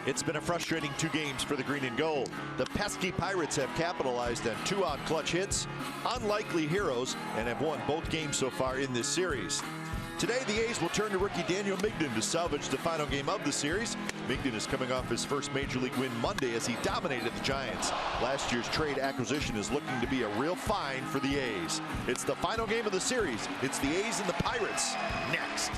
It's been a frustrating 2 games for the green and gold. The pesky Pirates have capitalized on 2 on-clutch hits, unlikely heroes, and have won both games so far in this series. Today, the A's will turn to rookie Daniel Migden to salvage the final game of the series. Migden is coming off his first Major League win Monday as he dominated the Giants. Last year's trade acquisition is looking to be a real find for the A's. It's the final game of the series. It's the A's and the Pirates next.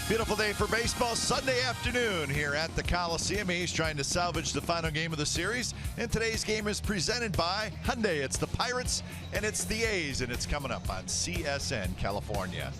Beautiful day for baseball Sunday afternoon here at the Coliseum. A's trying to salvage the final game of the series. And today's game is presented by Hyundai. It's the Pirates and it's the A's, and it's coming up on CSN California.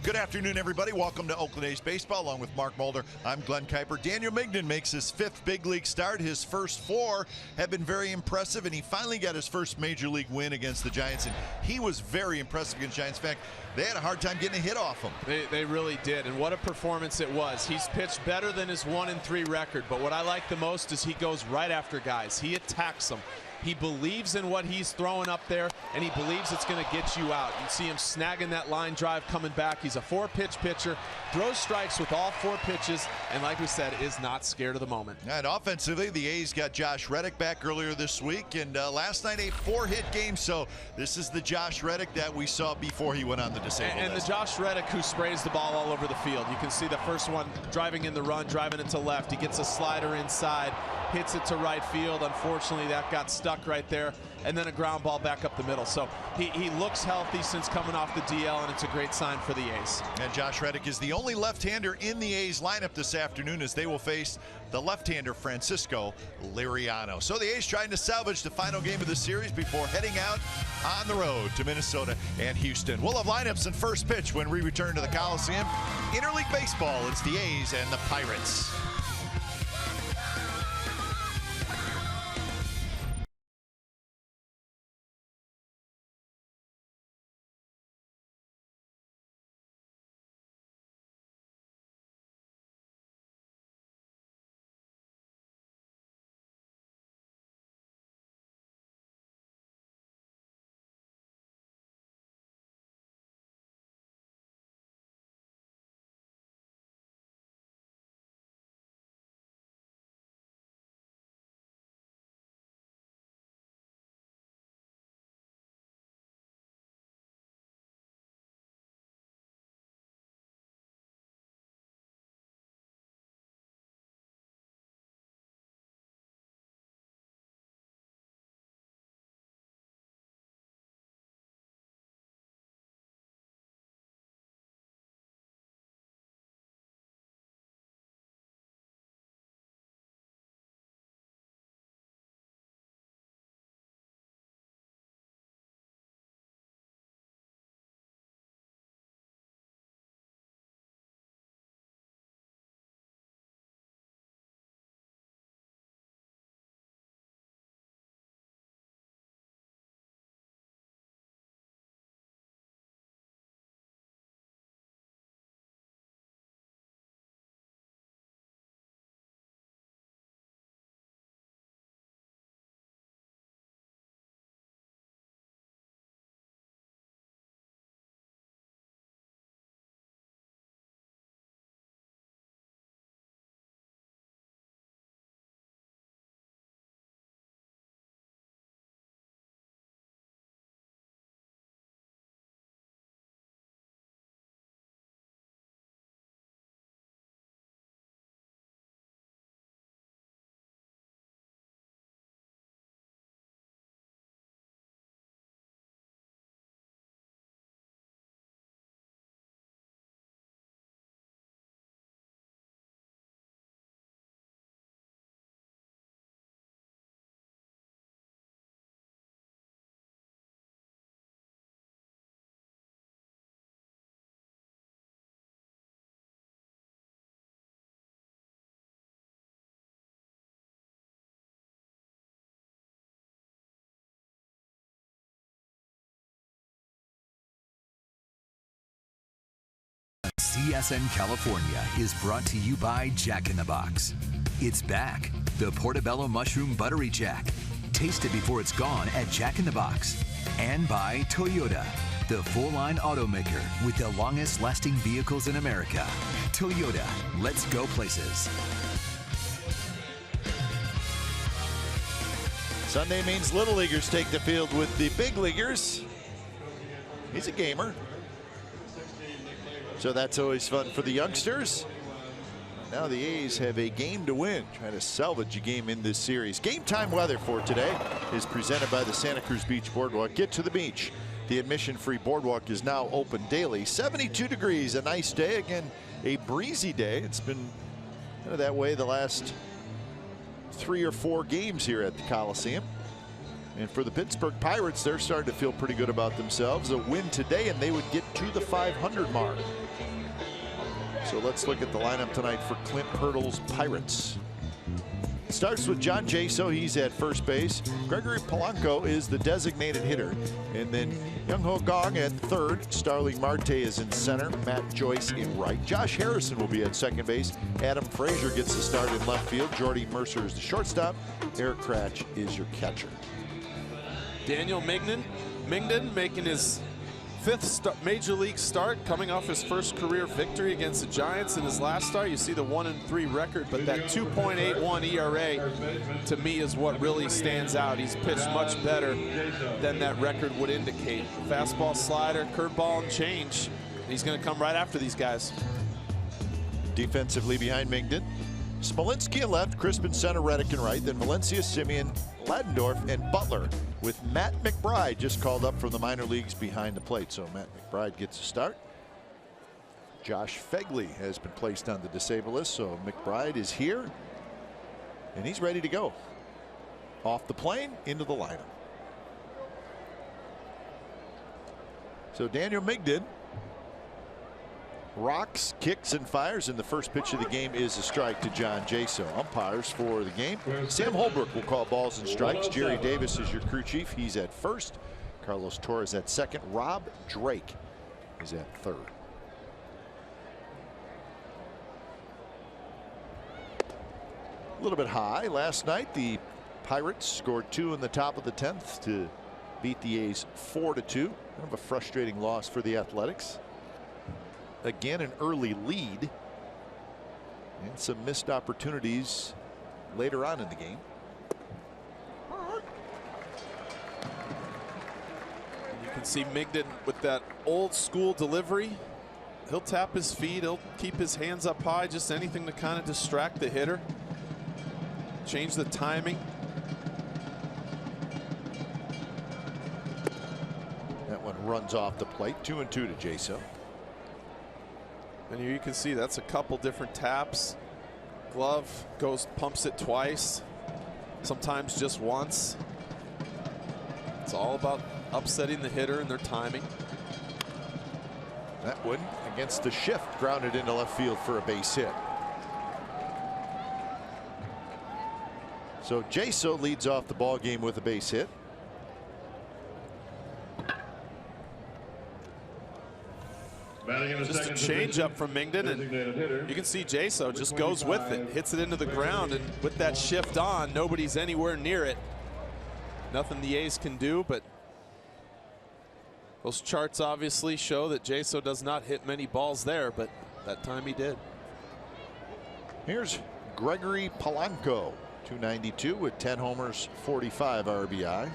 Good afternoon, everybody. Welcome to Oakland A's Baseball. Along with Mark Mulder, I'm Glenn Kuiper. Daniel Migden makes his 5th big league start. His first 4 have been very impressive, and he finally got his first Major League win against the Giants, and he was very impressive against the Giants. In fact, they had a hard time getting a hit off him. They really did, and what a performance it was. He's pitched better than his 1-3 record, but what I like the most is he goes right after guys. He attacks them. He believes in what he's throwing up there, and he believes it's going to get you out. You see him snagging that line drive coming back. He's a 4-pitch pitcher, throws strikes with all 4 pitches, and like we said, is not scared of the moment. And offensively, the A's got Josh Reddick back earlier this week, and last night a 4-hit game. So this is the Josh Reddick that we saw before he went on the disabled list. And the Josh Reddick who sprays the ball all over the field. You can see the first one driving in the run, driving it to left. He gets a slider inside, hits it to right field. Unfortunately, that got stuck right there, and then a ground ball back up the middle. So he looks healthy since coming off the DL, and it's a great sign for the A's. And Josh Reddick is the only left-hander in the A's lineup this afternoon as they will face the left-hander Francisco Liriano. So the A's trying to salvage the final game of the series before heading out on the road to Minnesota and Houston. We'll have lineups and first pitch when we return to the Coliseum. Interleague Baseball, it's the A's and the Pirates. CSN California is brought to you by Jack in the Box. It's back. The Portobello Mushroom Buttery Jack. Taste it before it's gone at Jack in the Box. And by Toyota, the full-line automaker with the longest-lasting vehicles in America. Toyota, let's go places. Sunday means little leaguers take the field with the big leaguers. He's a gamer, so that's always fun for the youngsters. Now the A's have a game to win, trying to salvage a game in this series. Game time weather for today is presented by the Santa Cruz Beach Boardwalk. Get to the beach. The admission-free boardwalk is now open daily. 72 degrees, a nice day. Again, a breezy day. It's been kind of that way the last 3 or 4 games here at the Coliseum. And for the Pittsburgh Pirates, they're starting to feel pretty good about themselves. A win today and they would get to the 500 mark. So let's look at the lineup tonight for Clint Hurdle's Pirates. It starts with John Jaso. He's at first base. Gregory Polanco is the designated hitter. And then Young-Ho Gong at third. Starling Marte is in center. Matt Joyce in right. Josh Harrison will be at second base. Adam Frazier gets the start in left field. Jordy Mercer is the shortstop. Eric Kratch is your catcher. Daniel Mingden making his 5th major league start, coming off his first career victory against the Giants in his last start. You see the 1-3 record, but that 2.81 ERA to me is what really stands out. He's pitched much better than that record would indicate. Fastball, slider, curveball, and change. He's going to come right after these guys. Defensively behind Mingden, Smolinski in left, Crispin center, Reddick in right, then Valencia, Simeon, Ladendorf, and Butler, with Matt McBride just called up from the minor leagues behind the plate. So Matt McBride gets a start. Josh Fegley has been placed on the disabled list, so McBride is here and he's ready to go. Off the plane into the lineup. So Daniel Mingden rocks, kicks, and fires, and the first pitch of the game is a strike to John Jaso. Umpires for the game: Sam Holbrook will call balls and strikes. Jerry Davis is your crew chief. He's at first. Carlos Torres at second. Rob Drake is at third. A little bit high last night. The Pirates scored 2 in the top of the 10th to beat the A's 4-2. Kind of a frustrating loss for the Athletics. Again, an early lead and some missed opportunities later on in the game. You can see Mingden with that old school delivery. He'll tap his feet. He'll keep his hands up high. Just anything to kind of distract the hitter. Change the timing. That one runs off the plate. 2-2 to Jaso. And here you can see that's a couple different taps. Glove goes, pumps it twice, sometimes just once. It's all about upsetting the hitter and their timing. That one against the shift, grounded into left field for a base hit. So Jaso leads off the ball game with a base hit. Just a change up from Mingden, and you can see Jaso just goes with it, hits it into the ground, and with that shift on, nobody's anywhere near it. Nothing the A's can do, but those charts obviously show that Jaso does not hit many balls there, but that time he did. Here's Gregory Polanco, 292 with 10 homers, 45 RBI.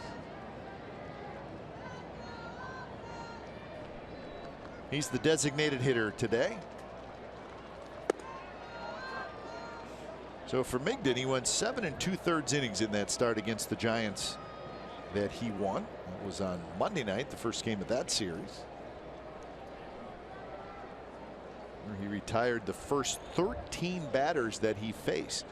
He's the designated hitter today. So for Mingden, he went 7 2/3 innings in that start against the Giants that he won. That was on Monday night, the first game of that series. Where he retired the first 13 batters that he faced.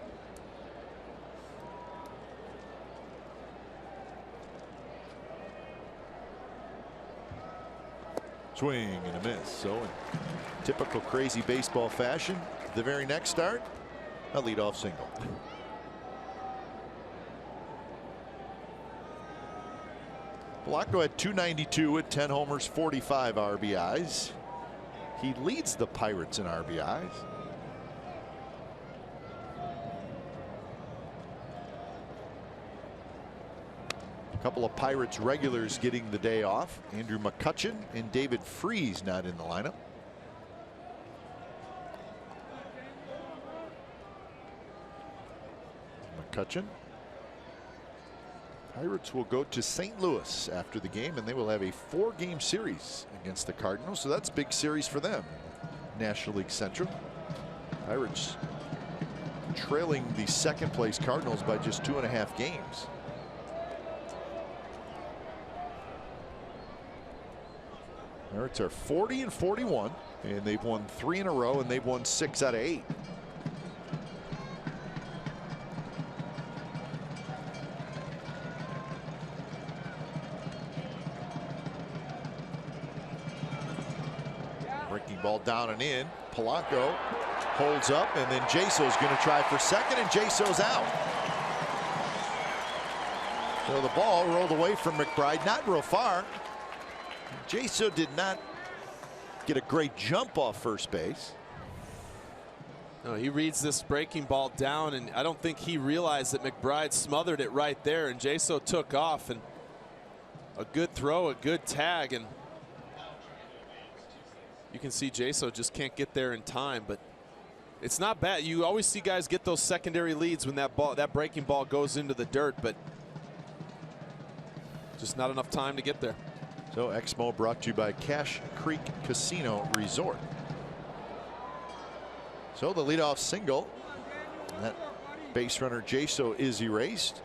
Swing and a miss. So in typical crazy baseball fashion, the very next start, a leadoff single. Polanco had 292 with 10 homers, 45 RBIs. He leads the Pirates in RBIs. A couple of Pirates regulars getting the day off. Andrew McCutchen and David Freese not in the lineup. McCutchen. Pirates will go to St. Louis after the game, and they will have a 4-game series against the Cardinals. So that's a big series for them. National League Central. Pirates trailing the second place Cardinals by just 2.5 games. Pirates are 40-41, and they've won 3 in a row, and they've won 6 out of 8. Breaking ball down and in. Polanco holds up, and then Jaso's going to try for second, and Jaso's out. So the ball rolled away from McBride, not real far. Jaso did not get a great jump off first base. No, he reads this breaking ball down, and I don't think he realized that McBride smothered it right there, and Jaso took off, and a good throw, a good tag, and you can see Jaso just can't get there in time, but it's not bad. You always see guys get those secondary leads when that breaking ball goes into the dirt, but just not enough time to get there. So Exmo brought to you by Cache Creek Casino Resort. So the leadoff single, that base runner Jaso is erased.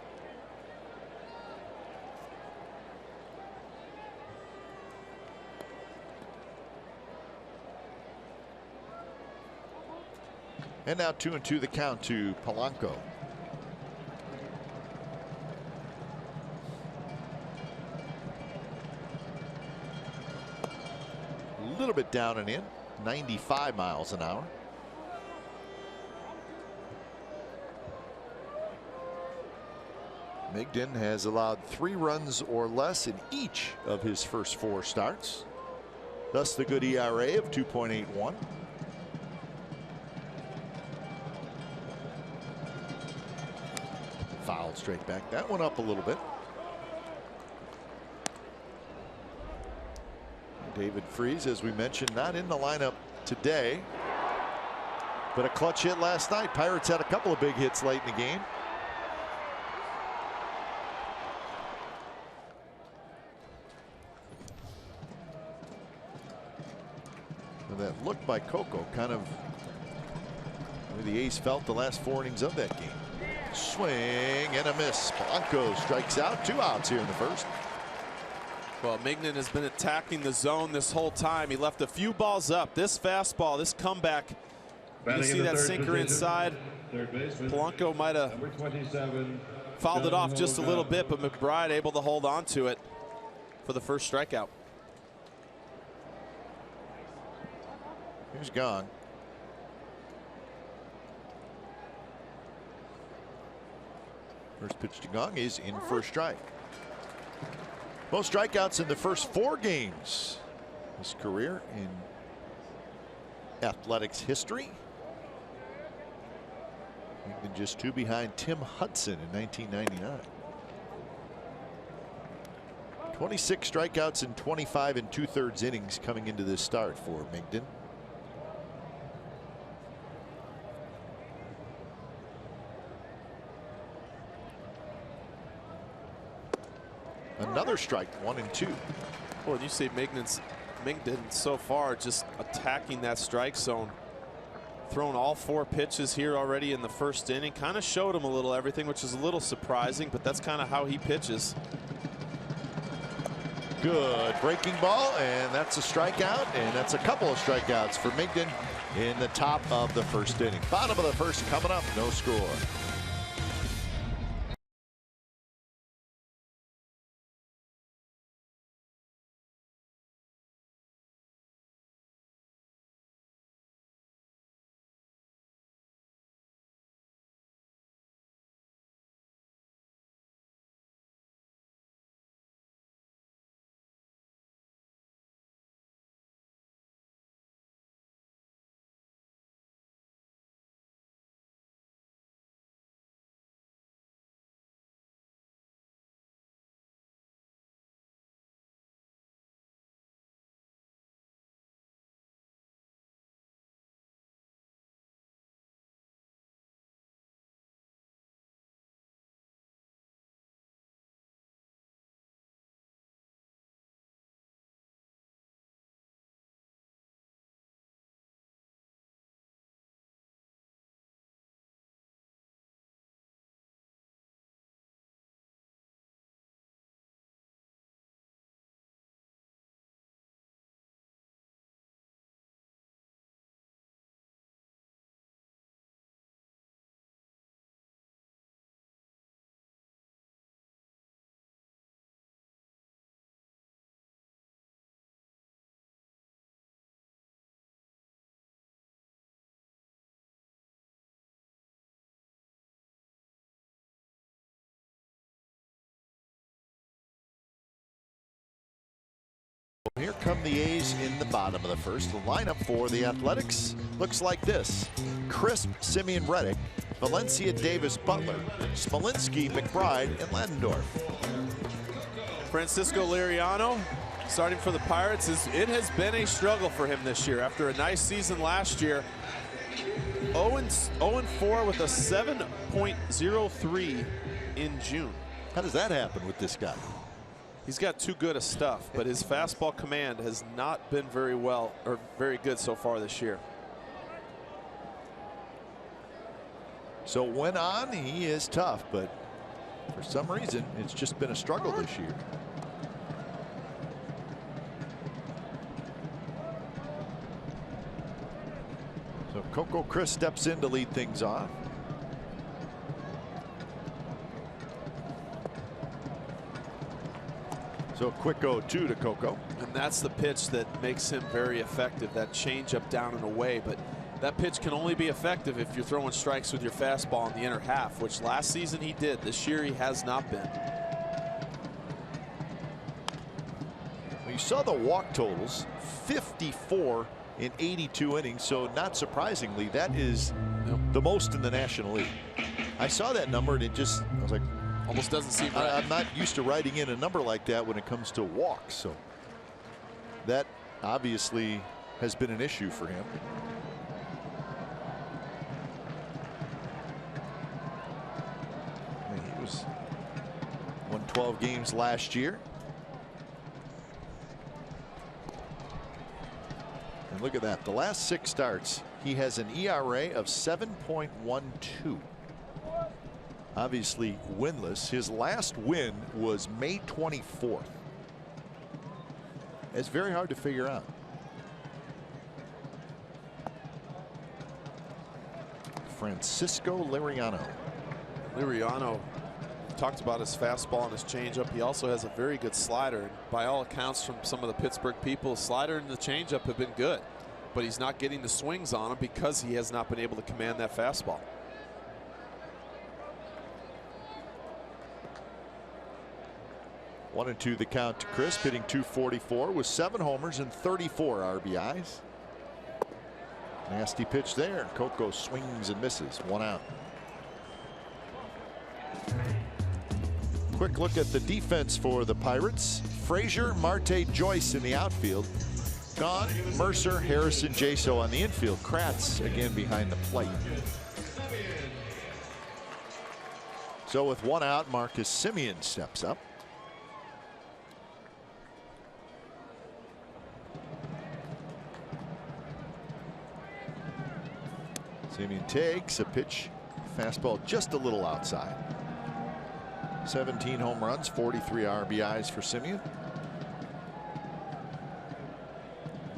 And now 2-2 the count to Polanco. A little bit down and in, 95 miles an hour. Migden has allowed 3 runs or less in each of his first 4 starts. Thus the good ERA of 2.81. Fouled straight back. That one up a little bit. David Freese, as we mentioned, not in the lineup today, but a clutch hit last night. Pirates had a couple of big hits late in the game. And that look by Coco, kind of where the A's felt the last 4 innings of that game. Swing and a miss. Polanco strikes out. 2 outs here in the first. Well, Migden has been attacking the zone this whole time. He left a few balls up. This fastball, this comeback, you can see that sinker inside. Polanco might have fouled it off just a little bit, but McBride able to hold on to it for the first strikeout. He's gone. First pitch to Gong is in for a strike. Most strikeouts in the first 4 games his career in athletics history. Even just 2 behind Tim Hudson in 1999. 26 strikeouts in 25 2/3 innings coming into this start for Migden. Another strike, 1 and 2. Well, you see Migden so far just attacking that strike zone. Thrown all 4 pitches here already in the first inning. Kind of showed him a little everything, which is a little surprising, but that's kind of how he pitches. Good breaking ball, and that's a strikeout, and that's a couple of strikeouts for Migden in the top of the first inning. Bottom of the first coming up, no score. Here come the A's in the bottom of the first. The lineup for the Athletics looks like this: Crisp, Simeon, Reddick, Valencia, Davis, Butler, Smolinski, McBride, and Ladendorf. Francisco Liriano starting for the Pirates. It has been a struggle for him this year. After a nice season last year, 0-4 with a 7.03 in June. How does that happen with this guy? He's got too good of stuff, but his fastball command has not been very good so far this year. So when on, he is tough, but for some reason, it's just been a struggle this year. So Coco Crisp steps in to lead things off. So a quick 0-2 to Coco. And that's the pitch that makes him very effective, that changeup down and away. But that pitch can only be effective if you're throwing strikes with your fastball in the inner half, which last season he did. This year he has not been. Well, you saw the walk totals, 54 in 82 innings. So not surprisingly, that is the most in the National League. I saw that number and I was like, almost doesn't seem right. I'm not used to writing in a number like that when it comes to walks. So that obviously has been an issue for him. He won 12 games last year. And look at that. The last 6 starts, he has an ERA of 7.12. Obviously winless. His last win was May 24th. It's very hard to figure out. Francisco Liriano. Liriano talked about his fastball and his changeup. He also has a very good slider. And by all accounts from some of the Pittsburgh people, the slider and the changeup have been good, but he's not getting the swings on him because he has not been able to command that fastball. 1-2 the count to Crisp, hitting .244 with 7 homers and 34 RBIs. Nasty pitch there. Coco swings and misses. 1 out. Quick look at the defense for the Pirates. Frazier, Marte, Joyce in the outfield. Gone. Mercer, Harrison, Jaso on the infield. Kratz again behind the plate. So with 1 out, Marcus Semien steps up. Semien takes a pitch, fastball just a little outside. 17 home runs, 43 RBIs for Semien.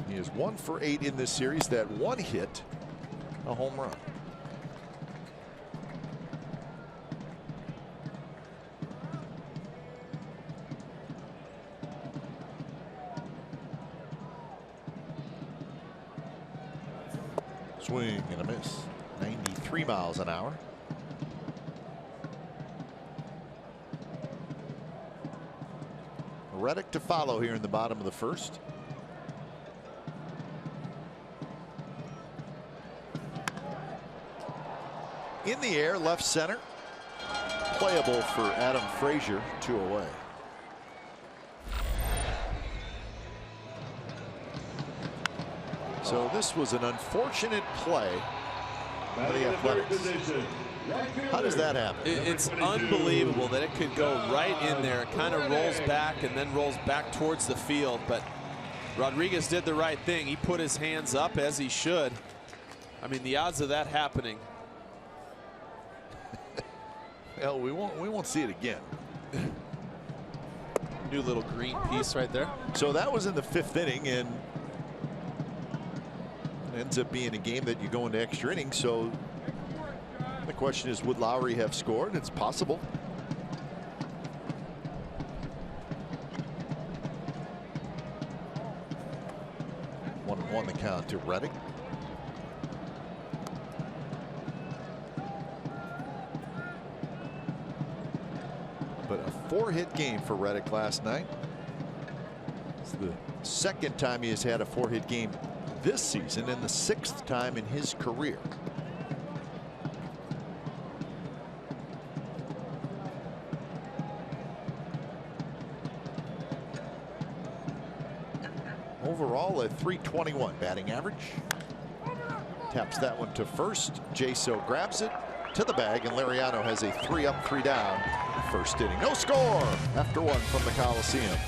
He is 1 for 8 in this series. That 1 hit, a home run. Swing and a miss. 93 miles an hour. Reddick to follow here in the bottom of the first. In the air, left center. Playable for Adam Frazier, 2 away. So this was an unfortunate play by the Athletics. How does that happen? It's unbelievable that it could go right in there. It kind of rolls back and then rolls back towards the field. But Rodriguez did the right thing. He put his hands up as he should. I mean, the odds of that happening. Well, we won't see it again. New little green piece right there. So that was in the 5th inning, and it ends up being a game that you go into extra innings. So the question is, would Lowry have scored? It's possible. One the count to Reddick. But a 4-hit game for Reddick last night. It's the second time he has had a 4-hit game this season and the 6th time in his career. Overall, a .321 batting average. Taps that one to first. Jaso grabs it to the bag, and Lariano has a 3-up, 3-down first inning. No score after 1 from the Coliseum.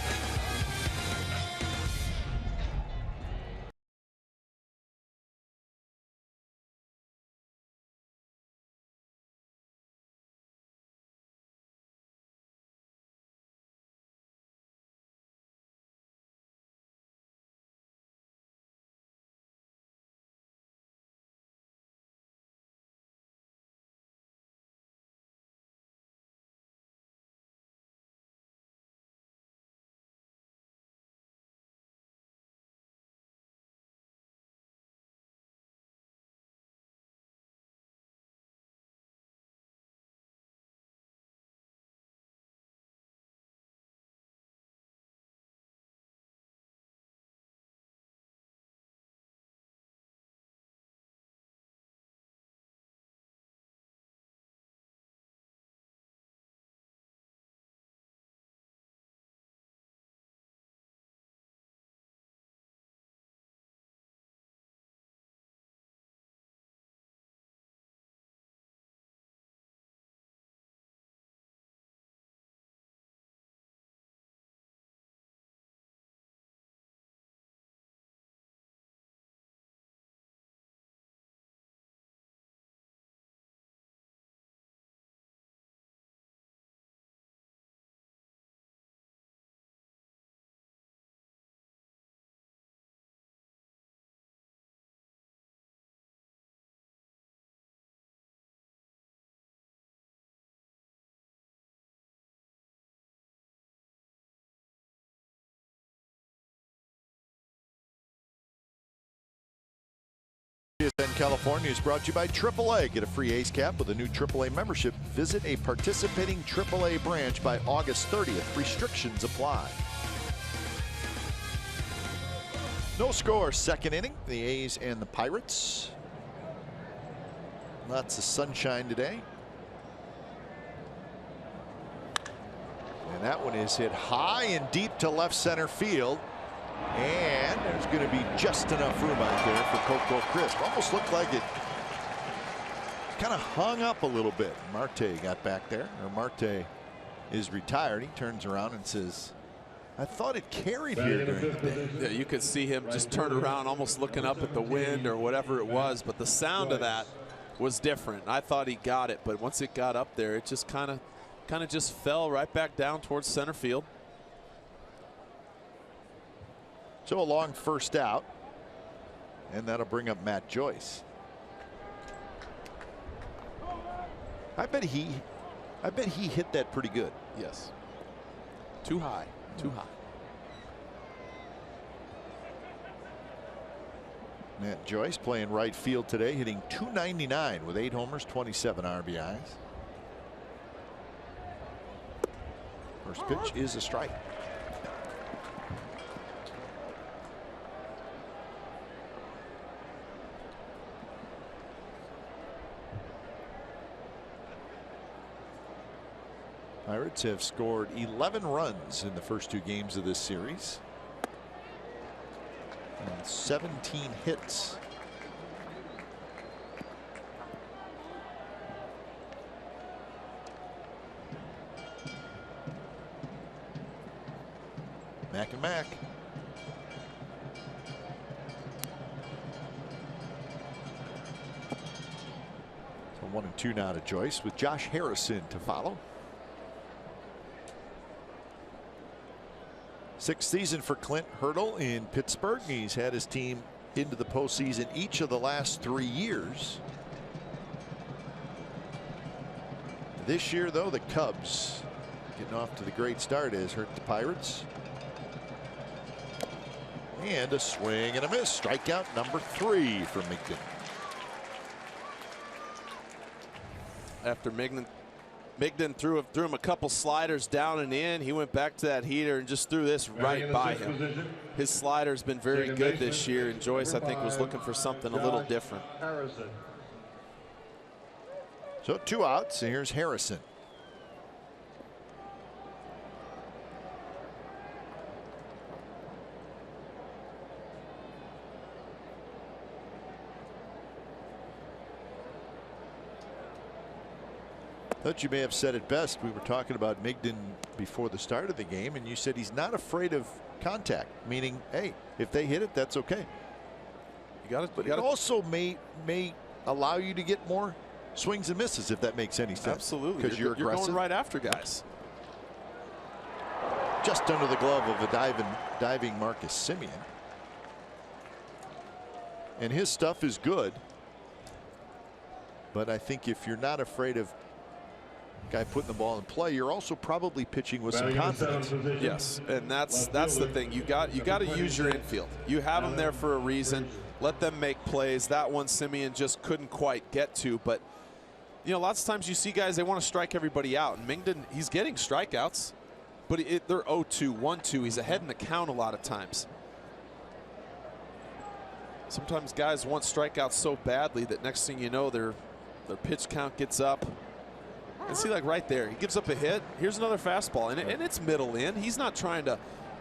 In California is brought to you by AAA. Get a free Ace Cap with a new AAA membership. Visit a participating AAA branch by August 30th. Restrictions apply. No score, second inning. The A's and the Pirates. Lots of sunshine today. And that one is hit high and deep to left center field. And there's going to be just enough room out there for Coco Crisp. Almost looked like it kind of hung up a little bit. Marte got back there. Or Marte is retired. He turns around and says, I thought it carried here during the day. Yeah, you could see him just turn around, almost looking up at the wind or whatever it was. But the sound of that was different. I thought he got it, but once it got up there, it just kind of just fell right back down towards center field. So a long first out, and that'll bring up Matt Joyce. I bet he hit that pretty good. Yes. Too high. Too high. Matt Joyce playing right field today, hitting .299 with 8 homers, 27 RBIs. First pitch is a strike. Pirates have scored 11 runs in the first 2 games of this series. And 17 hits. Mac and Mac. So 1-2 now to Joyce with Josh Harrison to follow. 6th season for Clint Hurdle in Pittsburgh. He's had his team into the postseason each of the last 3 years. This year, though, the Cubs getting off to the great start has hurt the Pirates. And a swing and a miss. Strikeout number 3 for Migden. After Migden Migden threw him a couple sliders down and in. He went back to that heater and just threw this right by him. His slider's been very good this year, and Joyce, I think, was looking for something a little different. So 2 outs, and here's Harrison. Thought you may have said it best. We were talking about Migden before the start of the game, and you said he's not afraid of contact, meaning, hey, if they hit it, that's okay. But it also may allow you to get more swings and misses, if that makes any sense. Absolutely, because you're aggressive. Going right after guys. Just under the glove of a diving Marcus Semien, and his stuff is good. But I think if you're not afraid of guy putting the ball in play, you're also probably pitching with some confidence. Yes, and that's the thing. You got to use your infield. You have them there for a reason. Let them make plays. That one Semien just couldn't quite get to, but you know, lots of times you see guys, they want to strike everybody out, and Migden, he's getting strikeouts, but they're 0-2, 1-2. He's ahead in the count a lot of times. Sometimes guys want strikeouts so badly that next thing you know, their pitch count gets up. And see, like right there, he gives up a hit. Here's another fastball, and it's middle in. He's not trying to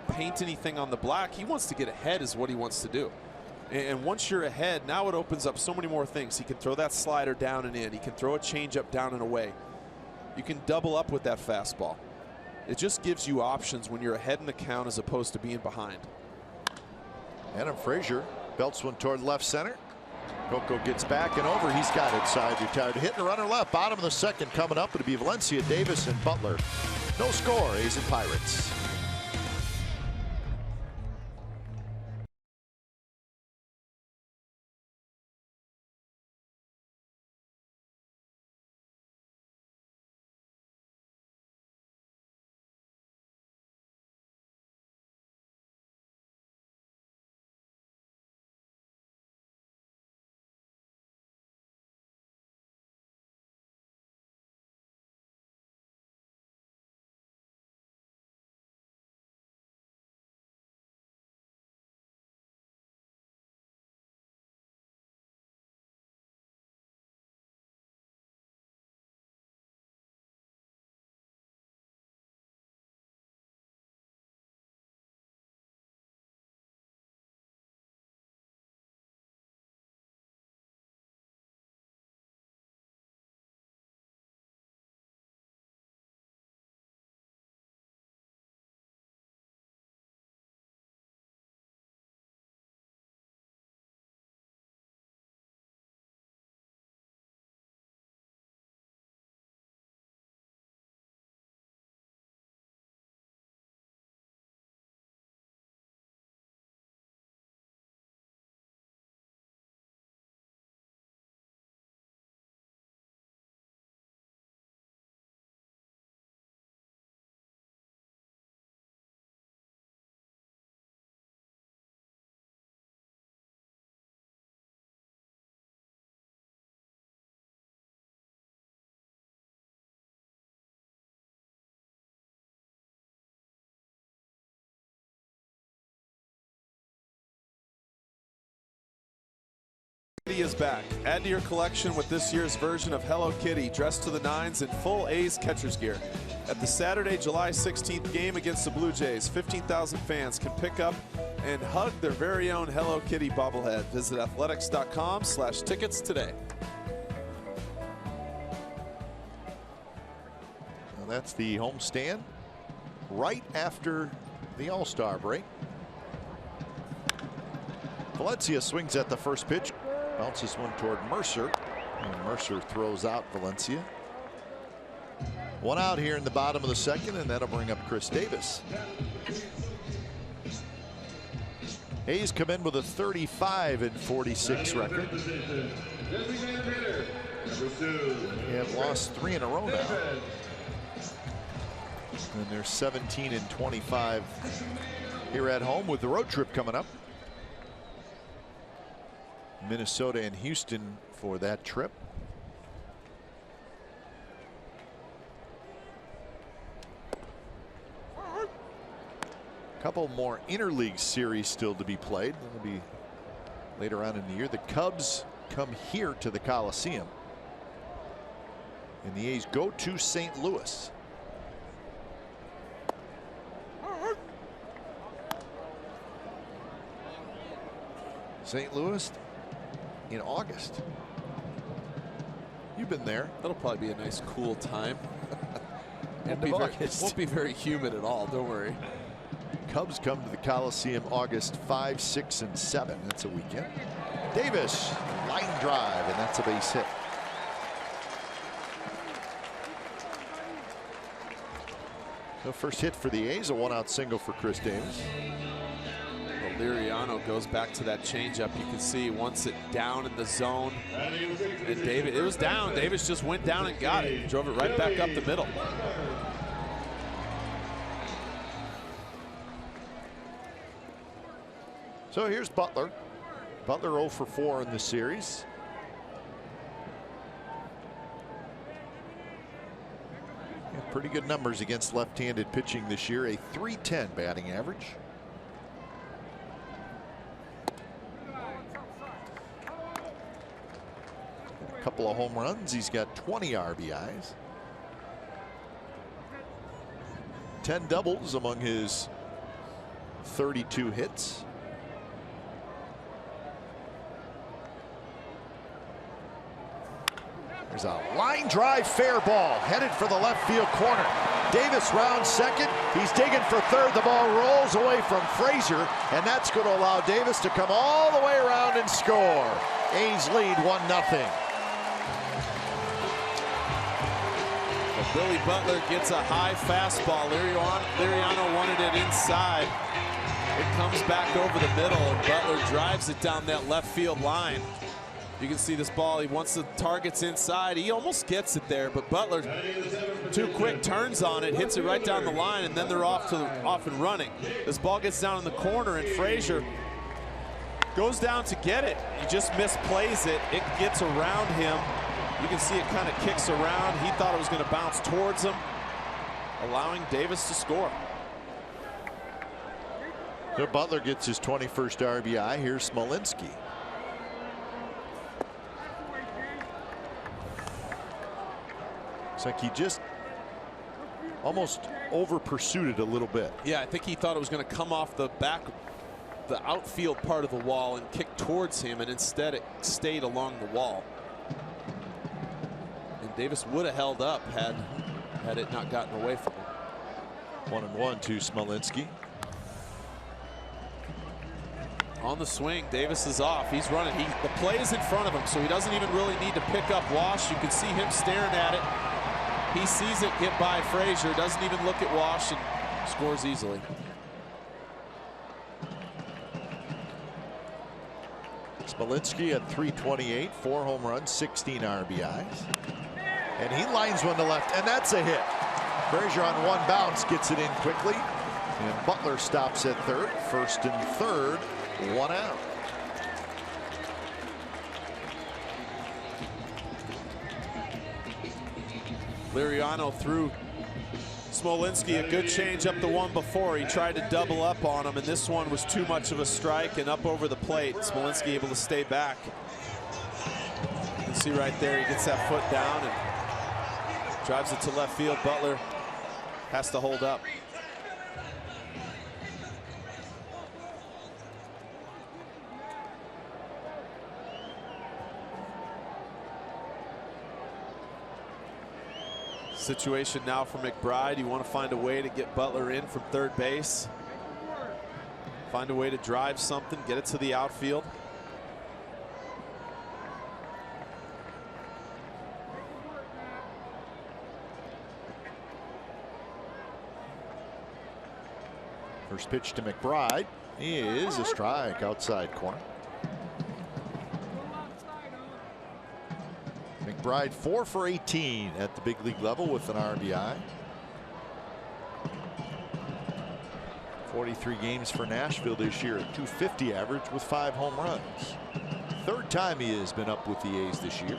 paint anything on the black. He wants to get ahead is what he wants to do. And once you're ahead, now it opens up so many more things. He can throw that slider down and in. He can throw a changeup down and away. You can double up with that fastball. It just gives you options when you're ahead in the count as opposed to being behind. Adam Frazier belts one toward left center. Coco gets back and over. He's got it side retired. Hitting a runner left. Bottom of the second coming up. It'll be Valencia, Davis, and Butler. No score. A's and Pirates. Kitty is back. Add to your collection with this year's version of Hello Kitty, dressed to the nines in full A's catcher's gear. At the Saturday, July 16th game against the Blue Jays, 15,000 fans can pick up and hug their very own Hello Kitty bobblehead. Visit athletics.com/tickets today. Well, that's the homestand right after the All-Star break. Valencia swings at the first pitch. Bounces one toward Mercer, and Mercer throws out Valencia. One out here in the bottom of the second, and that'll bring up Chris Davis. A's come in with a 35-46 record. They have lost 3 in a row now, and they're 17-25 here at home with the road trip coming up. Minnesota and Houston for that trip. A couple more interleague series still to be played. That'll be later on in the year. The Cubs come here to the Coliseum, and the A's go to St. Louis. St. Louis in August. You've been there. That'll probably be a nice cool time. End of August. Won't be very humid at all, don't worry. Cubs come to the Coliseum August 5, 6, and 7. That's a weekend. Davis, line drive, and that's a base hit. The first hit for the A's, a one-out single for Chris Davis. Well, Liriano goes back to that changeup. You can see once it down in the zone, and Davis, it was down. Davis just went down and got it. Drove it right back up the middle. So here's Butler. Butler 0 for 4 in the series. Pretty good numbers against left-handed pitching this year. A .310 batting average. A couple of home runs. He's got 20 RBIs. 10 doubles among his 32 hits. There's a line drive, fair ball, headed for the left field corner. Davis rounds second. He's digging for third. The ball rolls away from Frazier, and that's going to allow Davis to come all the way around and score. A's lead 1-0. Billy Butler gets a high fastball. Liriano wanted it inside. It comes back over the middle, and Butler drives it down that left field line. You can see this ball. He wants the targets inside. He almost gets it there, but Butler, too quick, turns on it, hits it right down the line, and then they're off and running. This ball gets down in the corner, and Frazier goes down to get it. He just misplays it. It gets around him. You can see it kind of kicks around. He thought it was going to bounce towards him, allowing Davis to score. So Butler gets his 21st RBI. Here's Smolinski. It's like he just almost over pursued it a little bit. Yeah, I think he thought it was going to come off the outfield part of the wall and kick towards him, and instead it stayed along the wall. And Davis would have held up had it not gotten away from him. 1-1 to Smolinski. On the swing, Davis is off. He's running. The play is in front of him, so he doesn't even really need to pick up Wash. You can see him staring at it. He sees it hit by Frazier, doesn't even look at Wash, and scores easily. Smolinski at .328, 4 home runs, 16 RBIs. And he lines one to left, and that's a hit. Frazier on one bounce gets it in quickly, and Butler stops at third. First and third, 1 out. Liriano threw Smolinski a good change up the one before. He tried to double up on him, and this one was too much of a strike and up over the plate. Smolinski able to stay back. You can see right there, he gets that foot down and drives it to left field. Butler has to hold up. Situation now for McBride. You want to find a way to get Butler in from third base. Find a way to drive something, get it to the outfield. First pitch to McBride is a strike outside corner. McBride 4 for 18 at the big league level with an RBI. 43 games for Nashville this year at .250 average with 5 home runs. Third time he has been up with the A's this year.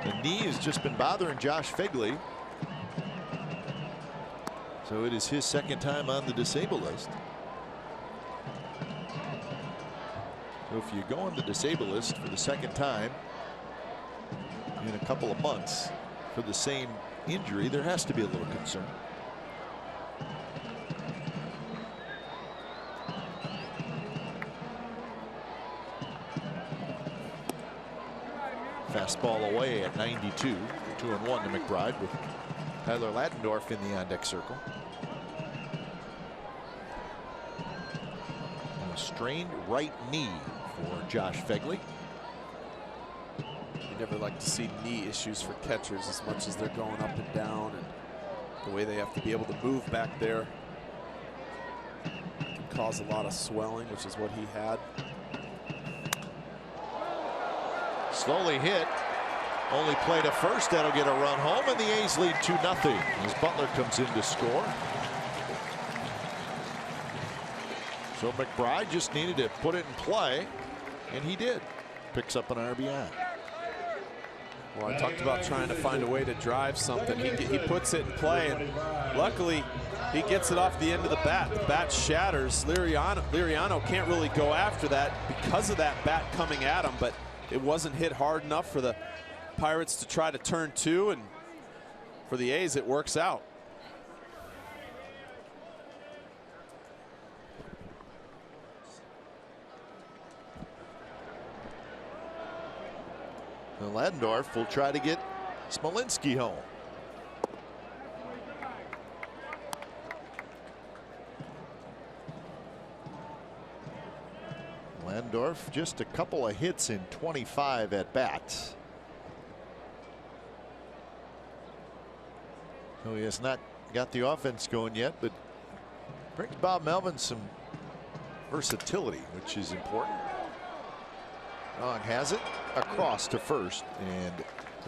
The knee has just been bothering Josh Figley. So it is his second time on the disabled list. So if you go on the disabled list for the second time in a couple of months for the same injury, there has to be a little concern. Fastball away at 92. 2-1 to McBride with Tyler Ladendorf in the on-deck circle. And a strained right knee for Josh Phegley. You never like to see knee issues for catchers as much as they're going up and down, and the way they have to be able to move back there can cause a lot of swelling, which is what he had. Slowly hit. Only play to first. That'll get a run home, and the A's lead 2-0 as Butler comes in to score. So McBride just needed to put it in play, and he did. Picks up an RBI. Well, I talked about trying to find a way to drive something. He puts it in play, and luckily he gets it off the end of the bat. The bat shatters. Liriano can't really go after that because of that bat coming at him, but it wasn't hit hard enough for the Pirates to try to turn two, and for the A's it works out. And Ladendorf will try to get Smolinski home. Ladendorf just a couple of hits in 25 at bats. So he has not got the offense going yet, but brings Bob Melvin some versatility, which is important. Long has it across to first, and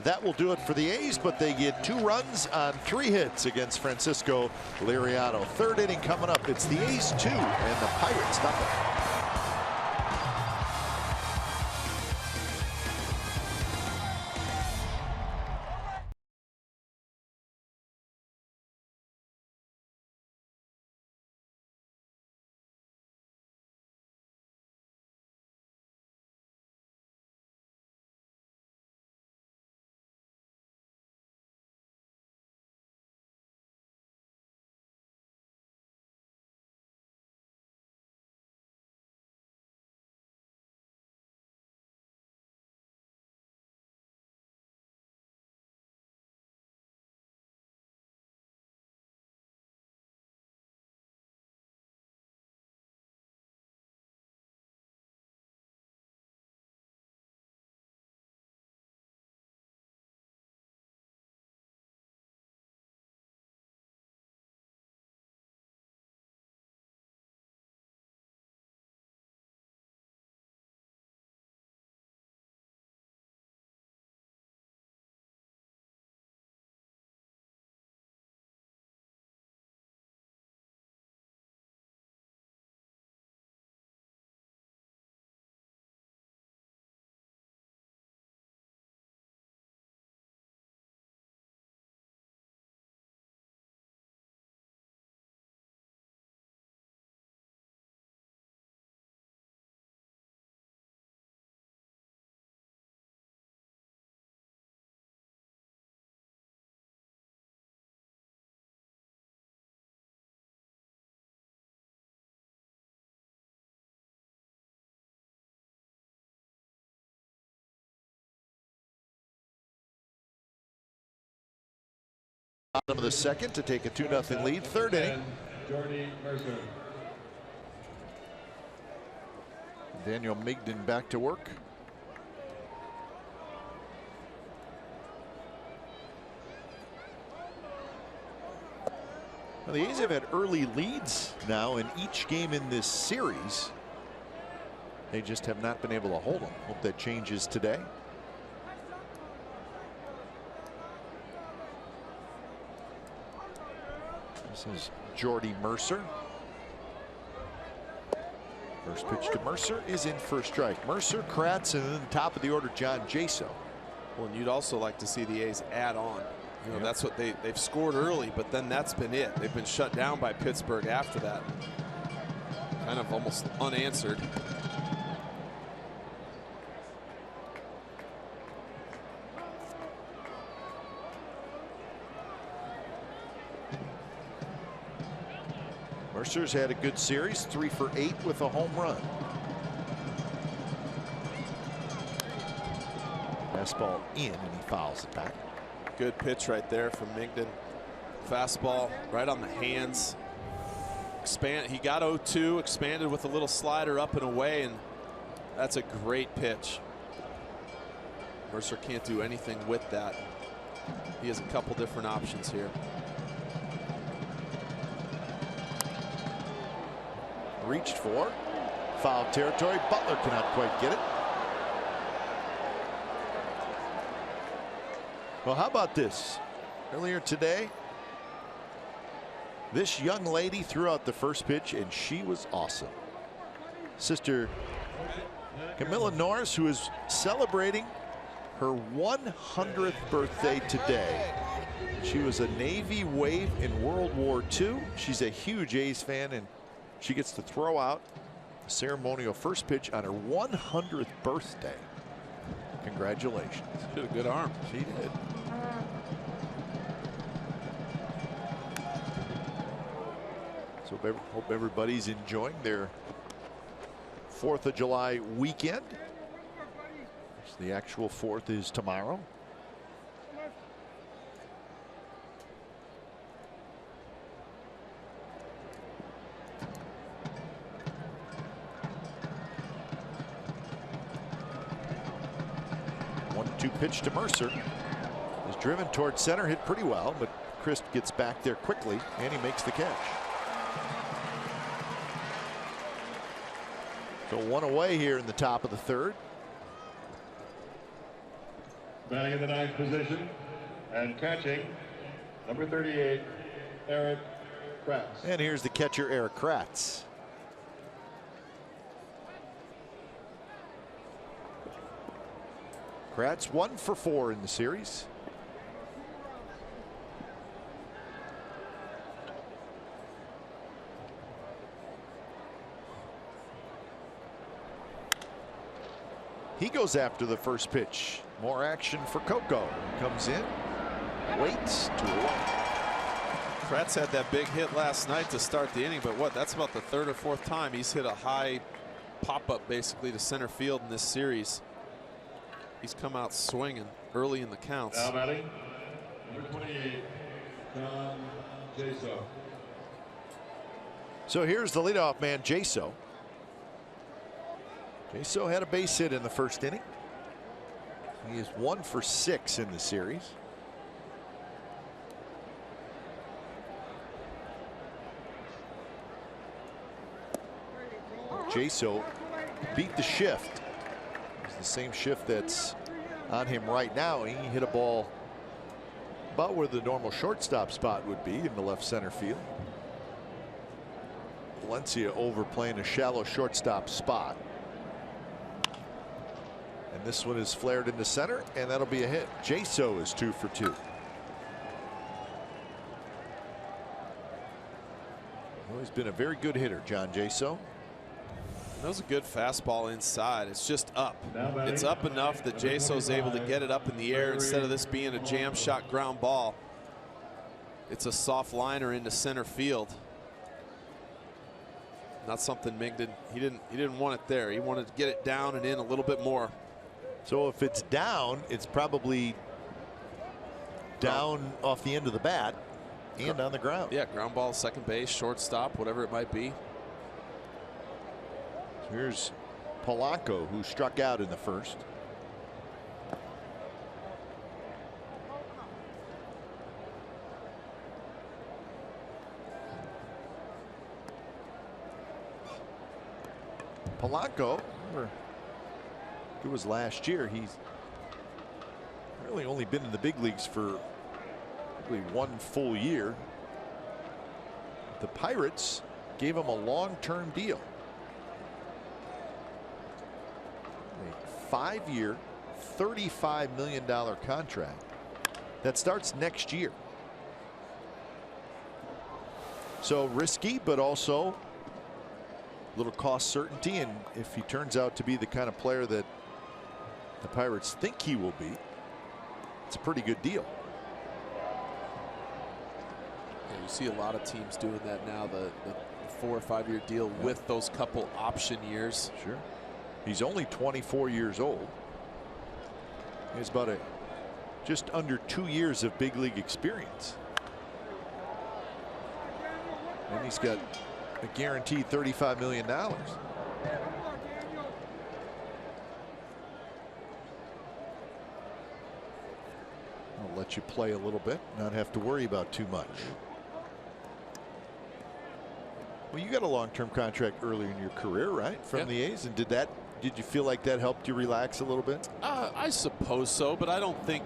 that will do it for the A's, but they get 2 runs on 3 hits against Francisco Liriano. Third inning coming up. It's the A's 2 and the Pirates nothing. Bottom of the second to take a 2-0 lead. Third inning. Daniel Migden back to work. Well, the A's have had early leads now in each game in this series. They just have not been able to hold them. Hope that changes today. This is Jordy Mercer. First pitch to Mercer is in for a strike. Mercer, Kratz, and then top of the order, John Jaso. Well, and you'd also like to see the A's add on You know, that's what they've scored early, but then that's been it. They've been shut down by Pittsburgh after that. Kind of almost unanswered. Mercer's had a good series, 3 for 8 with a home run. Fastball in, and he fouls it back. Good pitch right there from Migden. Fastball right on the hands. He got 0-2, expanded with a little slider up and away, and that's a great pitch. Mercer can't do anything with that. He has a couple different options here. Reached for foul territory. Butler cannot quite get it. Well, how about this? Earlier today, this young lady threw out the first pitch, and she was awesome. Sister Camilla Norris, who is celebrating her 100th birthday today. She was a Navy wave in World War II. She's a huge A's fan, and she gets to throw out a ceremonial first pitch on her 100th birthday. Congratulations. She had a good arm. She did. So hope everybody's enjoying their 4th of July weekend. The actual 4th is tomorrow. One-two pitch to Mercer. Is driven towards center, hit pretty well, but Chris gets back there quickly, and he makes the catch. So one away here in the top of the 3rd. Batting in the 9th position and catching, number 38, Eric Kratz. And here's the catcher, Eric Kratz. Kratz 1 for 4 in the series. He goes after the first pitch. More action for Coco. Comes in, waits to walk. Kratz had that big hit last night to start the inning, but that's about the 3rd or 4th time he's hit a high pop-up basically to center field in this series. He's come out swinging early in the counts. Now batting, number 28, John Jaso. So here's the leadoff man, Jaso. Jaso had a base hit in the first inning. He is 1 for 6 in the series. Jaso beat the shift. It's the same shift that's on him right now. He hit a ball about where the normal shortstop spot would be in the left center field. Valencia overplaying a shallow shortstop spot. And this one is flared into center, and that'll be a hit. Jaso is 2 for 2. Well, he's been a very good hitter, John Jaso. That was a good fastball inside. It's just up. It's up enough that Jaso's able to get it up in the air instead of this being a jam shot ground ball. It's a soft liner into center field. Not something Migden, he didn't want it there. He wanted to get it down and in a little bit more. So if it's down, it's probably down off the end of the bat and on the ground. Yeah, ground ball, second base, shortstop, whatever it might be. So here's Polanco, who struck out in the first. Polanco, it was last year. He's really only been in the big leagues for probably 1 full year. The Pirates gave him a long-term deal. A 5-year, $35 million contract. that starts next year. So risky, but also a little cost certainty. And if he turns out to be the kind of player that the Pirates think he will be, it's a pretty good deal. Yeah, you see a lot of teams doing that now, the 4 or 5 year deal with those couple option years. Sure. He's only 24 years old. He's about just under 2 years of big league experience. And he's got a guaranteed $35 million. I'll let you play a little bit, not have to worry about too much. Well, you got a long-term contract earlier in your career, right, from the A's, and did you feel like that helped you relax a little bit? I suppose so, but I don't think.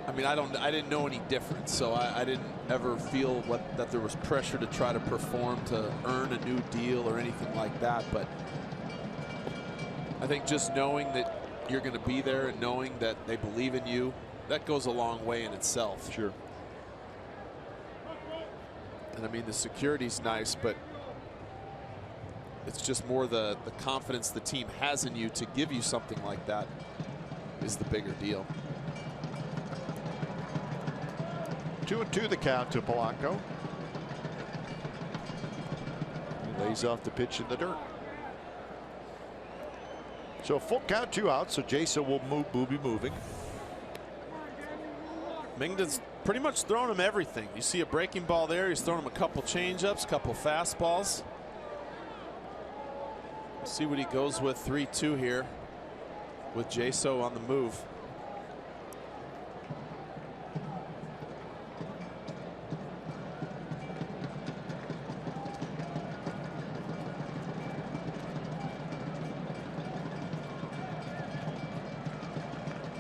I mean, I didn't know any difference, so I didn't ever feel that there was pressure to try to perform to earn a new deal or anything like that. But I think just knowing that you're going to be there and knowing that they believe in you, that goes a long way in itself. Sure. And I mean, the security's nice, but it's just more the confidence the team has in you to give you something like that is the bigger deal. 2-2 the count to Polanco. He lays off the pitch in the dirt. So full count, 2 outs. So Jason will be moving. Mingden's pretty much thrown him everything. You see a breaking ball there. He's thrown him a couple changeups, couple fastballs. Let's see what he goes with. 3-2 here with Jaso on the move.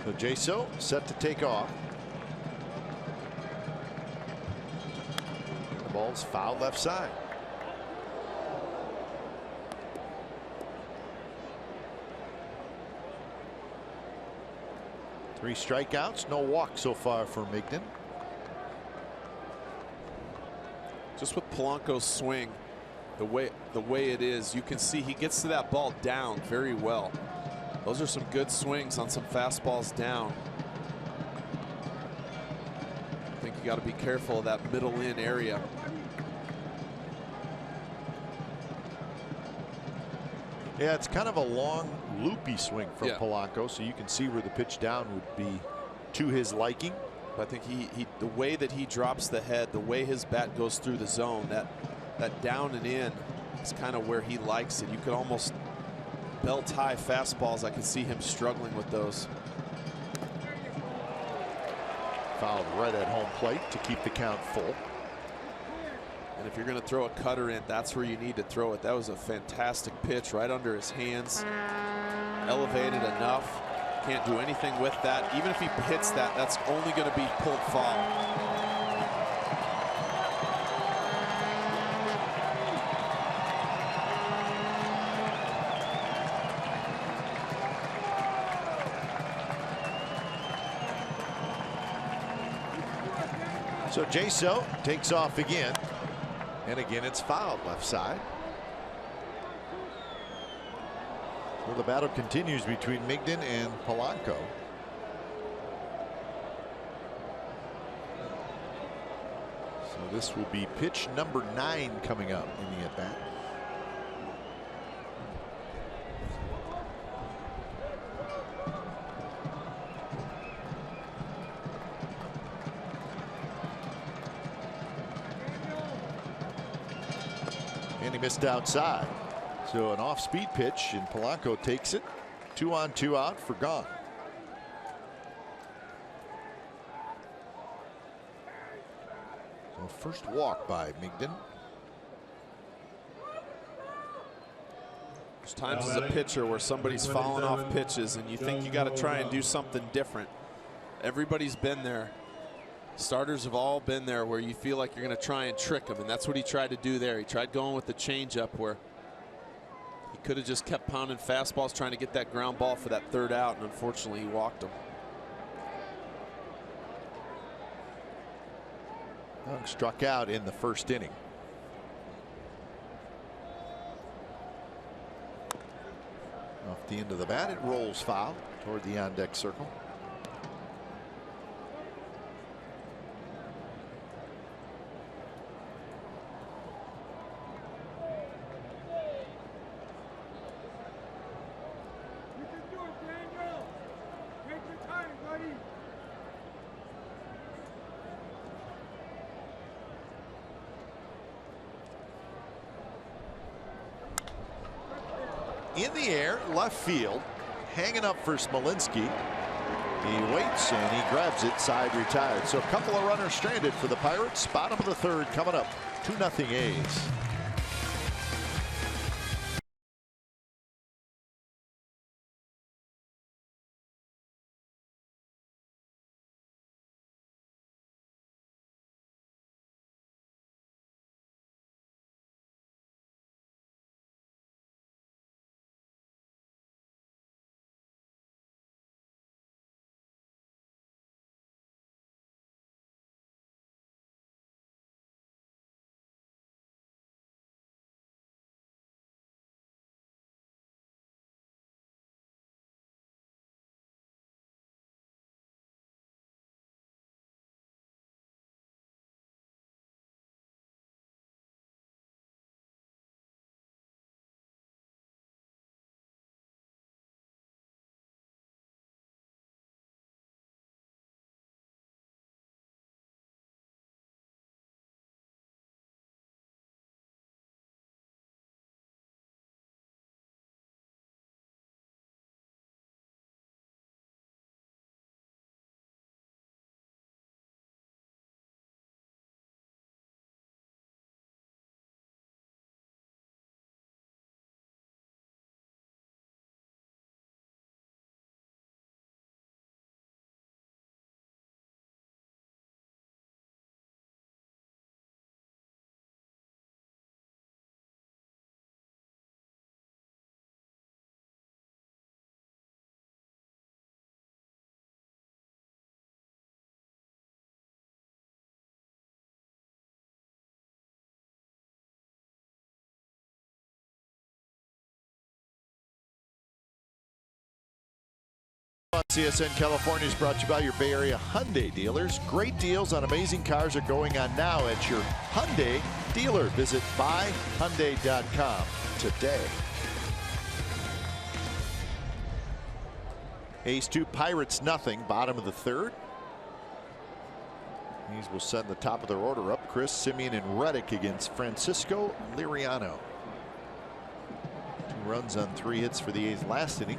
So Jaso set to take off. The ball's foul left side. Three strikeouts, no walk so far for Migden. Just with Polanco's swing, the way it is, you can see he gets to that ball down very well. Those are some good swings on some fastballs down. I think you got to be careful of that middle in area. Yeah, it's kind of a long, loopy swing from Polanco, so you can see where the pitch down would be to his liking. But I think the way that he drops the head, the way his bat goes through the zone, that down and in is kind of where he likes it. You could almost belt high fastballs. I can see him struggling with those. Fouled right at home plate to keep the count full. And if you're going to throw a cutter in, that's where you need to throw it. That was a fantastic pitch right under his hands. Elevated enough. Can't do anything with that. Even if he hits that, that's only going to be pulled foul. So Jaso takes off again, and again it's fouled left side. Well, the battle continues between Migden and Polanco. So this will be pitch number 9 coming up in the at-bat. And he missed outside. So an off-speed pitch, and Polanco takes it. 2 on, 2 out for gone. So first walk by Migden. There's times as a pitcher where somebody's falling off pitches and you think you got to try and do something different. Everybody's been there. Starters have all been there where you feel like you're going to try and trick him, and that's what he tried to do there. He tried going with the changeup where he could have just kept pounding fastballs trying to get that ground ball for that 3rd out, and unfortunately he walked him. Young struck out in the first inning. Off the end of the bat, it rolls foul toward the on deck circle. In the air, left field, hanging up for Smolinski. He waits and he grabs it, side retired. So a couple of runners stranded for the Pirates. Bottom of the third coming up. 2-0 A's. CSN California is brought to you by your Bay Area Hyundai dealers. Great deals on amazing cars are going on now at your Hyundai dealer. Visit buyhyundai.com today. A's 2, Pirates nothing. Bottom of the third. These will send the top of their order up. Chris, Simeon, and Reddick against Francisco Liriano. 2 runs on 3 hits for the A's last inning.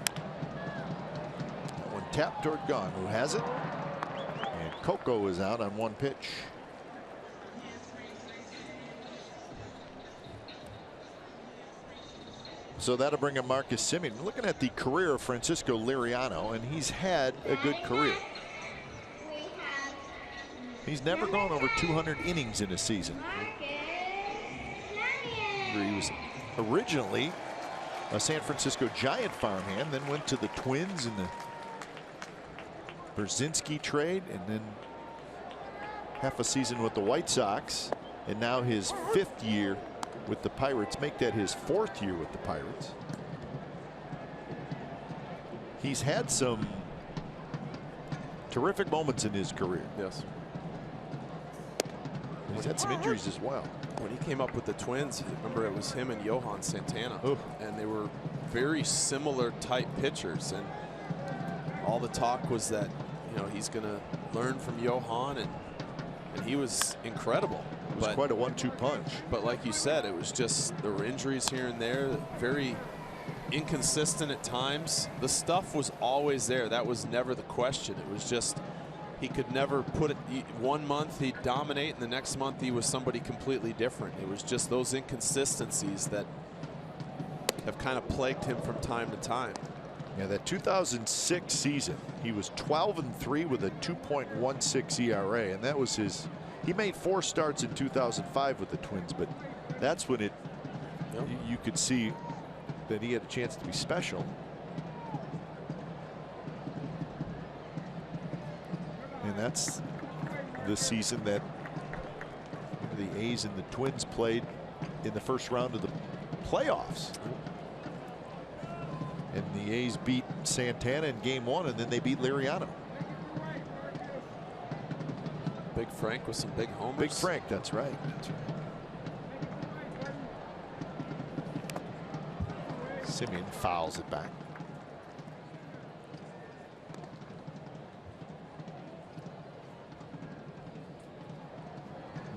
Tap toward Gone, who has it, and Coco is out on 1 pitch. So that'll bring up Marcus Simeon. Looking at the career of Francisco Liriano, and he's had a good career. He's never gone over 200 innings in a season. He was originally a San Francisco Giant farmhand, then went to the Twins in the Brzezinski trade, and then half a season with the White Sox, and now his 5th year with the Pirates. Make that his 4th year with the Pirates. He's had some terrific moments in his career. Yes. He's had some injuries as well. When he came up with the Twins, remember it was him and Johan Santana. Ooh. And they were very similar type pitchers, and all the talk was that, you know, he's going to learn from Johan, and he was incredible. It was quite a 1-2 punch. But like you said, it was just, there were injuries here and there, very inconsistent at times. The stuff was always there. That was never the question. It was just, he could never put it, 1 month he'd dominate, and the next month he was somebody completely different. It was just those inconsistencies that have kind of plagued him from time to time. Yeah, that 2006 season, he was 12-3 with a 2.16 ERA, and that was his. He made 4 starts in 2005 with the Twins, but that's when it. Yep. You could see that he had a chance to be special. And that's the season that The A's and the Twins played in the first round of the playoffs. And the A's beat Santana in game 1, and then they beat Liriano. Big Frank with some big homers. Big Frank, that's right. That's right. Simeon fouls it back.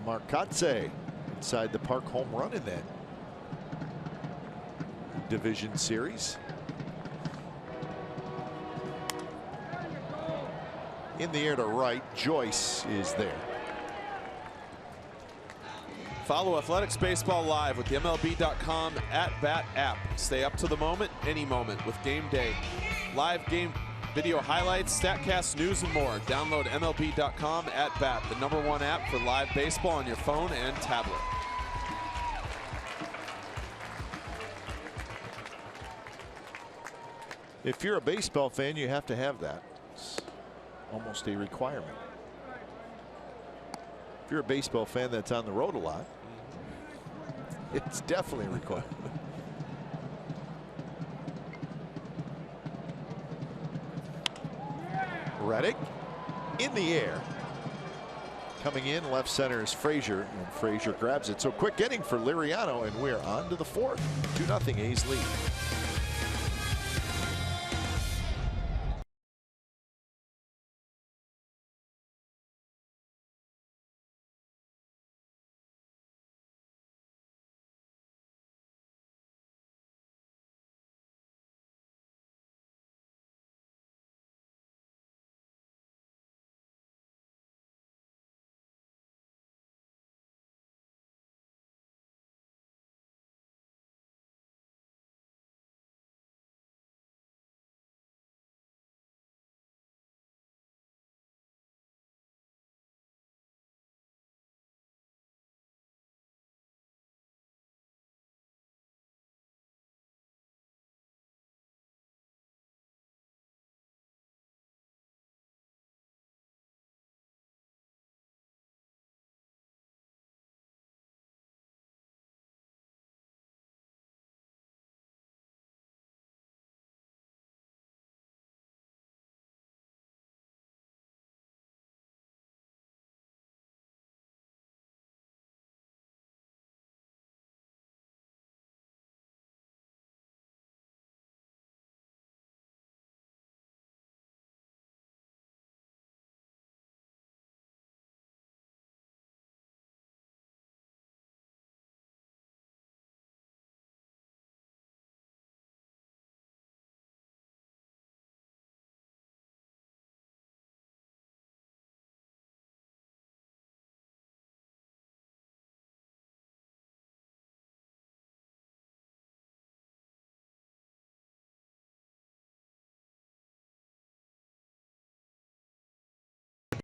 Marcotte inside the park home run in that division series. In the air to right, Joyce is there. Follow Athletics Baseball live with the MLB.com @bat app. Stay up to the moment, any moment with Game Day. Live game video highlights, StatCast news, and more. Download MLB.com @bat, the #1 app for live baseball on your phone and tablet. If you're a baseball fan, you have to have that. It's almost a requirement. If you're a baseball fan that's on the road a lot, it's definitely a requirement. Reddick in the air. Coming in left center is Frazier, and Frazier grabs it. So quick inning for Liriano, and we're on to the 4th. 2-0 A's lead.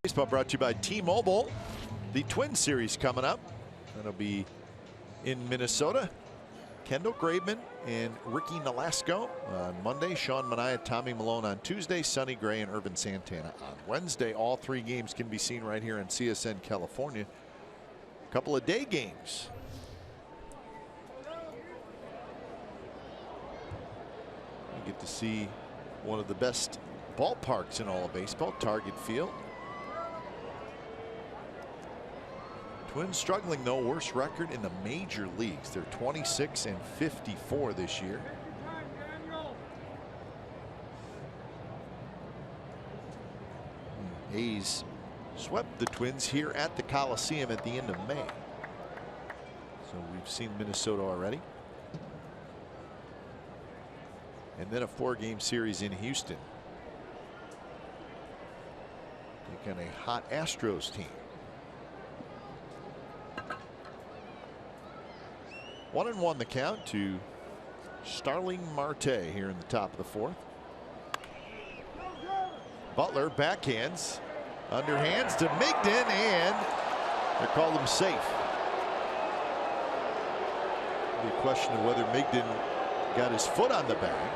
Baseball brought to you by T-Mobile. The Twin Series coming up. That'll be in Minnesota. Kendall Graveman and Ricky Nolasco on Monday. Sean Manaea, Tommy Malone on Tuesday. Sonny Gray and Irvin Santana on Wednesday. All 3 games can be seen right here on CSN California. A couple of day games. You get to see one of the best ballparks in all of baseball, Target Field. Twins struggling though, worst record in the major leagues. They're 26-54 this year. A's swept the Twins here at the Coliseum at the end of May. So we've seen Minnesota already. And then a 4-game series in Houston. Taking a hot Astros team. 1-1 the count to Starling Marte here in the top of the 4th. Butler backhands, underhands to Migden, and they called him safe. The question of whether Migden got his foot on the bag.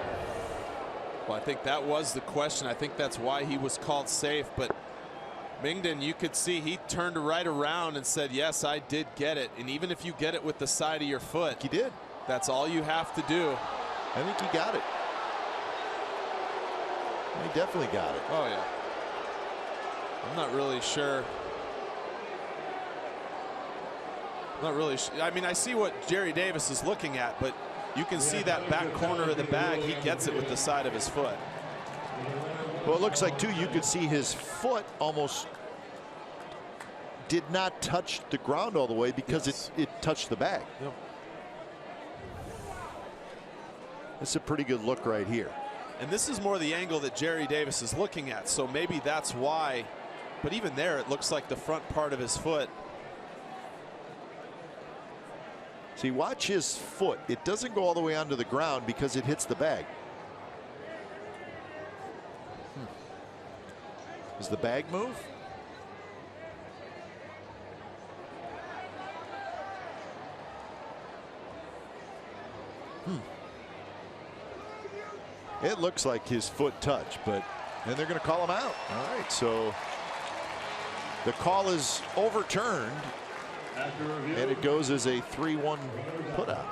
Well, I think that was the question. I think that's why he was called safe, but Mingden, you could see he turned right around and said, yes, I did get it. And even if you get it with the side of your foot, He did. that's all you have to do. I think he got it. He definitely got it. Oh, yeah. I'm not really sure. I mean, I see what Jerry Davis is looking at, but you can see that back corner of the bag. He gets it with the side of his foot. Well, it looks like, too, you could see his foot almost did not touch the ground all the way because it touched the bag. Yep. It's a pretty good look right here. And this is more the angle that Jerry Davis is looking at, so maybe that's why. But even there, it looks like the front part of his foot. See, watch his foot. It doesn't go all the way onto the ground because it hits the bag. Does the bag move? It looks like his foot touched, but then they're going to call him out. All right, so the call is overturned, and it goes as a 3-1 putout.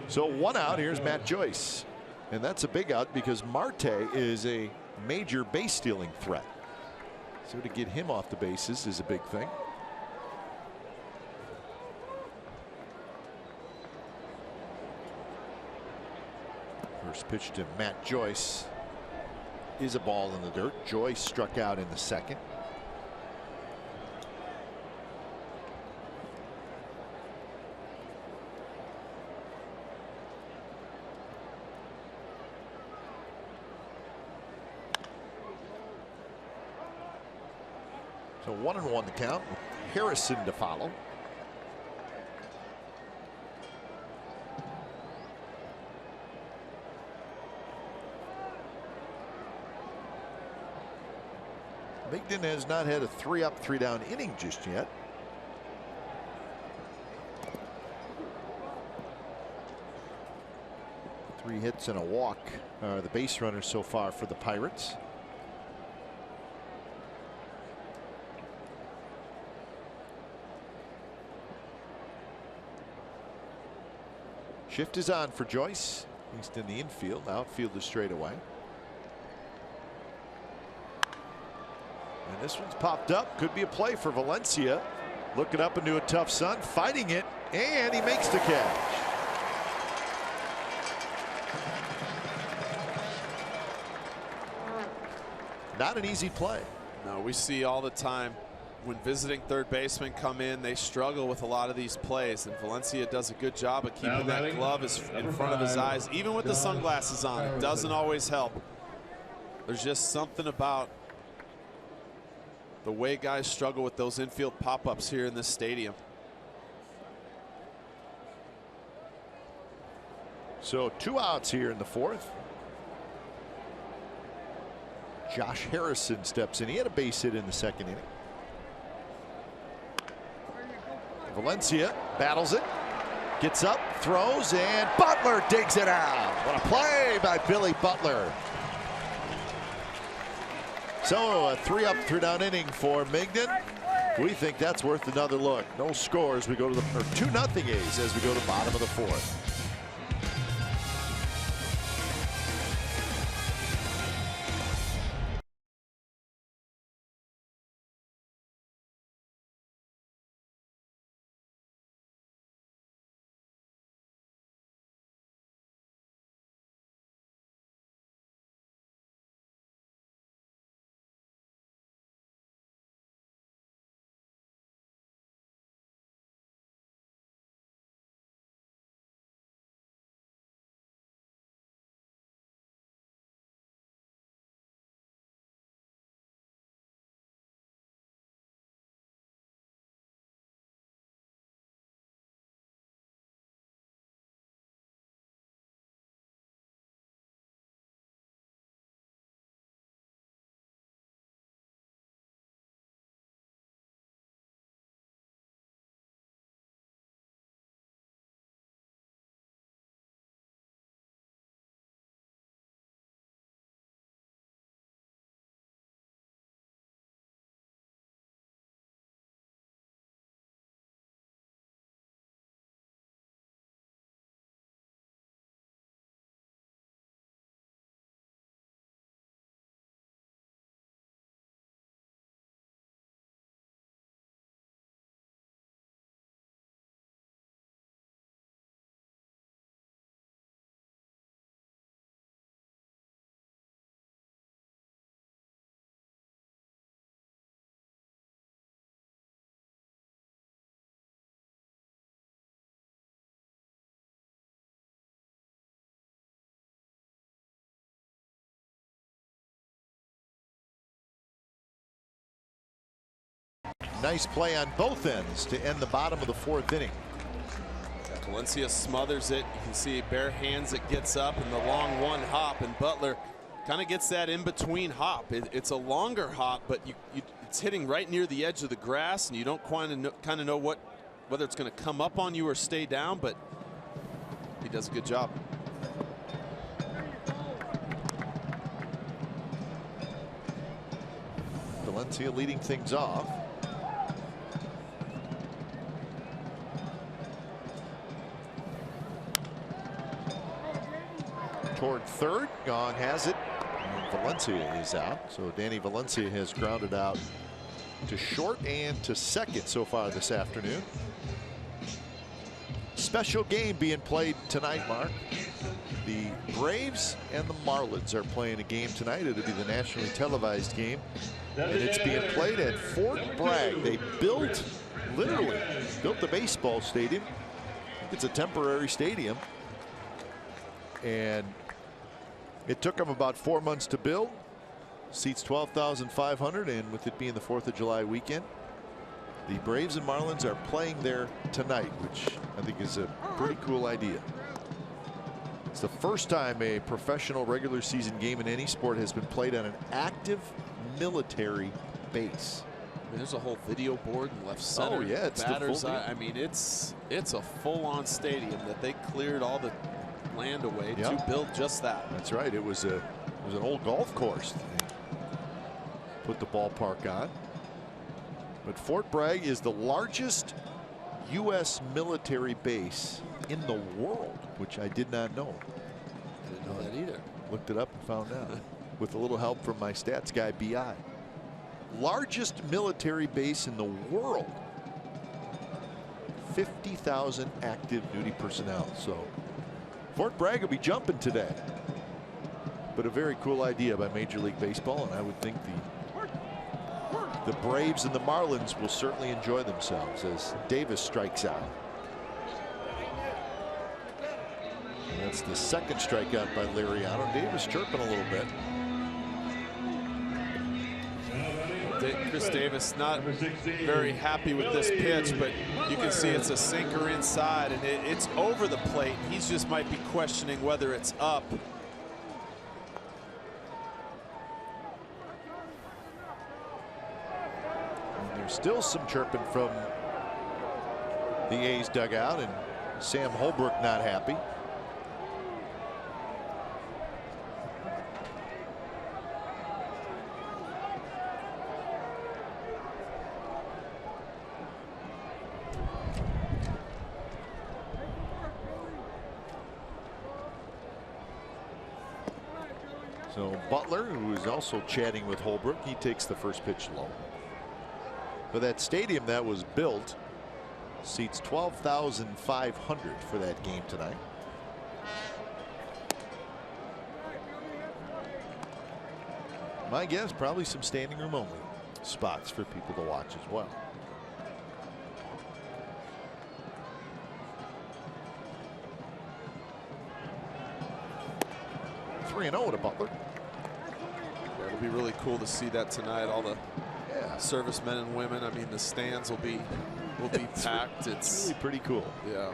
So 1 out. Here's Matt Joyce, and that's a big out because Marte is a major base stealing threat. So to get him off the bases is a big thing. First pitch to Matt Joyce is a ball in the dirt. Joyce struck out in the second. So 1-1 the count, with Harrison to follow. Mingden has not had a 3-up, 3-down inning just yet. Three hits and a walk are the base runners so far for the Pirates. Shift is on for Joyce. He's in the infield. Outfield is straight away. And this one's popped up. Could be a play for Valencia. Looking up into a tough sun, fighting it, and he makes the catch. Not an easy play. No, we see all the time when visiting third basemen come in, they struggle with a lot of these plays, and Valencia does a good job of keeping that glove in front of his eyes, even with the sunglasses on. It doesn't always help. There's just something about the way guys struggle with those infield pop-ups here in this stadium. So 2 outs here in the fourth. Josh Harrison steps in. He had a base hit in the second inning. Valencia battles it, gets up, throws, and Butler digs it out. What a play by Billy Butler. So a 3-up, 3-down inning for Mingden. We think that's worth another look. No scores. We go to the 2-0 A's as we go to the bottom of the fourth. nice play on both ends to end the bottom of the 4th inning. Valencia smothers it. You can see bare hands it gets up and the long one hop, and Butler kind of gets that in between hop. It's a longer hop, but it's hitting right near the edge of the grass, and you don't kind of know whether it's going to come up on you or stay down, but he does a good job. Valencia leading things off. Toward third, Gong has it, and Valencia is out. So Danny Valencia has grounded out to short and to second so far this afternoon. Special game being played tonight, Mark. The Braves and the Marlins are playing a game tonight. It'll be the nationally televised game, and it's being played at Fort Bragg. They literally built the baseball stadium. It's a temporary stadium, and it took them about 4 months to build. Seats 12,500, and with it being the 4th of July weekend, the Braves and Marlins are playing there tonight, which I think is a pretty cool idea. It's the first time a professional regular season game in any sport has been played on an active military base. I mean, there's a whole video board in left center. Oh yeah, it's batter's eye. I mean, it's a full-on stadium that they cleared all the land away to build just that. That's right. It was an old golf course. They put the ballpark on. But Fort Bragg is the largest U.S. military base in the world, which I did not know. I didn't know that either. Looked it up and found out with a little help from my stats guy, BI. Largest military base in the world. 50,000 active duty personnel. So Fort Bragg will be jumping today. But a very cool idea by Major League Baseball, and I would think the Braves and the Marlins will certainly enjoy themselves as Davis strikes out. And that's the second strikeout by Liriano. Davis chirping a little bit. Chris Davis not very happy with this pitch, but you can see it's a sinker inside, and it's over the plate. He just might be questioning whether it's up. There's still some chirping from the A's dugout, and Sam Holbrook not happy. So Butler, who is also chatting with Holbrook, he takes the first pitch low. For that stadium that was built, seats 12,500 for that game tonight. My guess, probably some standing room only spots for people to watch as well. -3-0 to Butler. It'll be really cool to see that tonight. All the servicemen and women. I mean, the stands will be packed. It's really pretty cool. Yeah.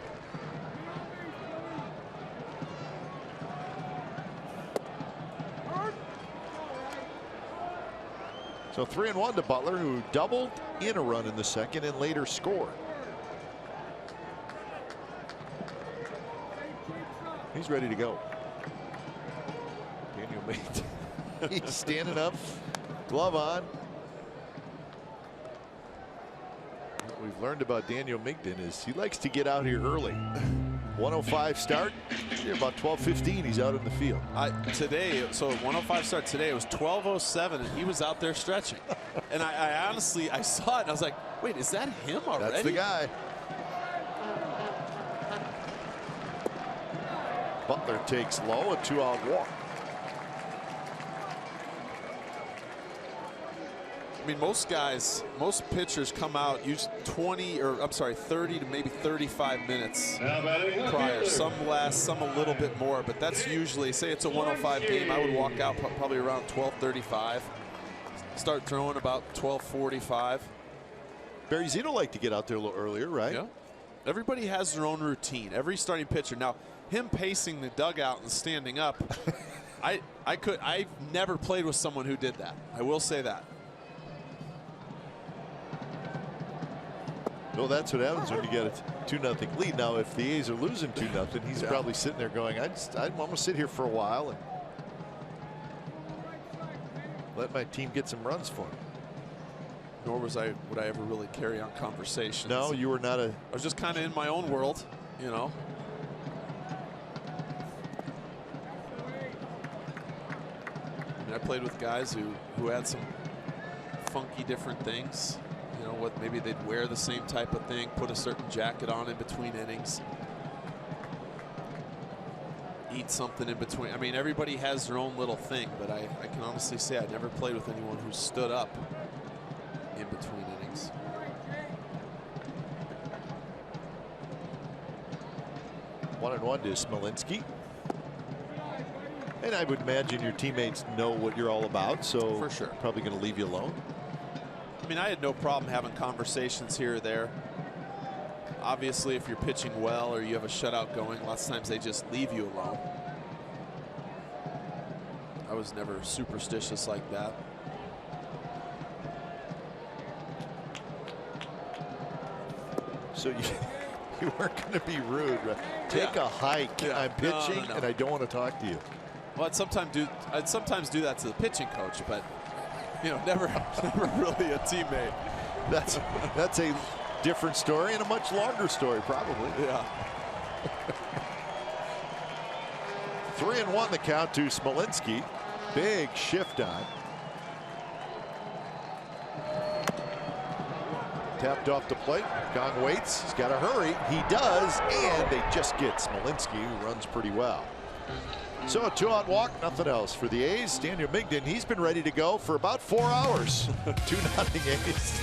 So 3-1 to Butler, who doubled in a run in the second and later scored. He's ready to go. Daniel Migden. He's standing up, glove on. What we've learned about Daniel Migden is he likes to get out here early. 105 start. About 12:15, he's out in the field. Today, so 105 start today. It was 12:07, and he was out there stretching. And I honestly, I saw it, and I was like, wait, is that him already? That's the guy. Butler takes low, a 2-out walk. I mean, most pitchers come out use 30 to maybe 35 minutes prior. Some less, some a little bit more, but that's usually, say it's a 105 game, I would walk out probably around 12:35. Start throwing about 12:45. Barry Zito liked to get out there a little earlier, right? Yeah. Everybody has their own routine. Every starting pitcher. Now, him pacing the dugout and standing up, I've never played with someone who did that. I will say that. Well, that's what happens when you get a 2-0 lead. Now, if the A's are losing 2-0, he's probably sitting there going, I'm going to sit here for a while and let my team get some runs for me. Nor would I ever really carry on conversations. No, you were not a... I was just kind of in my own world, you know. I mean, I played with guys who had some funky different things. You know what? Maybe they'd wear the same type of thing, put a certain jacket on in between innings, eat something in between. I mean, everybody has their own little thing, but I can honestly say I never played with anyone who stood up in between innings. One and one to Smolinski. And I would imagine your teammates know what you're all about, so for sure, probably going to leave you alone. I mean, I had no problem having conversations here or there. Obviously, if you're pitching well or you have a shutout going, lots of times they just leave you alone. I was never superstitious like that. So you weren't going to be rude, right? Take a hike. Yeah. I'm pitching, No. and I don't want to talk to you. Well, I'd sometimes do that to the pitching coach, but you know, never really a teammate. That's a different story and a much longer story, probably. Yeah. 3-1 the count to Smolinski. Big shift on. Tapped off the plate. Gong waits. He's got to hurry. He does, and they just get Smolinski, who runs pretty well. So a 2-out walk, nothing else for the A's. Daniel Migden, he's been ready to go for about 4 hours. 2-0 A's.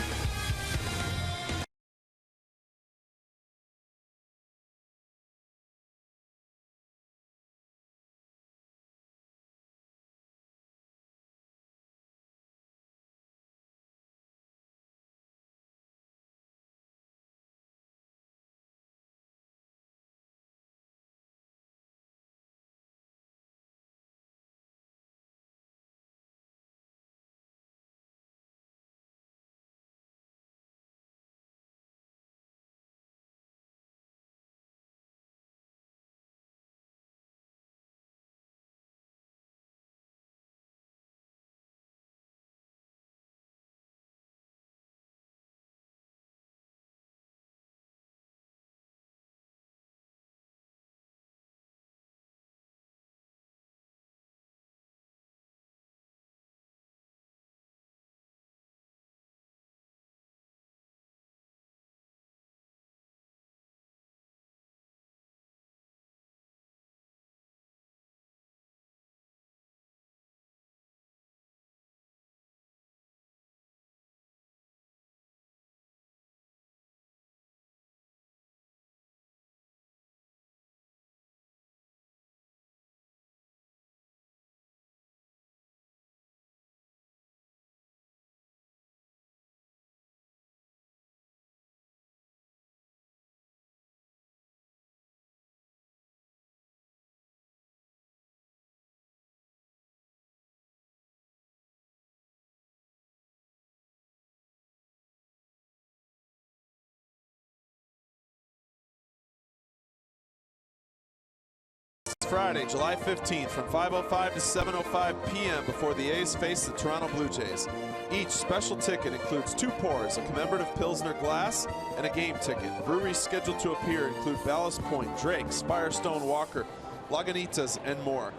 Friday, July 15th from 5:05 to 7:05 p.m. before the A's face the Toronto Blue Jays. Each special ticket includes 2 pours, a commemorative Pilsner glass, and a game ticket. Breweries scheduled to appear include Ballast Point, Drake's, Firestone Walker, Lagunitas, and more.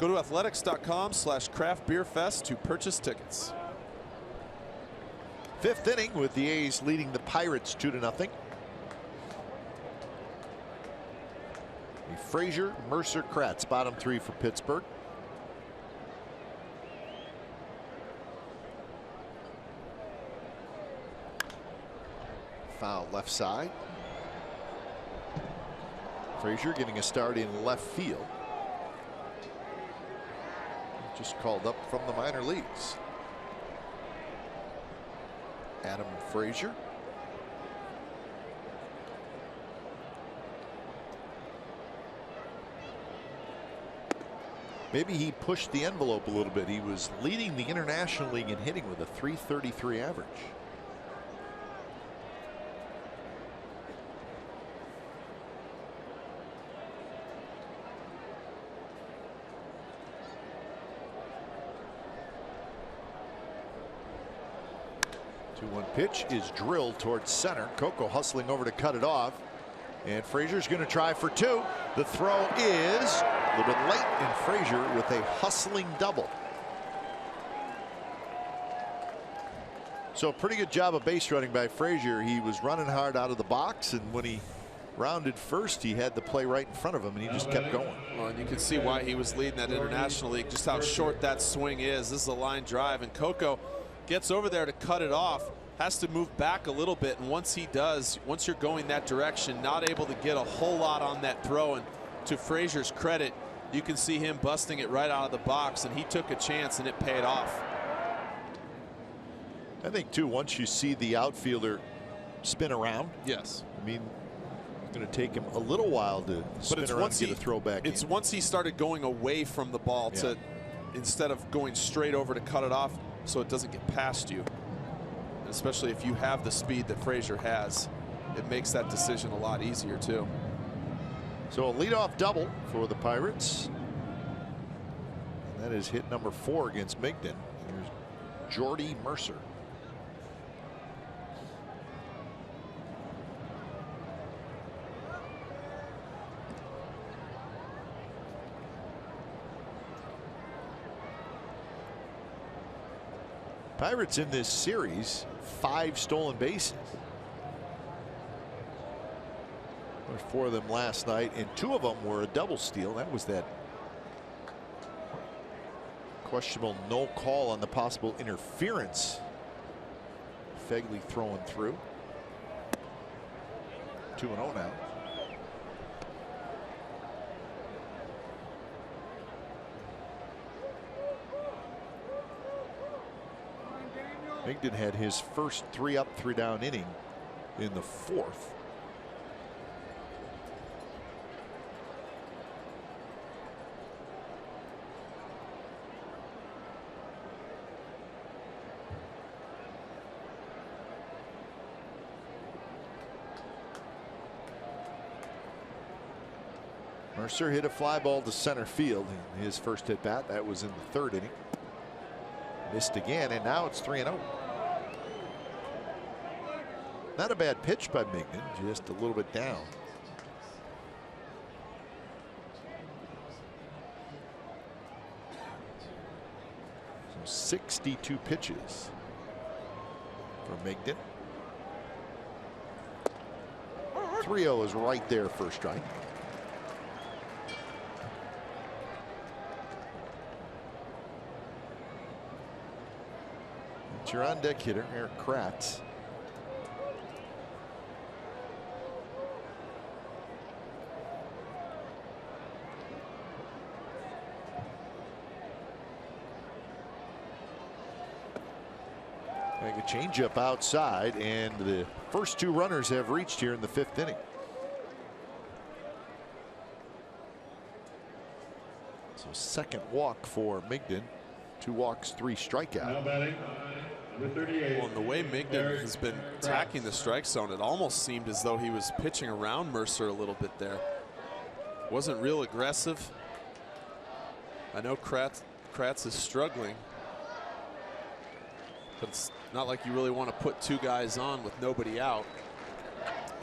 Go to athletics.com/craftbeerfest to purchase tickets. 5th inning with the A's leading the Pirates 2-0. Frazier, Mercer, Kratz, bottom 3 for Pittsburgh. Foul left side. Frazier getting a start in left field. Just called up from the minor leagues. Adam Frazier. maybe he pushed the envelope a little bit. He was leading the International League in hitting with a .333 average. One pitch is drilled towards center. Coco hustling over to cut it off, and Frazier's going to try for two. The throw is a little bit late, and Frazier with a hustling double. So a pretty good job of base running by Frazier. He was running hard out of the box, and when he rounded first, he had the play right in front of him, and he just kept going. Well, and you can see why he was leading that International League, just how short that swing is. This is a line drive, and Coco gets over there to cut it off. Has to move back a little bit, and once he does, once you're going that direction, not able to get a whole lot on that throw. And to Frazier's credit, you can see him busting it right out of the box, and he took a chance and it paid off. I think too, once you see the outfielder spin around, yes, I mean, it's going to take him a little while to spin around and get a throw back in. It's once he started going away from the ball to, instead of going straight over to cut it off so it doesn't get past you. Especially if you have the speed that Frazier has, it makes that decision a lot easier too. So a leadoff double for the Pirates. And that is hit number 4 against Migden. Here's Jordy Mercer. Pirates in this series, 5 stolen bases. There's 4 of them last night, and 2 of them were a double steal. That was that questionable no call on the possible interference. Fegley throwing through. 2-0 now. Migden had his first 3 up, 3 down inning in the 4th. Mercer hit a fly ball to center field in his first at bat. That was in the 3rd inning. Missed again, and now it's 3-0. Not a bad pitch by Migden, just a little bit down. So 62 pitches for Migden. 3-0 is right there for a strike. It's your on deck hitter, Eric Kratz. Make a changeup outside, and the first 2 runners have reached here in the 5th inning. So 2nd walk for Migden. 2 walks, 3 strikeouts. Now batting, number 38. Well, and the way Migden has been attacking the strike zone, it almost seemed as though he was pitching around Mercer a little bit there. Wasn't real aggressive. I know Kratz is struggling, but it's not like you really want to put 2 guys on with nobody out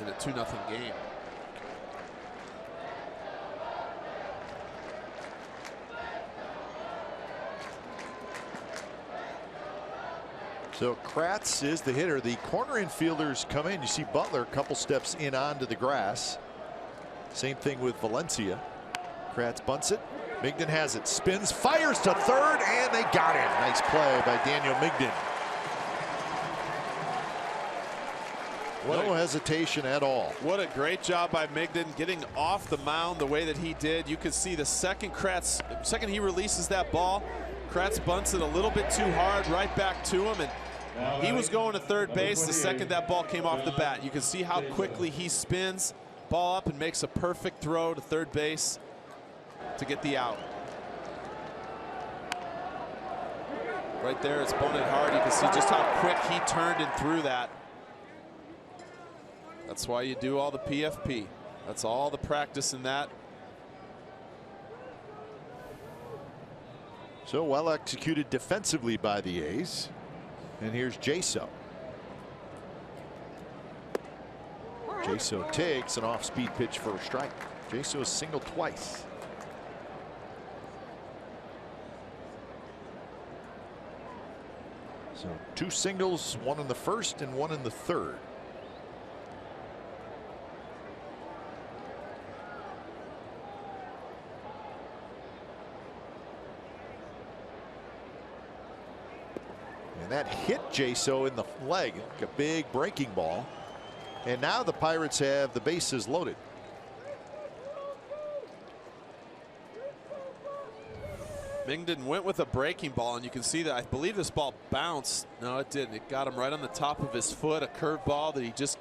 in a 2-0 game. So Kratz is the hitter. The corner infielders come in. You see Butler a couple steps in onto the grass. Same thing with Valencia. Kratz bunts it. Migden has it. Spins, fires to 3rd, and they got him. Nice play by Daniel Migden. No hesitation at all. What a great job by Migden getting off the mound the way that he did. You could see the second he releases that ball, Kratz bunts it a little bit too hard right back to him, and he was going to 3rd base the second that ball came off the bat. You can see how quickly he spins, ball up, and makes a perfect throw to 3rd base to get the out. Right there, it's bunted hard. You can see just how quick he turned and threw that. That's why you do all the PFP. That's all the practice in that. So well executed defensively by the A's. And here's Jaso. Jaso takes an off-speed pitch for a strike. Jaso has singled twice. So 2 singles, 1 in the first and 1 in the third. And that hit Jaso in the leg, a big breaking ball. And now the Pirates have the bases loaded. Mingden went with a breaking ball, and you can see that I believe this ball bounced. No, it didn't. It got him right on the top of his foot, a curved ball that he just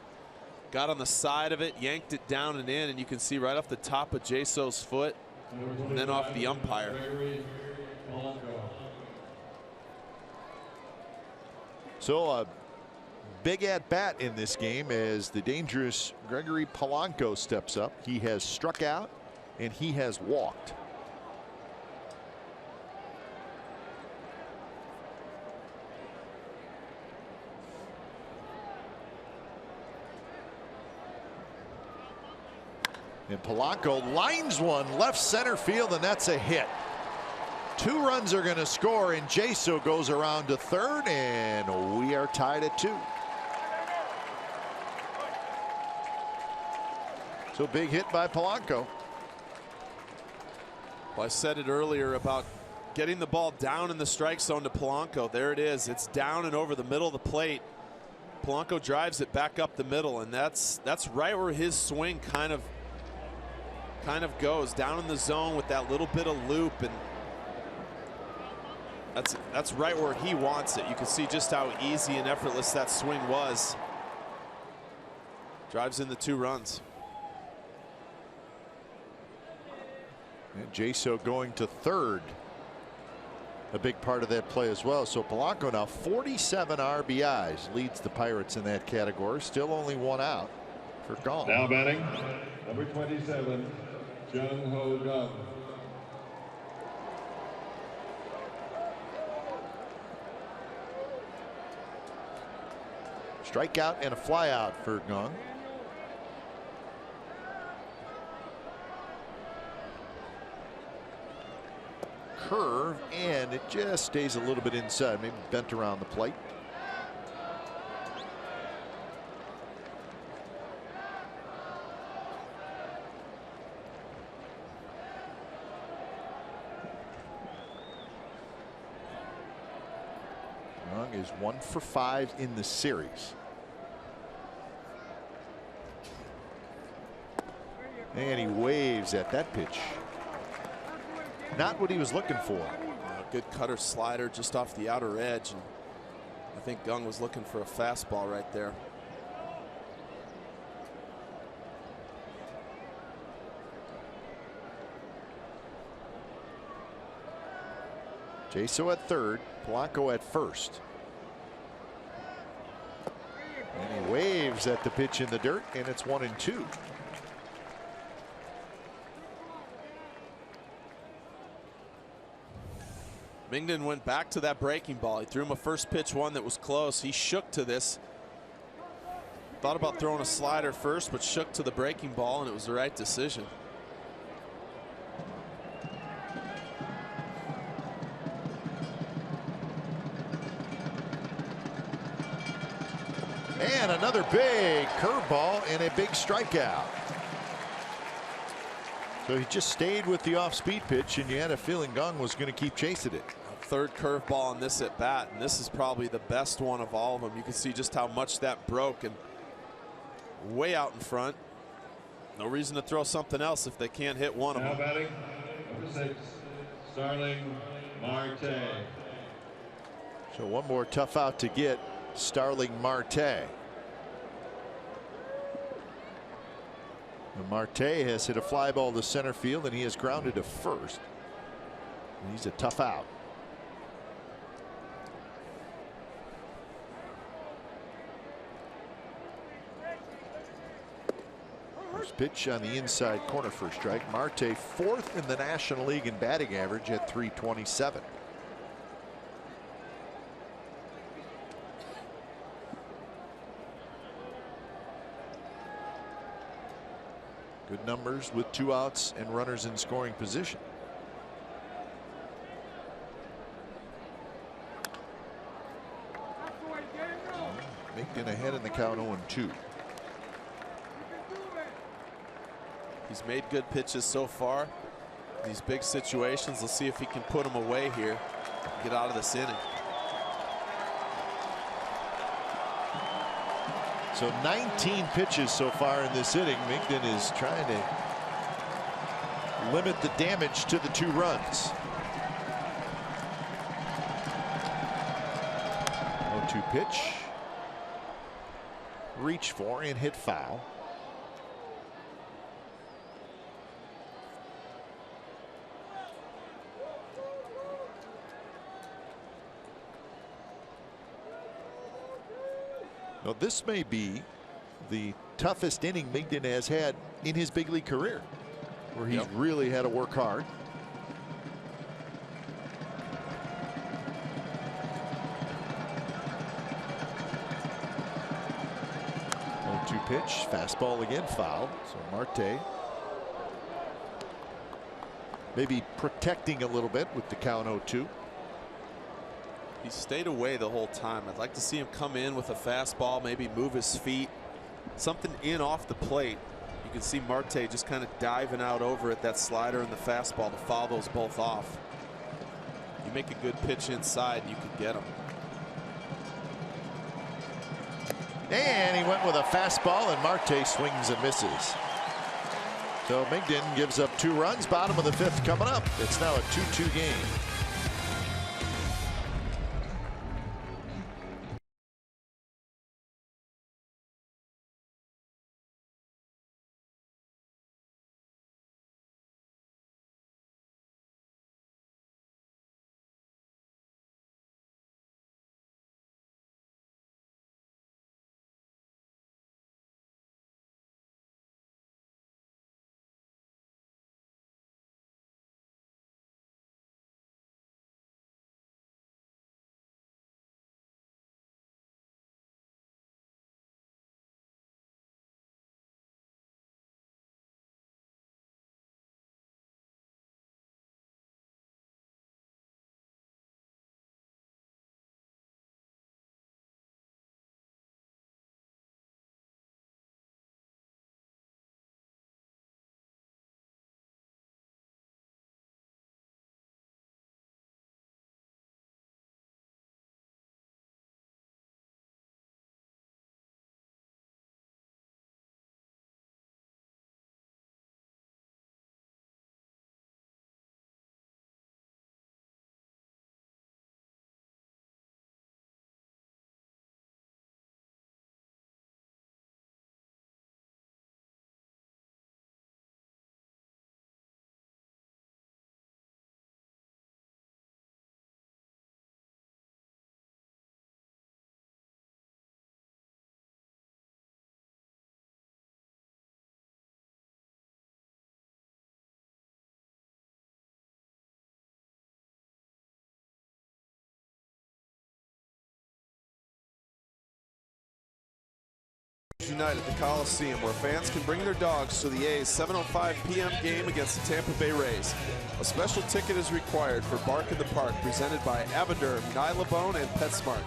got on the side of it, yanked it down and in, and you can see right off the top of Jaso's foot and then off the umpire. So a big at bat in this game as the dangerous Gregory Polanco steps up. He has struck out and he has walked. And Polanco lines one left center field, and that's a hit. 2 runs are going to score, and Jaso goes around to third, and we are tied at 2. So big hit by Polanco. Well, I said it earlier about getting the ball down in the strike zone to Polanco. There it is. It's down and over the middle of the plate. Polanco drives it back up the middle, and that's right where his swing kind of goes, down in the zone with that little bit of loop, and that's right where he wants it. You can see just how easy and effortless that swing was. Drives in the 2 runs. And Jaso going to third, a big part of that play as well. So Polanco now 47 RBIs, leads the Pirates in that category. Still only 1 out for Gong. Now batting, number 27, Jung Ho Gun. Strikeout and a flyout for Gong. Curve, and it just stays a little bit inside, maybe bent around the plate. Young is 1 for 5 in the series. And he waves at that pitch. Not what he was looking for. Good cutter slider just off the outer edge, and I think Gung was looking for a fastball right there. Jaso at third, Polanco at first. And he waves at the pitch in the dirt, and it's 1-2. Mingden went back to that breaking ball. He threw him a first pitch one that was close. He shook to this. Thought about throwing a slider first, but shook to the breaking ball, and it was the right decision. And another big curveball and a big strikeout. So he just stayed with the off-speed pitch, and you had a feeling Gong was going to keep chasing it. Third curveball on this at bat, and this is probably the best one of all of them. You can see just how much that broke, and way out in front. No reason to throw something else if they can't hit one of them. Now batting, number 6, Starling Marte. So one more tough out to get, Starling Marte. And Marte has hit a fly ball to center field, and he has grounded to first. And he's a tough out. First pitch on the inside corner for a strike. Marte 4th in the National League in batting average at .327. Good numbers with 2 outs and runners in scoring position. Migden ahead in the count 0-2. He's made good pitches so far. These big situations. Let's see if he can put them away here. Get out of this inning. So 19 pitches so far in this inning. Migden is trying to limit the damage to the 2 runs. 0-2 pitch. Reach for and hit foul. Now this may be the toughest inning Migden has had in his big league career, where he's really had to work hard. Pitch, fastball again, foul. So Marte maybe protecting a little bit with the count 0-2. He stayed away the whole time. I'd like to see him come in with a fastball, maybe move his feet, something in off the plate. You can see Marte just kind of diving out over it, that slider and the fastball, to foul those both off. You make a good pitch inside, you can get him. And he went with a fastball, and Marte swings and misses. So Migden gives up 2 runs. Bottom of the 5th coming up. It's now a 2-2 game. United at the Coliseum, where fans can bring their dogs to the A's 7:05 p.m. game against the Tampa Bay Rays. A special ticket is required for Bark in the Park, presented by Abadur, Nylabone, and PetSmart.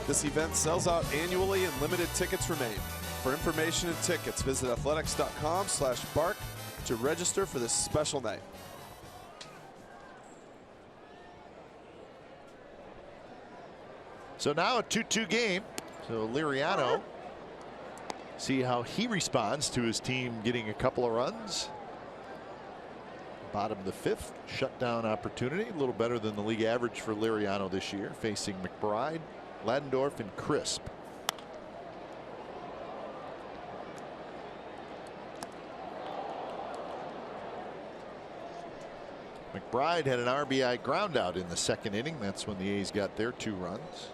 This event sells out annually and limited tickets remain. For information and tickets, visit athletics.com/bark to register for this special night. So now a 2-2 game. So Liriano, see how he responds to his team getting a couple of runs. Bottom of the 5th, shutdown opportunity, a little better than the league average for Liriano this year, facing McBride, Ladendorf, and Crisp. McBride had an RBI groundout in the 2nd inning. That's when the A's got their 2 runs.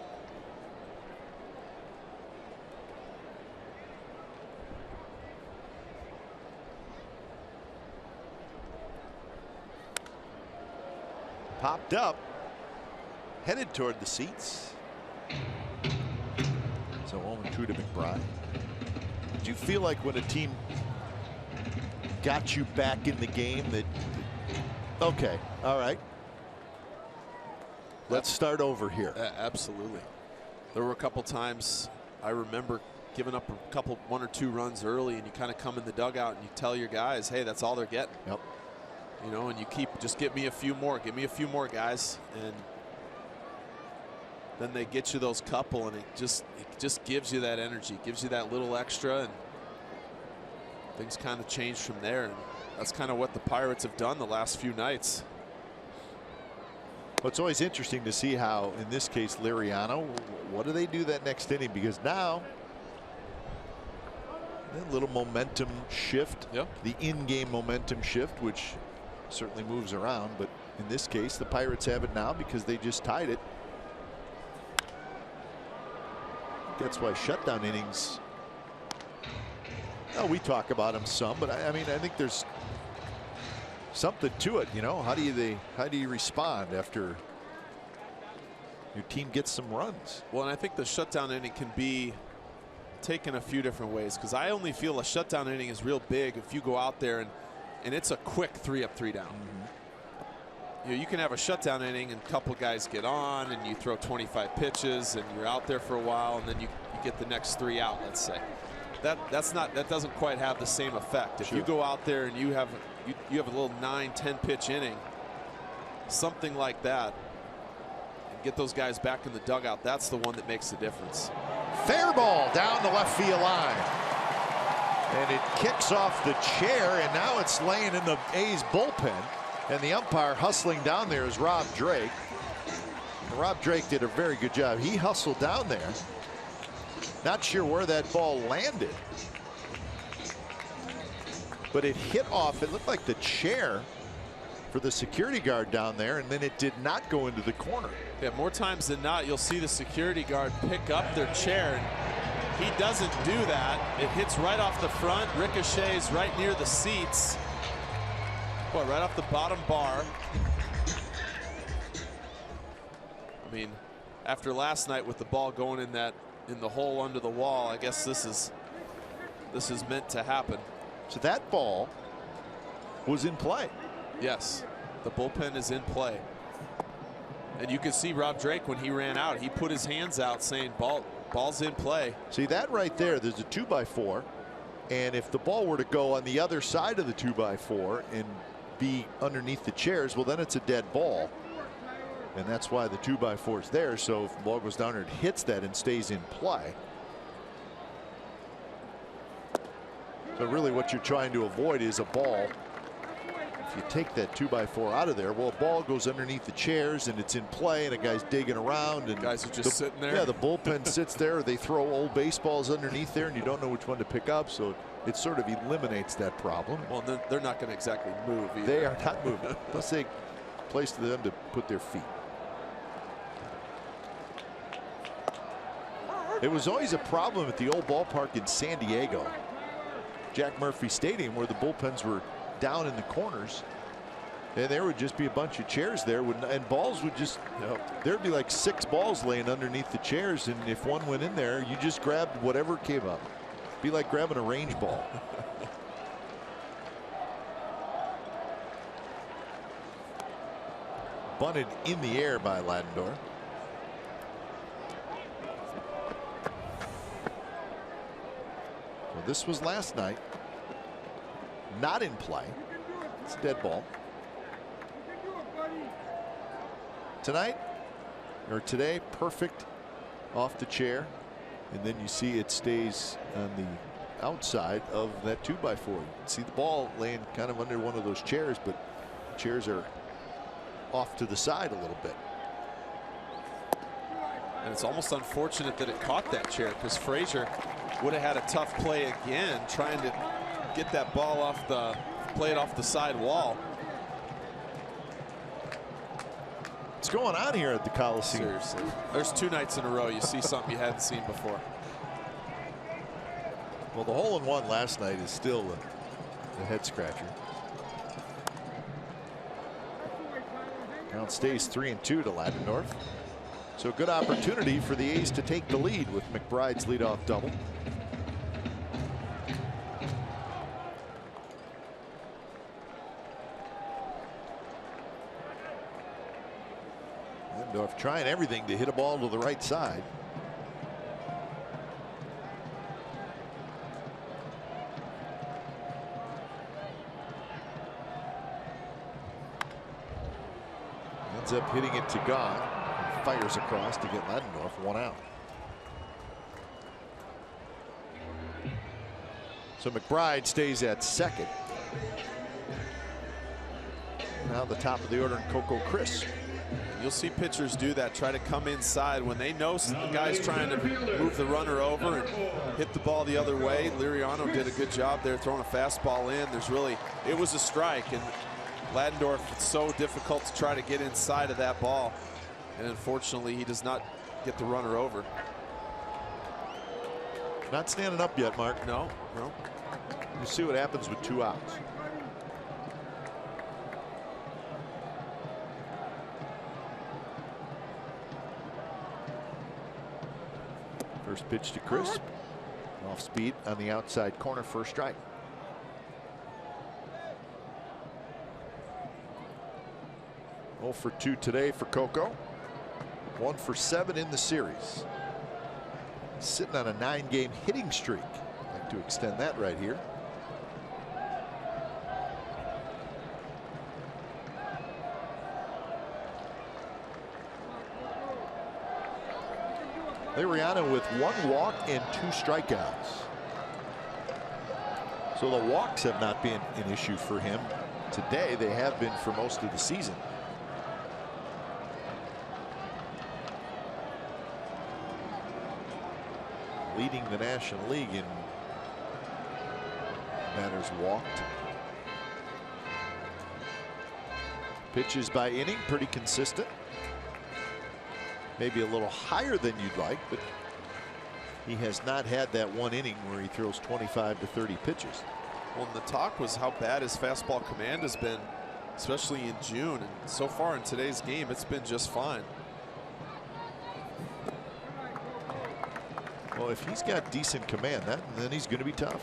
popped up, headed toward the seats. So 0-2 to McBride. Did you feel like when a team got you back in the game that, okay, all right, let's start over here? Absolutely. There were a couple times I remember giving up one or two runs early, and you kind of come in the dugout and you tell your guys, hey, that's all they're getting. Yep. You know, and you just give me a few more, guys, and then they get you those couple, and it just gives you that energy, gives you that little extra, and things kind of change from there. And that's kind of what the Pirates have done the last few nights. Well, it's always interesting to see how, in this case, Liriano, what do they do that next inning? Because now a little momentum shift, yep. The in-game momentum shift, which certainly moves around, but in this case the Pirates have it now because they just tied it. That's why shutdown innings, we talk about them some, but I mean, I think there's something to it. You know, how do you respond after your team gets some runs? Well, and I think the shutdown inning can be taken a few different ways, because I only feel a shutdown inning is real big if you go out there and it's a quick 3 up, 3 down. You know, you can have a shutdown inning and a couple guys get on and you throw 25 pitches and you're out there for a while, and then you get the next 3 out, let's say. That doesn't quite have the same effect. If you go out there and you have a little 9-10 pitch inning, something like that, and get those guys back in the dugout, that's the one that makes the difference. Fair ball down the left field line. And it kicks off the chair, and now it's laying in the A's bullpen. And the umpire hustling down there is Rob Drake. And Rob Drake did a very good job. He hustled down there. Not sure where that ball landed, but it hit off, it looked like the chair for the security guard down there, and then it did not go into the corner. Yeah, more times than not, you'll see the security guard pick up their chair, and he doesn't do that. It hits right off the front, ricochets right near the seats. Boy, right off the bottom bar. I mean, after last night with the ball going in the hole under the wall, I guess this is meant to happen. So that ball was in play. Yes, the bullpen is in play. And you can see Rob Drake when he ran out, he put his hands out saying ball's in play. See that right there, there's a 2x4, and if the ball were to go on the other side of the 2x4 and be underneath the chairs, well, then it's a dead ball. And that's why the 2x4 is there. So if the ball goes down, it hits that and stays in play. So really what you're trying to avoid is a ball. If you take that 2x4 out of there, well, a ball goes underneath the chairs and it's in play, and a guy's digging around, and guys are just sitting there. Yeah, the bullpen sits there, or they throw old baseballs underneath there and you don't know which one to pick up, so it sort of eliminates that problem. Well, they're not going to exactly move either. They are not moving. Plus a place for them to put their feet. It was always a problem at the old ballpark in San Diego, Jack Murphy Stadium, where the bullpens were down in the corners, and there would just be a bunch of chairs there, and balls would just, there'd be like 6 balls laying underneath the chairs, and if one went in there, you just grabbed whatever came up. It'd be like grabbing a range ball. Bunted in the air by Ladendorf. Well, this was last night. Not in play. It's a dead ball. Tonight, or today, perfect off the chair. And then you see it stays on the outside of that 2x4. You can see the ball laying kind of under one of those chairs, but chairs are off to the side a little bit. And it's almost unfortunate that it caught that chair, because Frazier would have had a tough play again trying to get that ball off play it off the side wall. What's going on here at the Coliseum? Seriously. There's 2 nights in a row you see something you hadn't seen before. Well, the hole-in-one last night is still a head scratcher. Count stays 3-2 to Ladendorf. So good opportunity for the A's to take the lead with McBride's leadoff double. Ladendorf trying everything to hit a ball to the right side. Ends up hitting it to God. Fires across to get Ladendorf 1 out. So McBride stays at second. Now the top of the order in Coco Crisp. You'll see pitchers do that, try to come inside when they know the guy's trying to move the runner over and hit the ball the other way. Liriano did a good job there throwing a fastball in. It was a strike, and Ladendorf, it's so difficult to try to get inside of that ball, and unfortunately he does not get the runner over. Not standing up yet, Mark. No. We'll see what happens with 2 outs. First pitch to Crisp. Off speed on the outside corner for a strike. Oh for 2 today for Coco. 1 for 7 in the series. Sitting on a 9-game hitting streak. Like to extend that right here. Liriano with 1 walk and 2 strikeouts. So the walks have not been an issue for him today. They have been for most of the season. Leading the National League in batters walked. Pitches by inning, pretty consistent. Maybe a little higher than you'd like, but he has not had that 1 inning where he throws 25 to 30 pitches. Well, and the talk was how bad his fastball command has been, especially in June, and so far in today's game it's been just fine. Well, if he's got decent command, then he's going to be tough.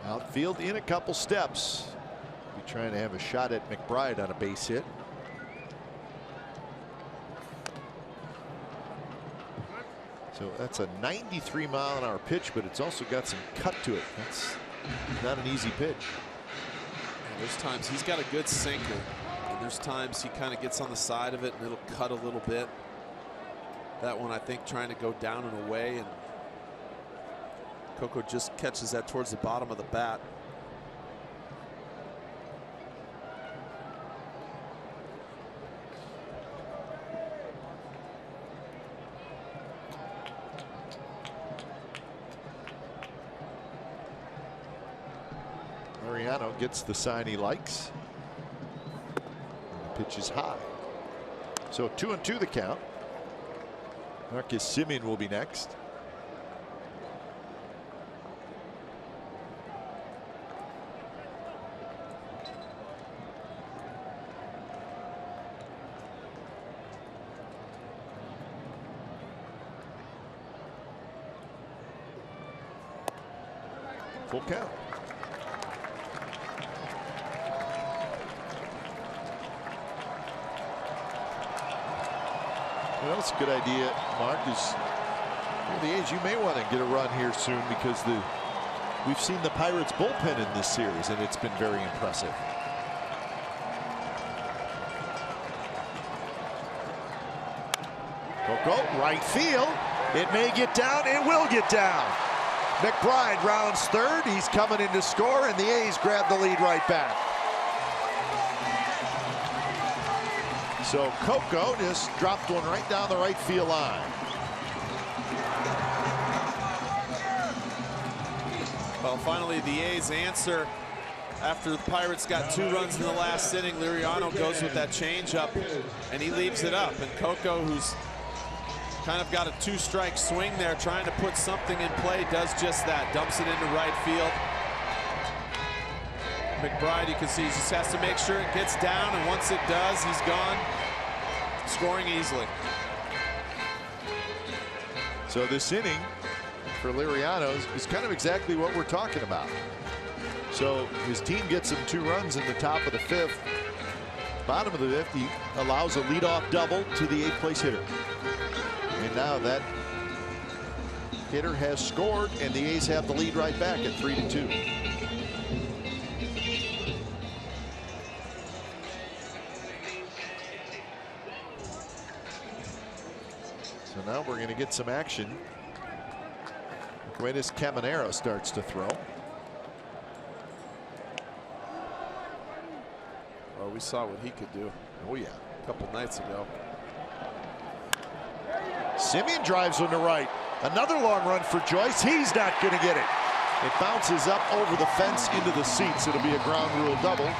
Outfield in a couple steps. Be trying to have a shot at McBride on a base hit. So that's a 93-mile-an-hour pitch, but it's also got some cut to it. That's not an easy pitch. And there's times he's got a good sinker, and there's times he kind of gets on the side of it and it'll cut a little bit. That one, I think, trying to go down and away, and Coco just catches that towards the bottom of the bat. Mariano gets the sign he likes. And the pitch is high. So 2-2 the count. Marcus Semien will be next. Full count. Well, that's a good idea, Mark, is the A's, you may want to get a run here soon, because we've seen the Pirates bullpen in this series and it's been very impressive. Coco, right field. It may get down. It will get down. McBride rounds third. He's coming in to score, and the A's grab the lead right back. So Coco just dropped one right down the right field line. Well, finally the A's answer After the Pirates got 2 runs in the last inning, Liriano goes with that changeup, and he leaves it up. And Coco, who's kind of got a 2-strike swing there, trying to put something in play, does just that. Dumps it into right field. McBride, you can see, he just has to make sure it gets down, and once it does, he's gone, scoring easily. So this inning for Liriano is kind of exactly what we're talking about. So his team gets him 2 runs in the top of the 5th. Bottom of the 5th, he allows a leadoff double to the 8th place hitter. And now that hitter has scored, and the A's have the lead right back at 3-2. So now we're going to get some action. Guedes Caminero starts to throw. Oh, we saw what he could do. Oh yeah, a couple nights ago. Semien drives on the right. Another long run for Joyce. He's not going to get it. It bounces up over the fence into the seats. It'll be a ground rule double.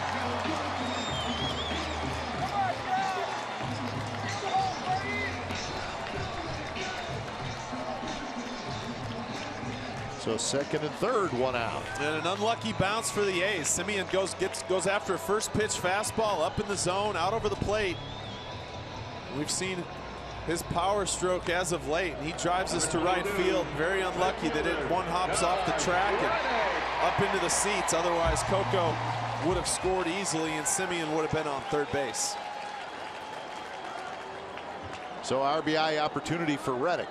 So second and third, 1 out. And an unlucky bounce for the A's. Semien goes after a first pitch fastball up in the zone, out over the plate. We've seen his power stroke as of late, and he drives us to right field. Very unlucky that one hops off the track and up into the seats. Otherwise, Coco would have scored easily, and Semien would have been on third base. So RBI opportunity for Reddick.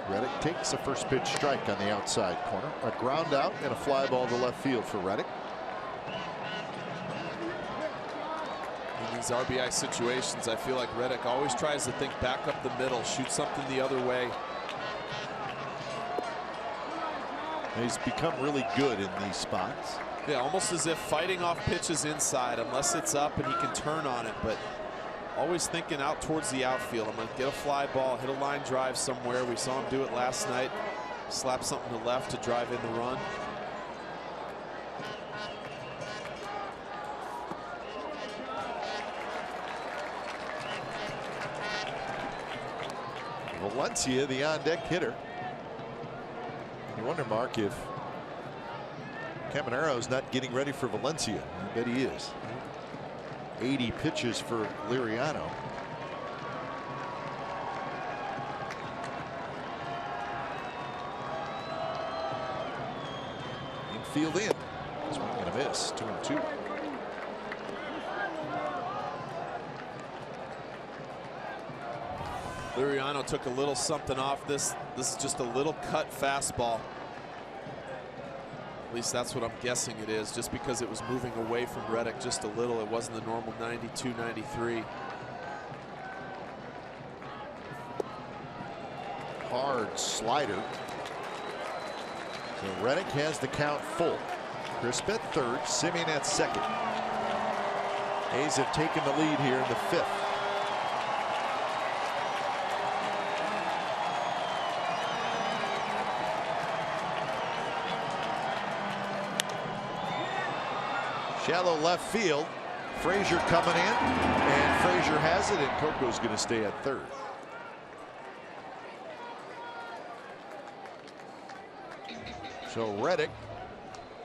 Reddick takes a first pitch strike on the outside corner. A ground out and a fly ball to left field for Reddick. In these RBI situations, I feel like Reddick always tries to think back up the middle, shoot something the other way. He's become really good in these spots. Yeah, almost as if fighting off pitches inside, unless it's up and he can turn on it, but always thinking out towards the outfield. I'm going to get a fly ball, hit a line drive somewhere. We saw him do it last night. Slap something to left to drive in the run. Valencia, the on-deck hitter. You wonder, Mark, if Caminero's not getting ready for Valencia. I bet he is. 80 pitches for Liriano. Infield in. Swing and a miss. 2-2. Liriano took a little something off this. This is just a little cut fastball. At least that's what I'm guessing it is, just because it was moving away from Reddick just a little. It wasn't the normal 92, 93. Hard slider. So Reddick has the count full. Crisp at third, Semien at second. A's have taken the lead here in the 5th. Shallow left field. Frazier coming in, and Frazier has it, and Coco's going to stay at third. So Reddick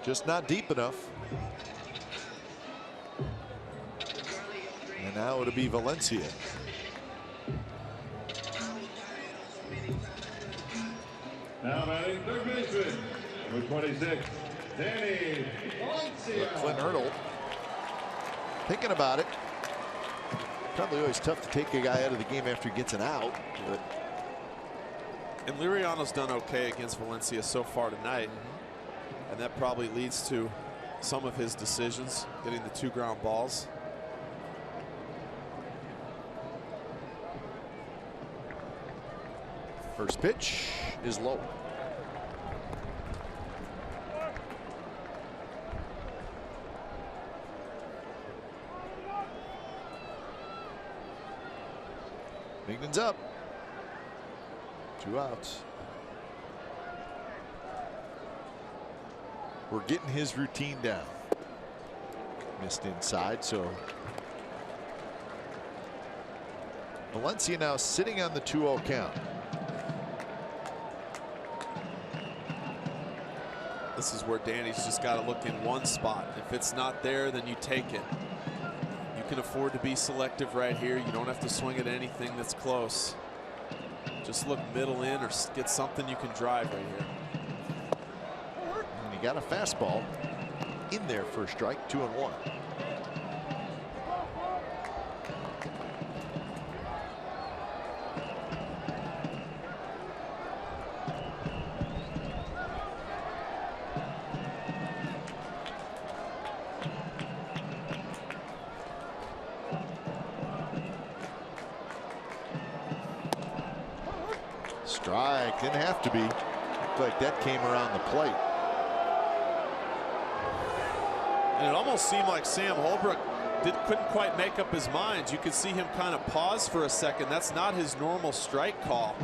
just not deep enough. And now it'll be Valencia. Now batting third baseman, number 26, Danny Valencia. Clint Hurdle thinking about it. Probably always tough to take a guy out of the game after he gets an out. But And Liriano's done okay against Valencia so far tonight. And that probably leads to some of his decisions, getting the 2 ground balls. first pitch is low. Bigman's up. 2 outs. were getting his routine down. Missed inside, so Valencia now sitting on the 2-0 count. This is where Danny's just got to look in one spot. If it's not there, then you take it. You can afford to be selective right here. You don't have to swing at anything that's close. Just look middle in or get something you can drive right here. And he got a fastball in there for a strike, 2-1. Strike, didn't have to be. Looked like that came around the plate. And it almost seemed like Sam Holbrook couldn't quite make up his mind. You could see him kind of pause for a second. That's not his normal strike call.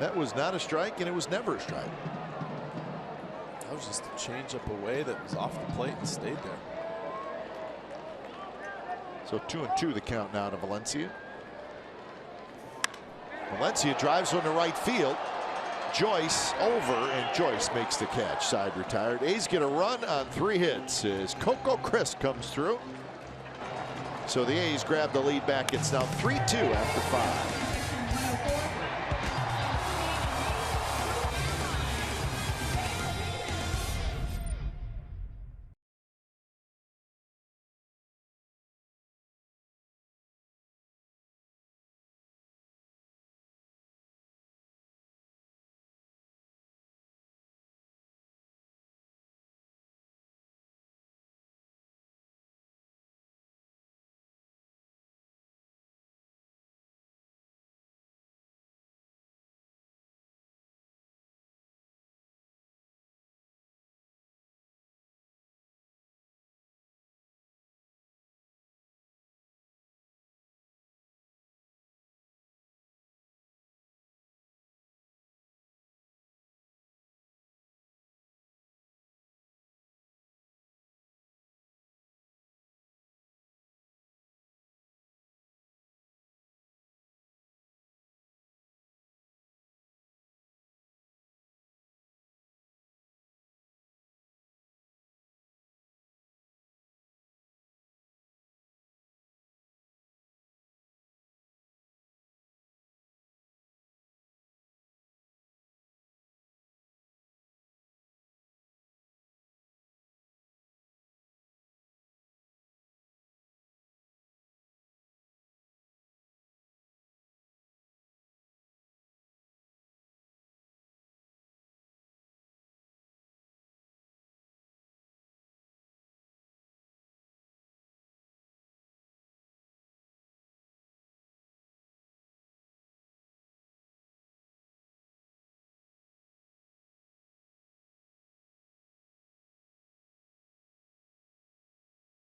That was not a strike, and it was never a strike. That was just a changeup away that was off the plate and stayed there. So 2-2 the count now to Valencia. Valencia drives one to right field. Joyce over, and Joyce makes the catch. Side retired. A's get a run on 3 hits as Coco Crisp comes through. So the A's grab the lead back. It's now 3-2 after 5.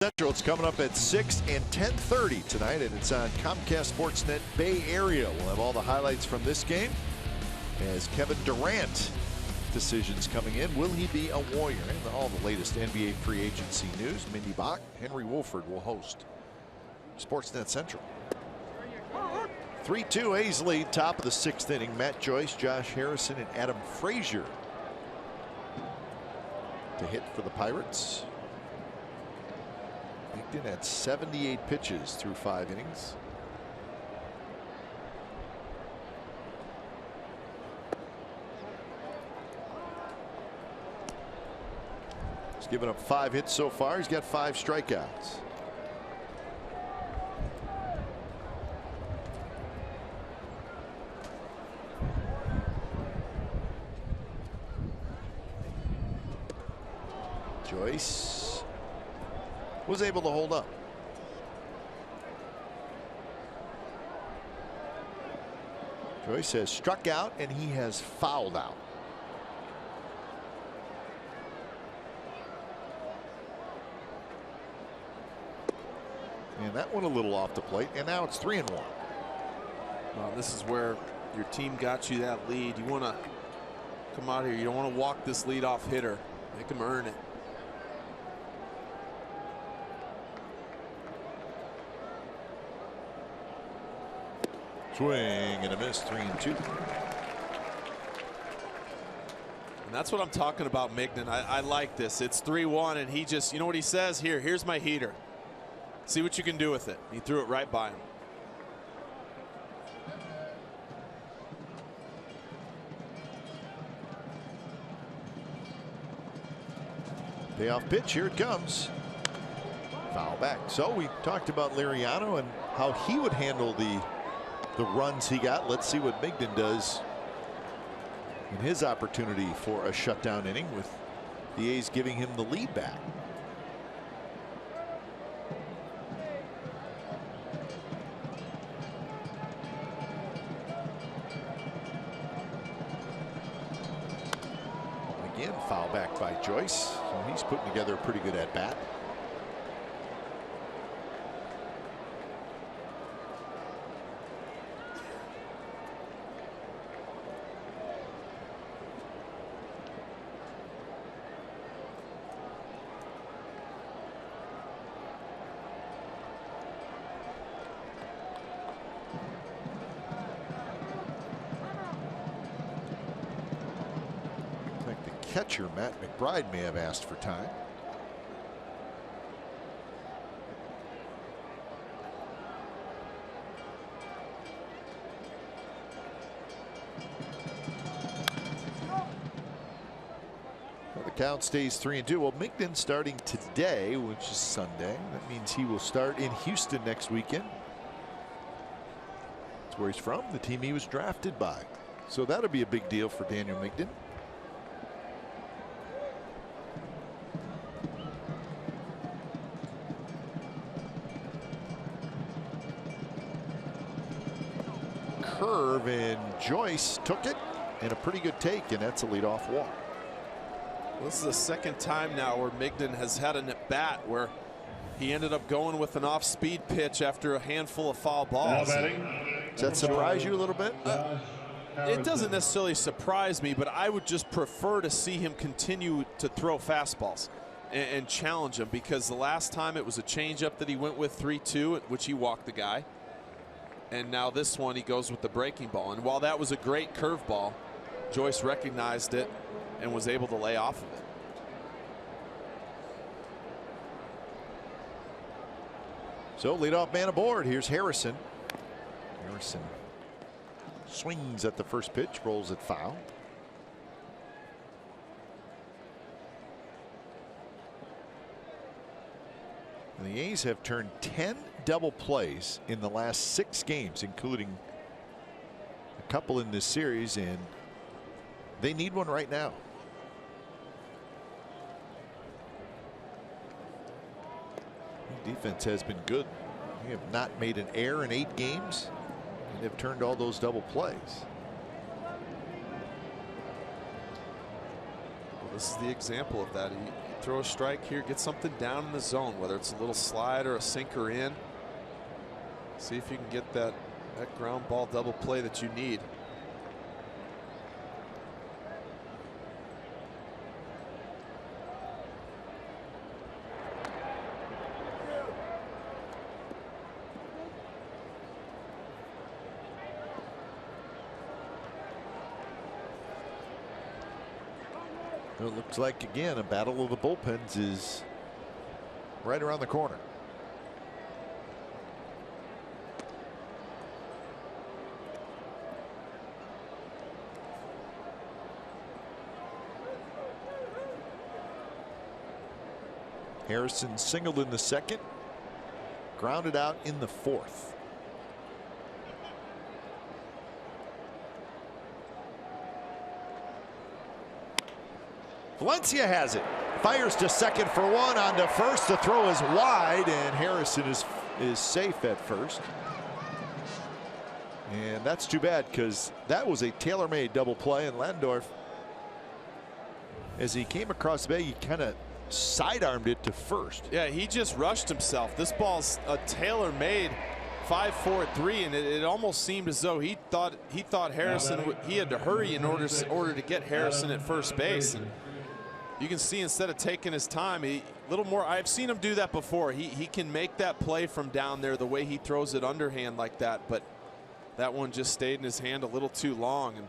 Central. It's coming up at 6 and 10:30 tonight, and it's on Comcast Sportsnet Bay Area. We'll have all the highlights from this game as Kevin Durant decisions coming in. Will he be a Warrior? And all the latest NBA free agency news. Mindy Bach, Henry Wolford will host Sportsnet Central. 3-2 A's lead, top of the 6th inning. Matt Joyce, Josh Harrison, and Adam Frazier to hit for the Pirates. Bigton at 78 pitches through 5 innings. He's given up 5 hits so far. He's got 5 strikeouts. Joyce was able to hold up. Joyce has struck out and he has fouled out. And that one a little off the plate, and now it's 3-1. Well, this is where your team got you that lead. You want to come out here. You don't want to walk this leadoff hitter. Make him earn it. Swing and a miss, 3-2. And that's what I'm talking about, Migden. I like this. It's 3-1, and he just, you know what he says? Here's my heater. See what you can do with it. He threw it right by him. Payoff pitch, here it comes. Foul back. So we talked about Liriano and how he would handle the runs he got. Let's see what Migden does in his opportunity for a shutdown inning, with the A's giving him the lead back. Again, foul back by Joyce. So he's putting together a pretty good at bat. Catcher Matt McBride may have asked for time. Well, the count stays 3-2. Well, Migden starting today, which is Sunday. That means he will start in Houston next weekend. That's where he's from, the team he was drafted by. So that'll be a big deal for Daniel Migden. Curve, and Joyce took it, and a pretty good take, and that's a leadoff walk. This is the second time now where Migden has had an at bat where he ended up going with an off-speed pitch after a handful of foul balls. Does that surprise you a little bit? It doesn't necessarily surprise me, but I would just prefer to see him continue to throw fastballs and challenge him, because the last time it was a changeup that he went with 3-2, which he walked the guy. And now this one he goes with the breaking ball. And while that was a great curveball, Joyce recognized it and was able to lay off of it. So leadoff man aboard. Here's Harrison. Harrison swings at the first pitch, rolls it foul. And the A's have turned 10 double plays in the last 6 games, including a couple in this series, and they need one right now. Defense has been good. They have not made an error in 8 games, and they've turned all those double plays. Well, this is the example of that. You throw a strike here, get something down in the zone, whether it's a little slide or a sinker in. See if you can get that ground ball double play that you need. It looks like, again, a battle of the bullpens is right around the corner. Harrison singled in the second, grounded out in the fourth. Valencia has it. Fires to second for one, on to first. The throw is wide, and Harrison is safe at first. And that's too bad, because that was a tailor-made double play, and Landorf, as he came across the bay, he kind of sidearmed it to first. Yeah, he just rushed himself. This ball's a tailor-made 5-4-3, and it almost seemed as though he thought Harrison, he had to hurry in order to get Harrison at first base. And You can see instead of taking his time, a little more. I've seen him do that before. He can make that play from down there the way he throws it underhand like that, but that one just stayed in his hand a little too long. And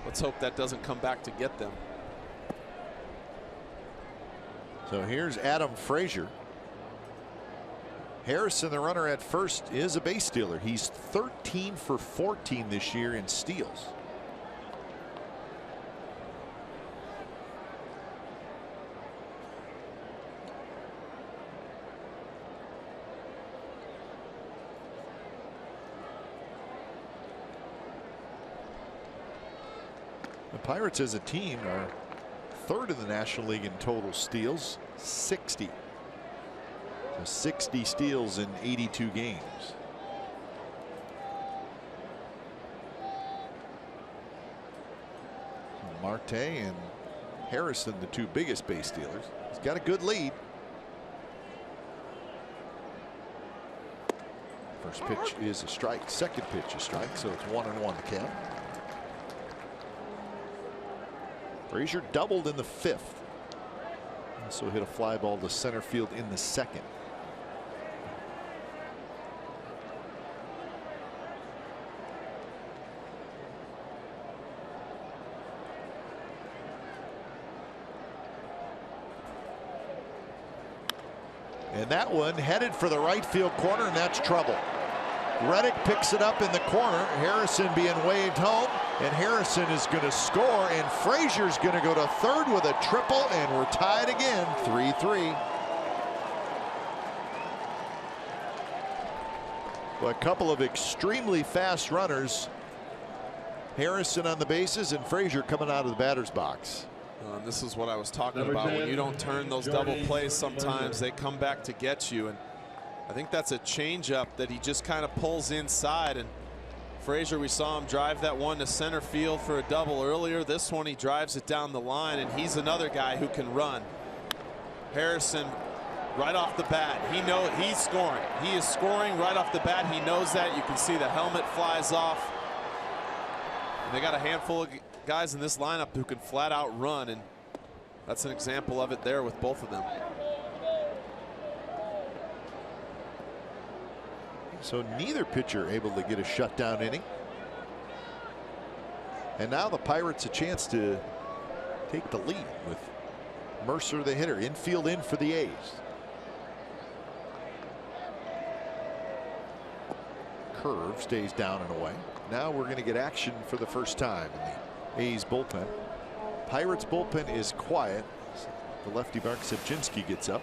let's hope that doesn't come back to get them. So here's Adam Frazier. Harrison, the runner at first, is a base stealer. He's 13 for 14 this year in steals. The Pirates as a team are third in the National League in total steals, 60. So 60 steals in 82 games. Marte and Harrison, the two biggest base stealers. He's got a good lead. First pitch is a strike. Second pitch a strike. So it's 1-1 to count. Frazier doubled in the fifth. Also hit a fly ball to center field in the second. And that one headed for the right field corner, and that's trouble. Reddick picks it up in the corner. Harrison being waved home, and Harrison is going to score, and Frazier's going to go to third with a triple, and we're tied again, 3-3. Well, a couple of extremely fast runners. Harrison on the bases and Frazier coming out of the batter's box. This is what I was talking about. When you don't turn those double plays, sometimes they come back to get you. And I think that's a changeup that he just kind of pulls inside. And Frazier, we saw him drive that one to center field for a double earlier. This one, he drives it down the line, and he's another guy who can run. Harrison, right off the bat, he knows he's scoring. He is scoring right off the bat. He knows that. You can see the helmet flies off. And they got a handful of guys in this lineup who can flat out run, and that's an example of it there with both of them. So neither pitcher able to get a shutdown inning. And now the Pirates a chance to take the lead with Mercer, the hitter. Infield in for the A's. Curve stays down and away. Now we're going to get action for the first time in the A's bullpen. Pirates bullpen is quiet. The lefty Mark Sepczynski gets up.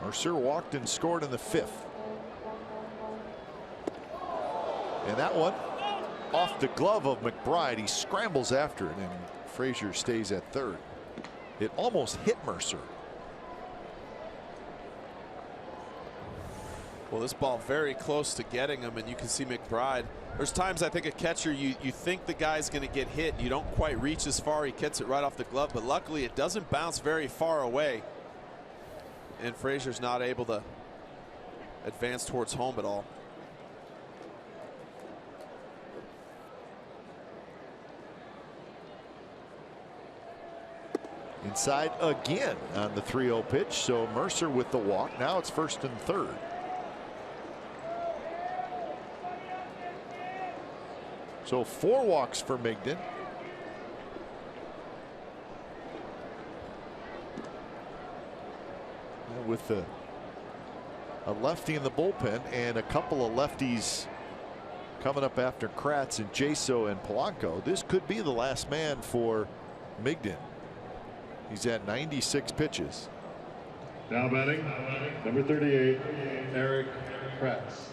Mercer walked and scored in the fifth. And that one off the glove of McBride. He scrambles after it, and Frazier stays at third. It almost hit Mercer. Well, this ball very close to getting him, and you can see McBride. There's times I think a catcher, you think the guy's going to get hit. You don't quite reach as far. He gets it right off the glove, but luckily it doesn't bounce very far away. And Frazier's not able to advance towards home at all. Inside again on the 3-0 pitch. So Mercer with the walk. Now it's first and third. So 4 walks for Migden. With a lefty in the bullpen and a couple of lefties coming up after Kratz and Jaso and Polanco, this could be the last man for Migden. He's at 96 pitches. Now batting, number 38, Eric Kratz.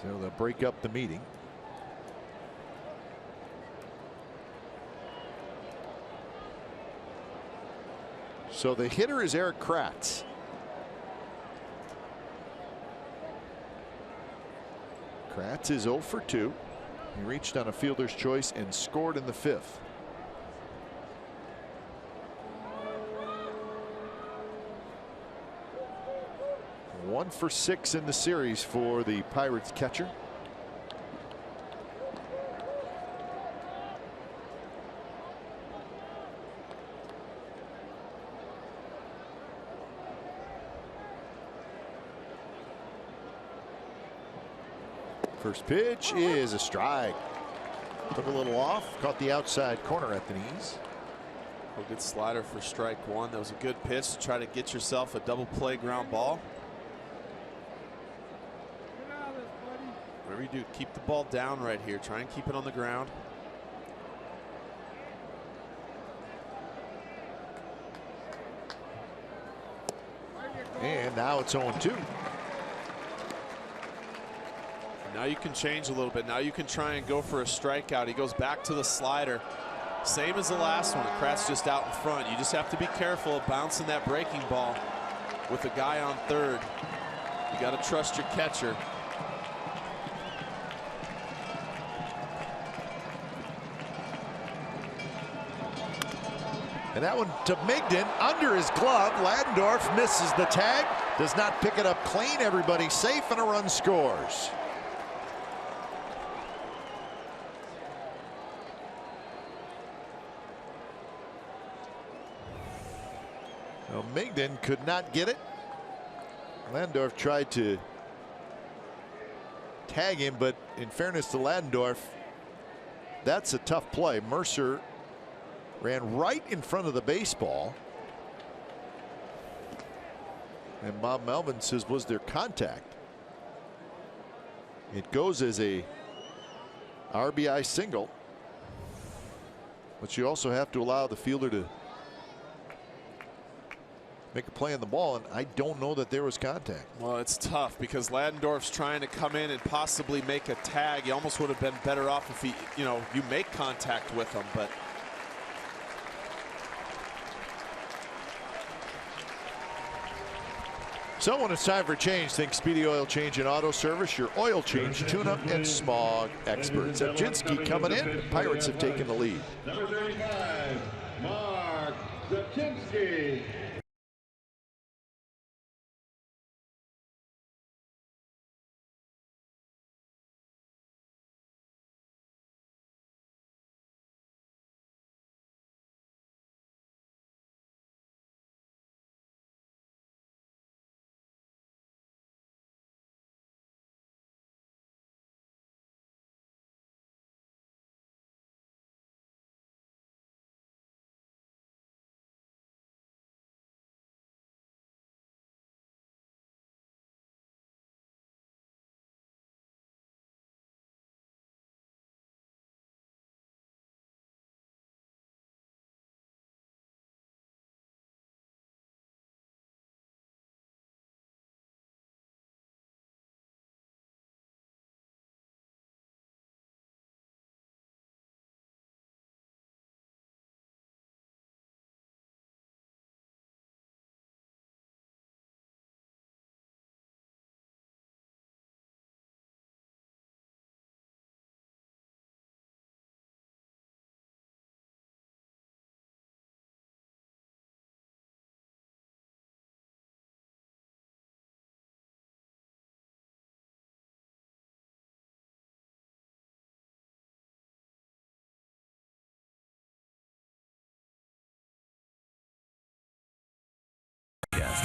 So they'll break up the meeting. So the hitter is Eric Kratz. Kratz is 0 for 2. He reached on a fielder's choice and scored in the 5th. One for 6 in the series for the Pirates catcher. First pitch is a strike. Took a little off, caught the outside corner at the knees. A good slider for strike one. That was a good pitch to try to get yourself a double play ground ball. Whatever you do, keep the ball down right here. Try and keep it on the ground. And now it's 0-2. Now you can change a little bit. Now you can try and go for a strikeout. He goes back to the slider. Same as the last one. Kratz just out in front. You just have to be careful of bouncing that breaking ball with a guy on third. You got to trust your catcher. And that one to Migden under his glove. Ladendorf misses the tag. Does not pick it up clean. Everybody safe and a run scores. Well, Migden could not get it. Ladendorf tried to tag him, but in fairness to Ladendorf, that's a tough play. Mercer ran right in front of the baseball. And Bob Melvin says, was there contact? It goes as a RBI single. But you also have to allow the fielder to make a play on the ball, and I don't know that there was contact. Well, it's tough because Ladendorf's trying to come in and possibly make a tag. He almost would have been better off if he, you make contact with him, but so when it's time for change, think Speedy Oil Change and Auto Service, your oil change, tune-up, and smog experts. Zabzinski coming in. The Pirates have taken the lead. Number 35, Mark Zabzinski.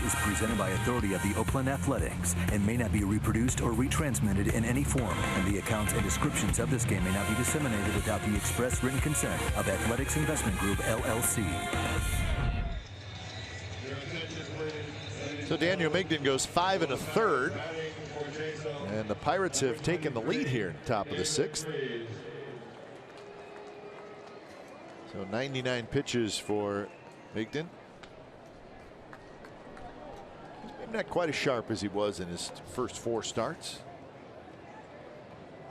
Is presented by authority of the Oakland Athletics and may not be reproduced or retransmitted in any form, and the accounts and descriptions of this game may not be disseminated without the express written consent of Athletics Investment Group, LLC. So Daniel Migden goes 5 1/3, and the Pirates have taken the lead here in the top of the 6th. So 99 pitches for Migden. Not quite as sharp as he was in his first 4 starts.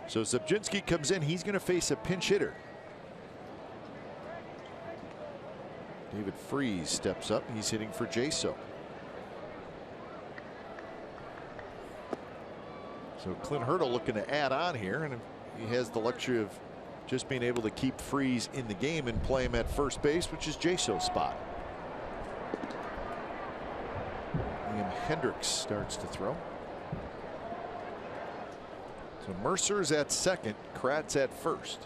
So Zabzinski comes in. He's going to face a pinch hitter. David Freese steps up. He's hitting for Jaso. So Clint Hurdle looking to add on here, and he has the luxury of just being able to keep Freese in the game and play him at first base, which is Jaso's spot. Liam Hendricks starts to throw. So Mercer's at second, Kratz at first.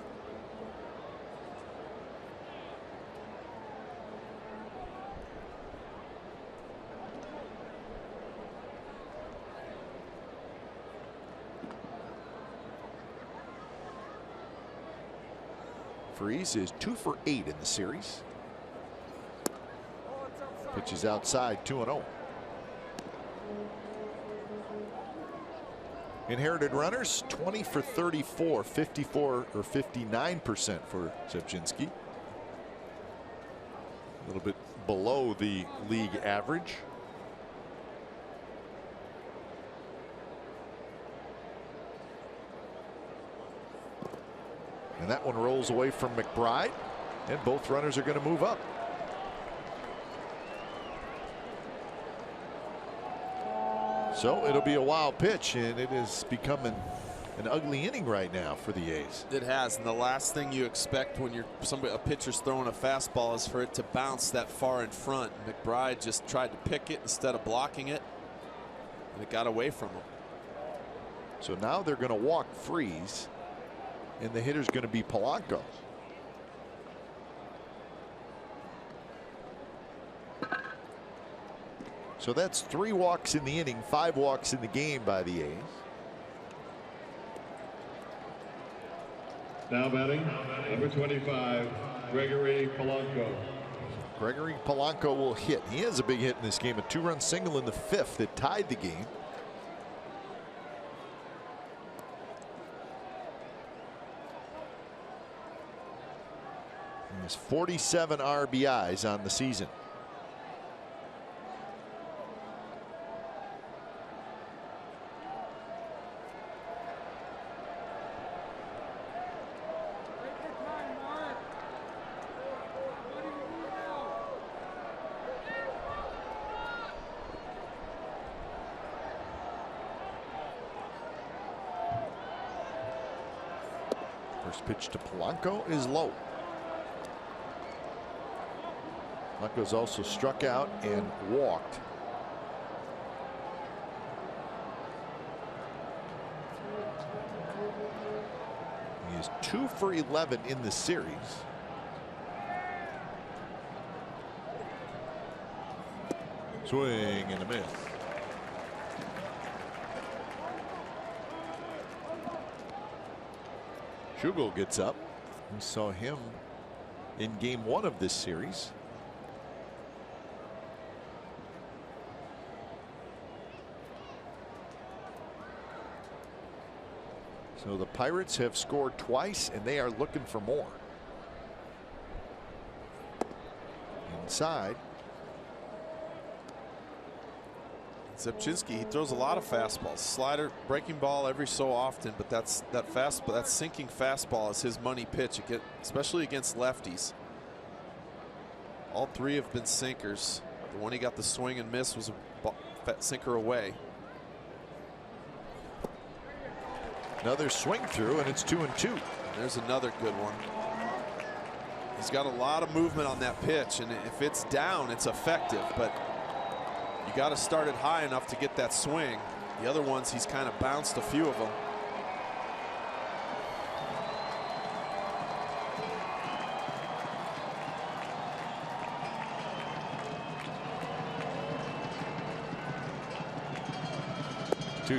Freese is 2 for 8 in the series. Pitch is outside, 2-0. Inherited runners 20 for 34, 54 or 59% for Zebczynski. A little bit below the league average. And that one rolls away from McBride, and both runners are going to move up. So it'll be a wild pitch, and it is becoming an ugly inning right now for the A's. It has, and the last thing you expect when a pitcher's throwing a fastball is for it to bounce that far in front. McBride just tried to pick it instead of blocking it, and it got away from him. So now they're going to walk Freese, and the hitter's going to be Polanco. So that's 3 walks in the inning, 5 walks in the game by the A's. Now batting, number 25, Gregory Polanco. Gregory Polanco will hit. He has a big hit in this game, a 2-run single in the 5th that tied the game. He has 47 RBIs on the season. First pitch to Polanco is low. Polanco's also struck out and walked. He is 2 for 11 in the series. Swing and a miss. Schugel gets up. We saw him in game 1 of this series. So the Pirates have scored twice, and they are looking for more. Inside. Zebczynski, he throws a lot of fastballs, slider, breaking ball every so often, but that fastball, that sinking fastball is his money pitch, especially against lefties. All 3 have been sinkers. The one he got the swing and miss was a sinker away. Another swing through, and it's 2-2. There's another good one. He's got a lot of movement on that pitch, and if it's down, it's effective, but you got to start it high enough to get that swing. The other ones, he's kind of bounced a few of them.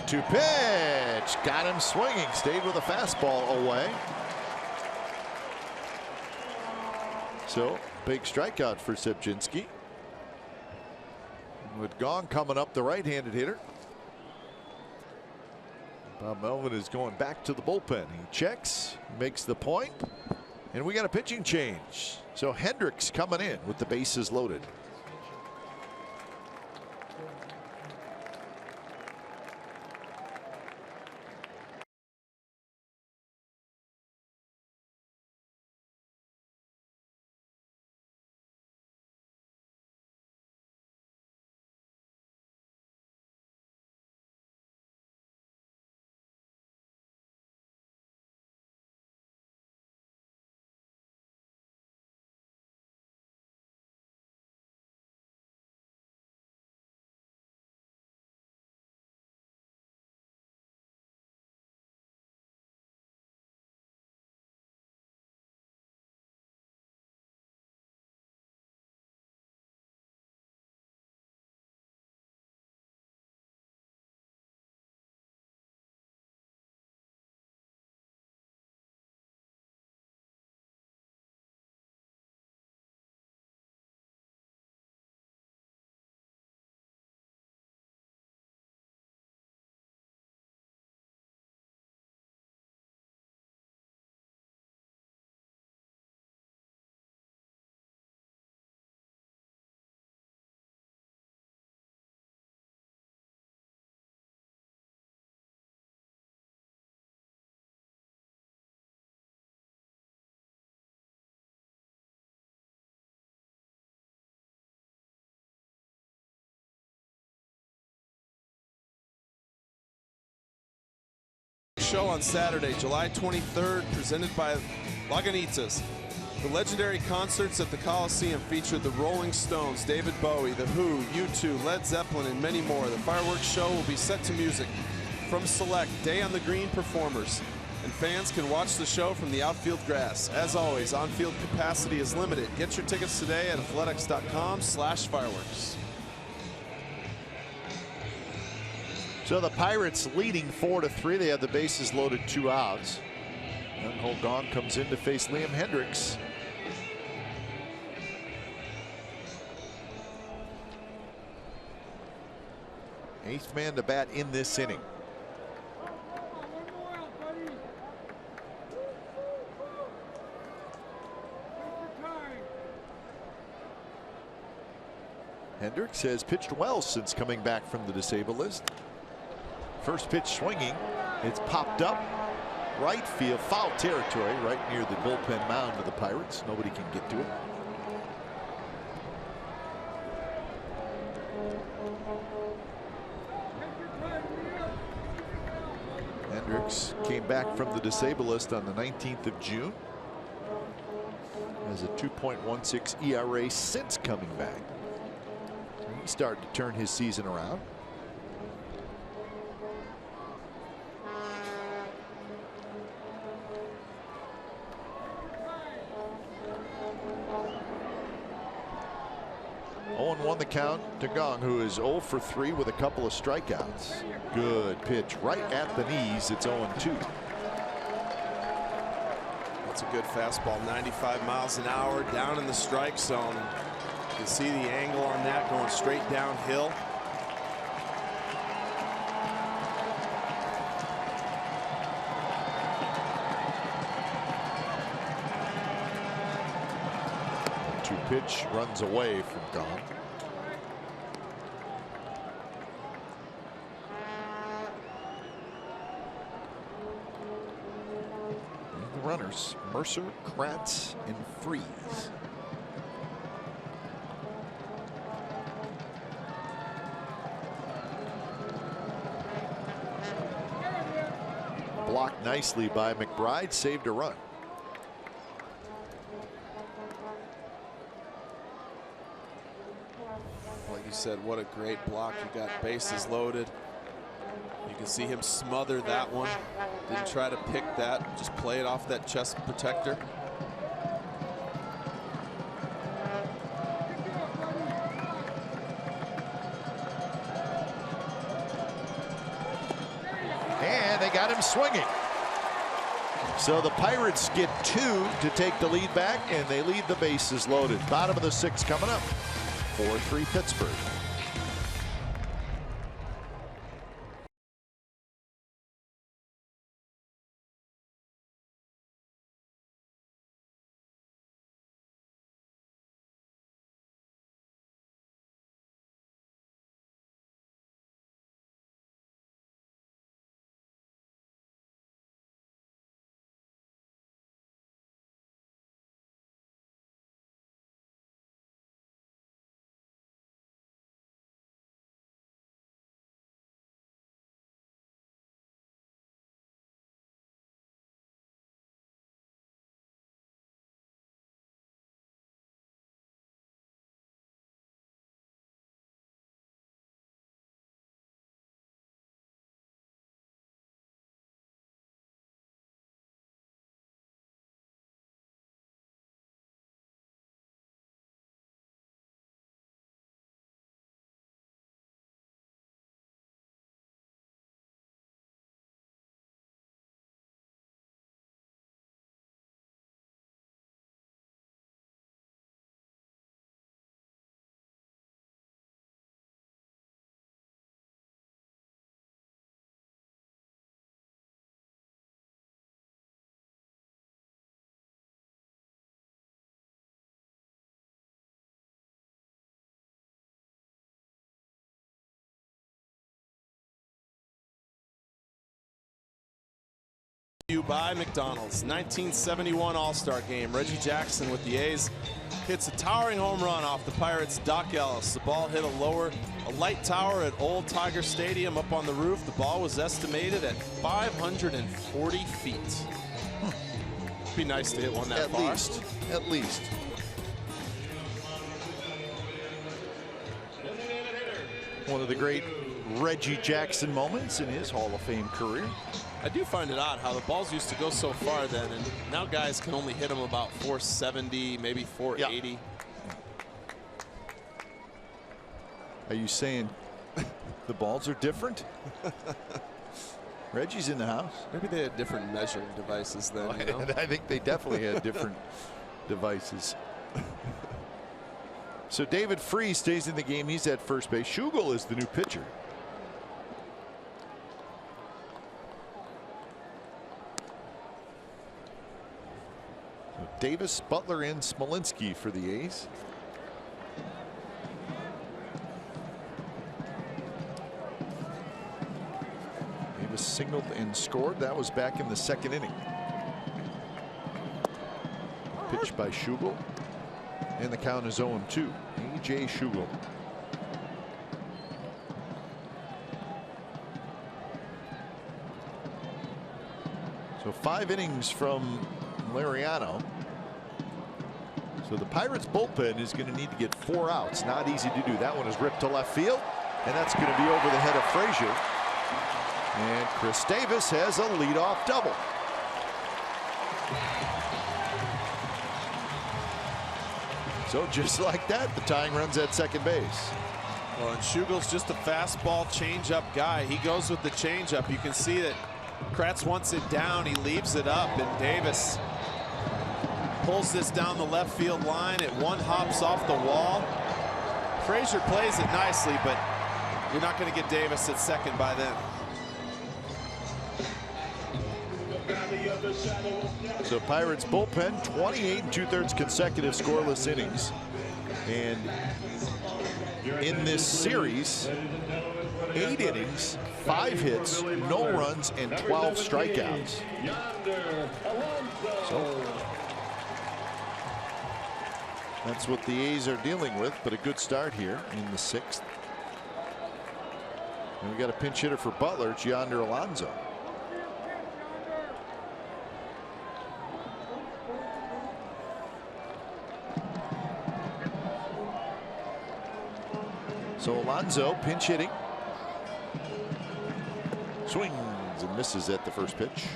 Two pitch. Got him swinging. Stayed with a fastball away. So big strikeout for Zebczynski. With Gong coming up, the right-handed hitter. Bob Melvin is going back to the bullpen. He checks, makes the point, and we got a pitching change. So Hendricks coming in with the bases loaded. show on Saturday, July 23rd, presented by Lagunitas. The legendary concerts at the Coliseum featured the Rolling Stones, David Bowie, The Who, U2, Led Zeppelin, and many more. The fireworks show will be set to music from select Day on the Green performers, and fans can watch the show from the outfield grass. As always, on-field capacity is limited. Get your tickets today at athletics.com/fireworks. So the Pirates leading 4-3. They have the bases loaded, 2 outs. And Holgong comes in to face Liam Hendricks. Eighth man to bat in this inning. Hendricks has pitched well since coming back from the disabled list. First pitch swinging. It's popped up. Right field, foul territory, right near the bullpen mound of the Pirates. Nobody can get to it. Hendricks came back from the disabled list on the 19th of June. Has a 2.16 ERA since coming back. He started to turn his season around. Won the count to Gong, who is 0 for 3 with a couple of strikeouts. Good pitch right at the knees. It's 0-2. That's a good fastball, 95 miles an hour, down in the strike zone. You can see the angle on that going straight downhill. Pitch runs away from Gong. And the runners, Mercer, Kratz, and Freeze. Blocked nicely by McBride, saved a run. You said, what a great block. You got bases loaded. You can see him smother that one. Didn't try to pick that, just play it off that chest protector. And they got him swinging. So the Pirates get 2 to take the lead back, and they lead the bases loaded. Bottom of the 6th coming up. 4-3 Pittsburgh. by McDonald's. 1971 All-Star game. Reggie Jackson with the A's hits a towering home run off the Pirates' Doc Ellis. The ball hit a light tower at Old Tiger Stadium up on the roof. The ball was estimated at 540 feet. Be nice to hit one that far. At least. One of the great Reggie Jackson moments in his Hall of Fame career. I do find it odd how the balls used to go so far then, and now guys can only hit them about 470, maybe 480. Yeah. Are you saying the balls are different? Reggie's in the house. Maybe they had different measuring devices then. You know? I think they definitely had different devices. So David Freese stays in the game. He's at first base. Schugel is the new pitcher. So Davis, Butler, and Smolinski for the A's. Davis signaled and scored. That was back in the second inning. Pitch by Schugel. And the count is 0-2. A.J. Schugel. So 5 innings from Lariano. So the Pirates bullpen is going to need to get 4 outs. Not easy to do. That one is ripped to left field, and that's going to be over the head of Frazier. And Chris Davis has a leadoff double. So just like that, the tying run's at second base. Well, and Schugel's just a fastball changeup guy. He goes with the changeup. You can see that Kratz wants it down. He leaves it up, and Davis pulls this down the left field line. It one hops off the wall. Frazier plays it nicely, but you're not going to get Davis at second by then. So Pirates bullpen 28 2/3 consecutive scoreless innings, and in this series 8 innings, 5 hits, no runs, and 12 strikeouts. So that's what the A's are dealing with, but a good start here in the 6th. And we got a pinch hitter for Butler, Yonder Alonso. So Alonso pinch hitting. Swings and misses at the first pitch.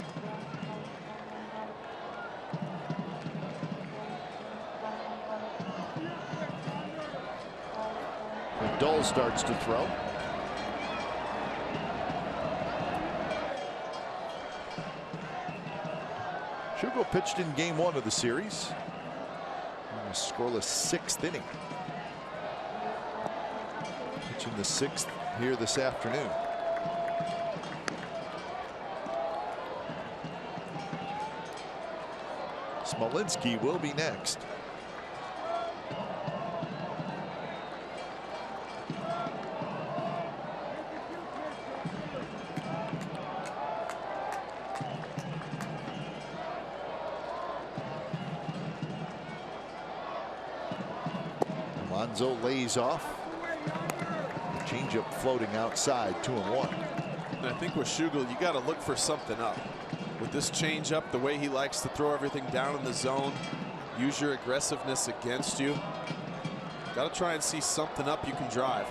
And Dull starts to throw. Schugel pitched in game 1 of the series. In a scoreless 6th inning. In the 6th here this afternoon. Smolinski will be next. Alonso lays off. Changeup floating outside, 2-1. And I think with Schugel, you got to look for something up. With this changeup, the way he likes to throw everything down in the zone, use your aggressiveness against you. Got to try and see something up you can drive.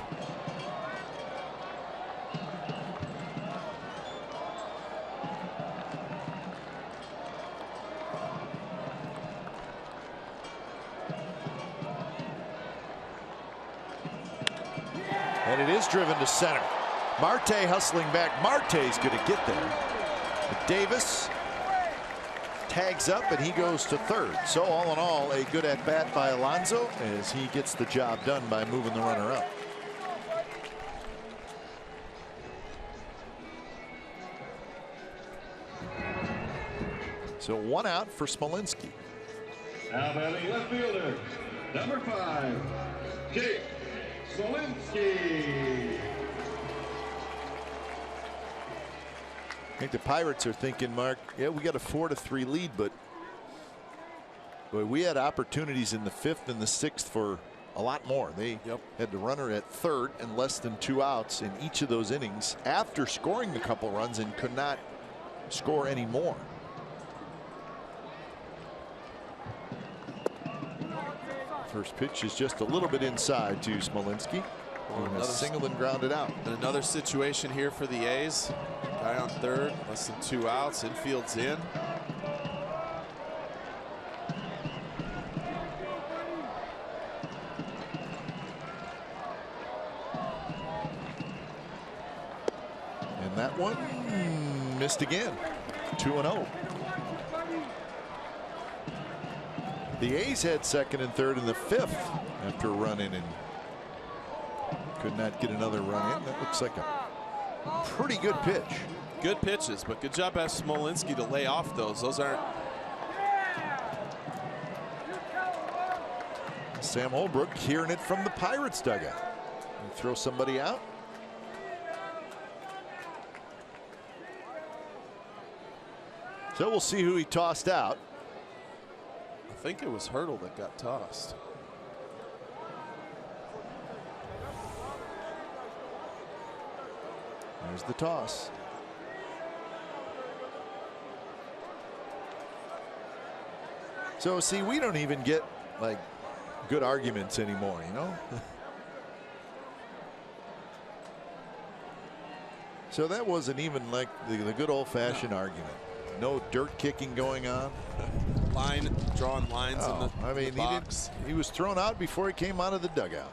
And it is driven to center. Marte hustling back. Marte's going to get there. But Davis tags up and he goes to third. So all in all, a good at bat by Alonso as he gets the job done by moving the runner up. So 1 out for Smolinski. Now batting left fielder, number 5, Jake Smolinski. think the Pirates are thinking, Mark, yeah, we got a 4-3 lead, but boy, we had opportunities in the 5th and the 6th for a lot more. They had the runner at 3rd and less than 2 outs in each of those innings after scoring a couple runs and could not score any more. First pitch is just a little bit inside to Smolinski. A single and grounded out. And another situation here for the A's. Guy on 3rd, less than 2 outs. Infield's in. And that one missed again. 2-0. The A's had 2nd and 3rd in the 5th after a run in and could not get another run in. That looks like a pretty good pitch. Good pitches, but good job by Smolinski to lay off those. Those aren't. Sam Holbrook hearing it from the Pirates dugout. And throw somebody out. So we'll see who he tossed out. I think it was Hurdle that got tossed. There's the toss. So see, we don't even get like good arguments anymore, you know. So that wasn't even like the good old-fashioned argument. No dirt kicking going on. Drawing lines in the box. He was thrown out before he came out of the dugout.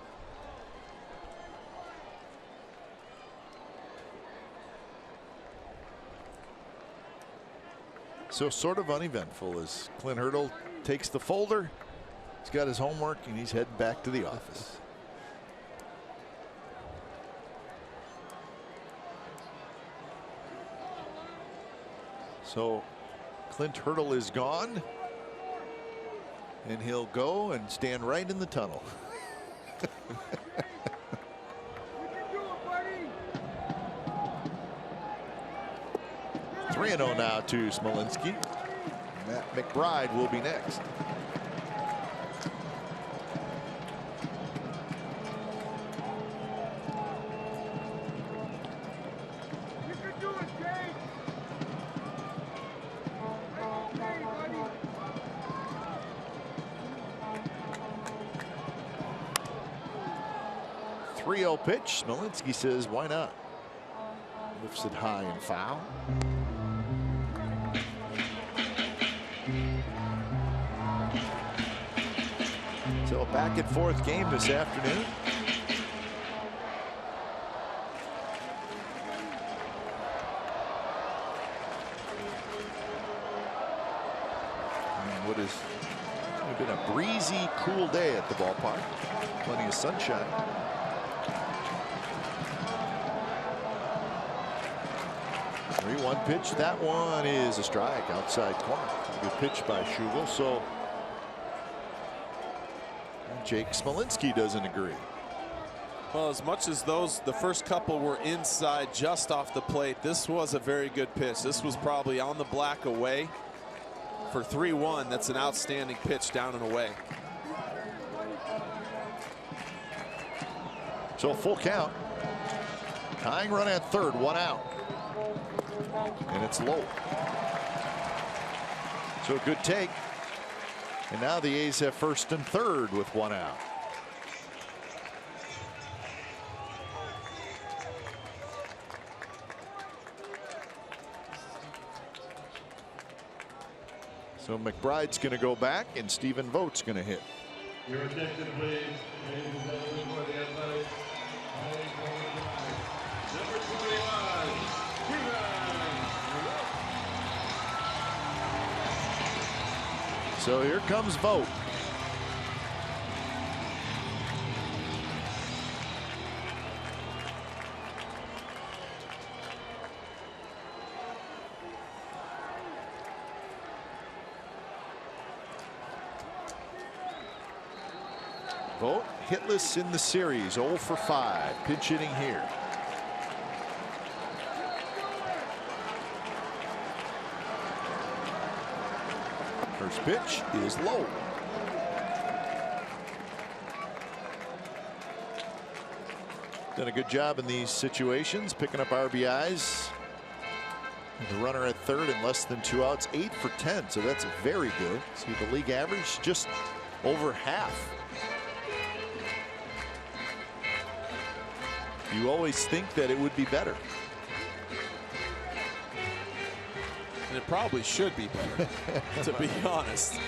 So sort of uneventful as Clint Hurdle takes the folder. He's got his homework and he's heading back to the office. So Clint Hurdle is gone. And he'll go and stand right in the tunnel. 3-0 now to Smolinski. Matt McBride will be next. Pitch. Smolinski says, why not? Lifts it high and foul. So a back and forth game this afternoon. And what has been a breezy, cool day at the ballpark. Plenty of sunshine. 3-1 pitch. That one is a strike outside corner. Good pitch by Schugel. So Jake Smolinski doesn't agree. Well, as much as the first couple were inside just off the plate, this was a very good pitch. This was probably on the black away. For 3-1, that's an outstanding pitch down and away. So full count. Tying run at 3rd, 1 out. And it's low. So a good take. And now the A's have 1st and 3rd with 1 out. So McBride's going to go back and Stephen Vogt's going to hit. Your attention, please. Ladies and gentlemen, for the Athletics. Number 21. So here comes Vogt. Vogt hitless in the series, 0 for 5. Pinch hitting here. First pitch is low. Done a good job in these situations, picking up RBIs. The runner at third in less than 2 outs, 8 for 10, so that's very good. See the league average just over half. You always think that it would be better. And it probably should be better, to be honest.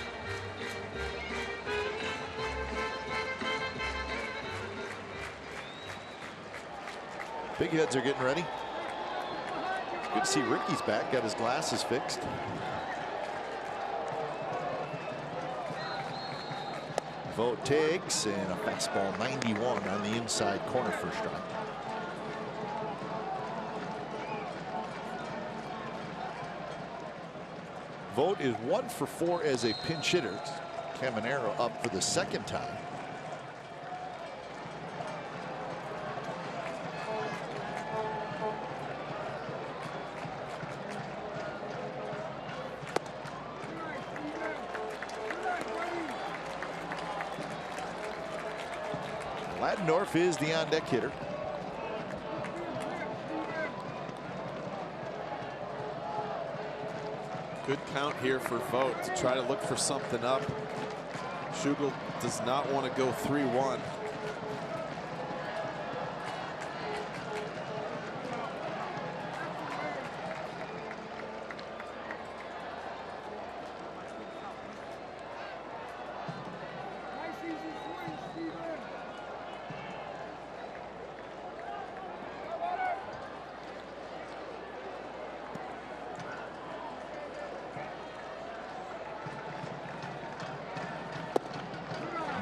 Big heads are getting ready. Good to see Ricky's back, got his glasses fixed. Vogt takes, and a fastball 91 on the inside corner for a strike. Vogt is 1 for 4 as a pinch hitter. Caminero up for the second time. Ladendorf is the on-deck hitter. Good count here for Vogt to try to look for something up. Schugel does not want to go 3-1.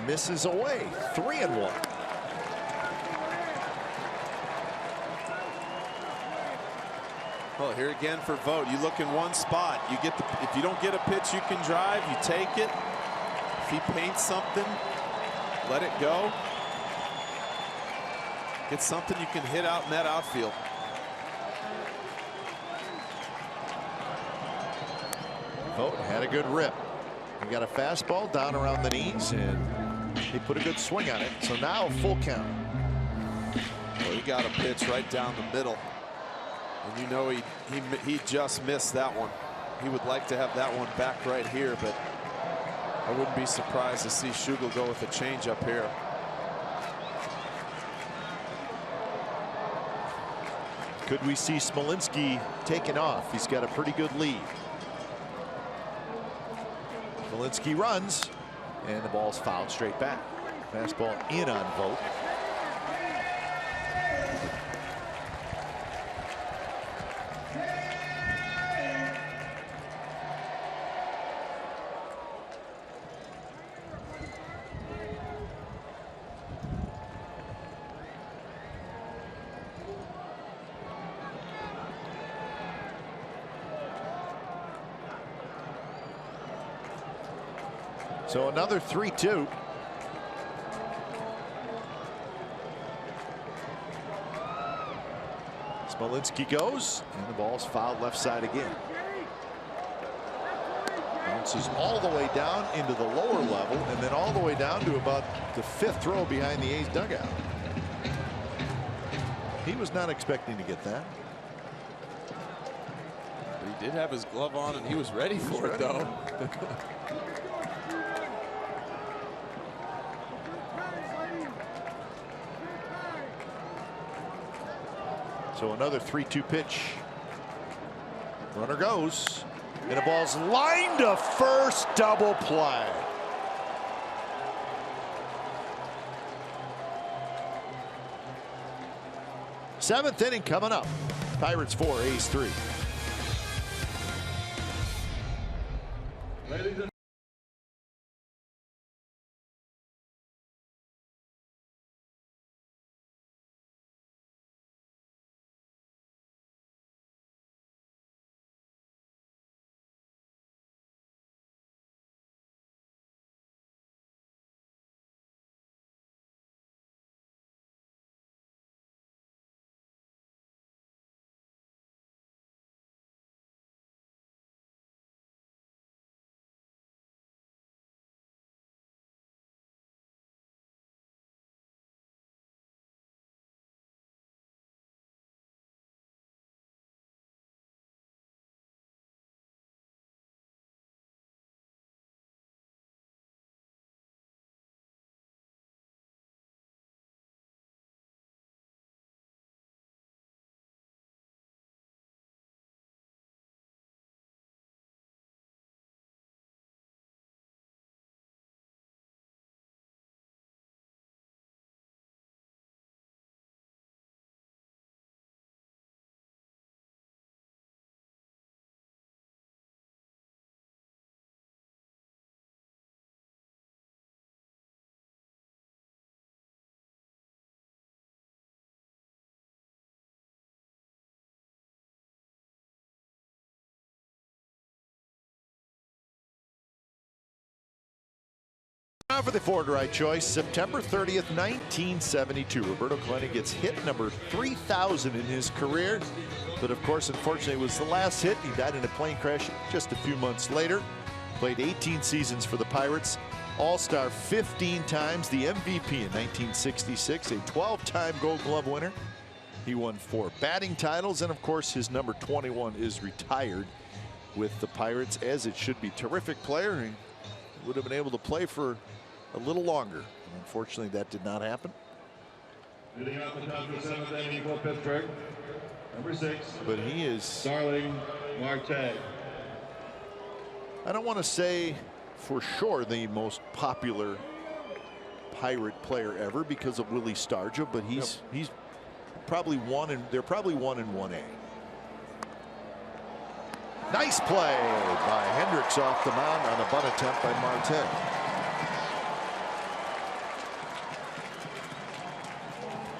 Misses away, 3-1. Well, here again for Vogt. You look in one spot. You get the, if you don't get a pitch you can drive, you take it. If he paints something, let it go. Get something you can hit out in that outfield. Vogt had a good rip. He got a fastball down around the knees, and he put a good swing on it. So now full count. Well, he got a pitch right down the middle, and you know he just missed that one. He would like to have that one back right here, but I wouldn't be surprised to see Schugel go with a changeup here. Could we see Smolinski taking off? He's got a pretty good lead. Smolinski runs, and the ball's fouled straight back. Fastball in on Vogt. So another 3-2. Smolinski goes, and the ball's fouled left side again. Bounces all the way down into the lower level, and then all the way down to about the 5th row behind the A's dugout. He was not expecting to get that. He did have his glove on, and he was ready for it, though. So another 3-2 pitch. Runner goes, and the ball's lined to first, double play. Seventh inning coming up. Pirates 4, A's 3. Ladies and Now for the forward right choice, September 30th, 1972. Roberto Clemente gets hit number 3,000 in his career. But of course, unfortunately, it was the last hit. He died in a plane crash just a few months later. Played 18 seasons for the Pirates. All-Star 15 times, the MVP in 1966, a 12-time Gold Glove winner. He won 4 batting titles, and of course, his number 21 is retired with the Pirates, as it should be. Terrific player. He would have been able to play for a little longer. And unfortunately, that did not happen. Leading off the top of the 7th inning for Pittsburgh, number 6. But he is Starling Marte. I don't want to say for sure the most popular Pirate player ever because of Willie Stargell, but he's probably one, and they're probably 1 in 1A. Nice play by Hendricks off the mound on a bunt attempt by Marte.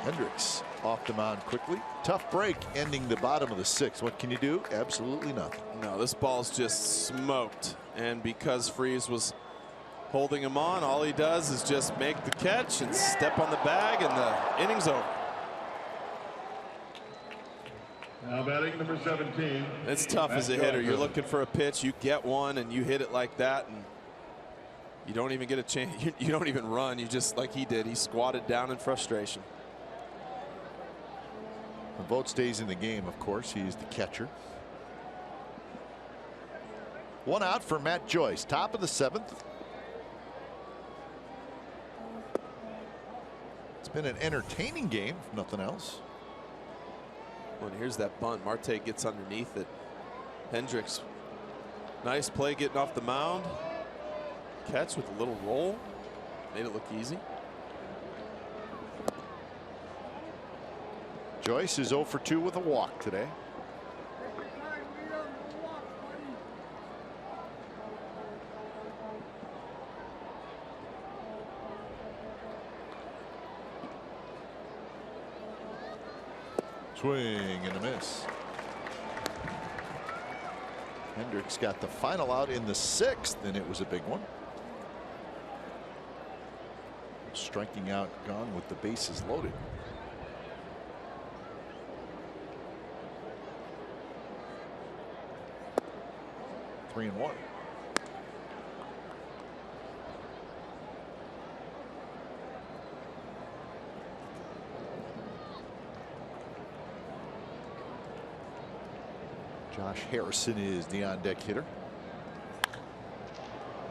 Hendricks off the mound quickly. Tough break ending the bottom of the 6th. What can you do? Absolutely nothing. No, this ball's just smoked. And because Freese was holding him on, all he does is just make the catch and step on the bag, and the inning's over. Now batting number 17. It's tough as a hitter. You're looking for a pitch, you get one, and you hit it like that, and you don't even get a chance. You don't even run. You just, like he did, he squatted down in frustration. The vote stays in the game, of course. He is the catcher. 1 out for Matt Joyce. Top of the 7th. It's been an entertaining game, if nothing else. Well, and here's that bunt. Marte gets underneath it. Hendricks, nice play getting off the mound. Catch with a little roll. Made it look easy. Joyce is 0 for 2 with a walk today. Swing and a miss. Hendricks got the final out in the 6th, and it was a big one. Striking out, gone with the bases loaded. Three and 1. Josh Harrison is the on-deck hitter.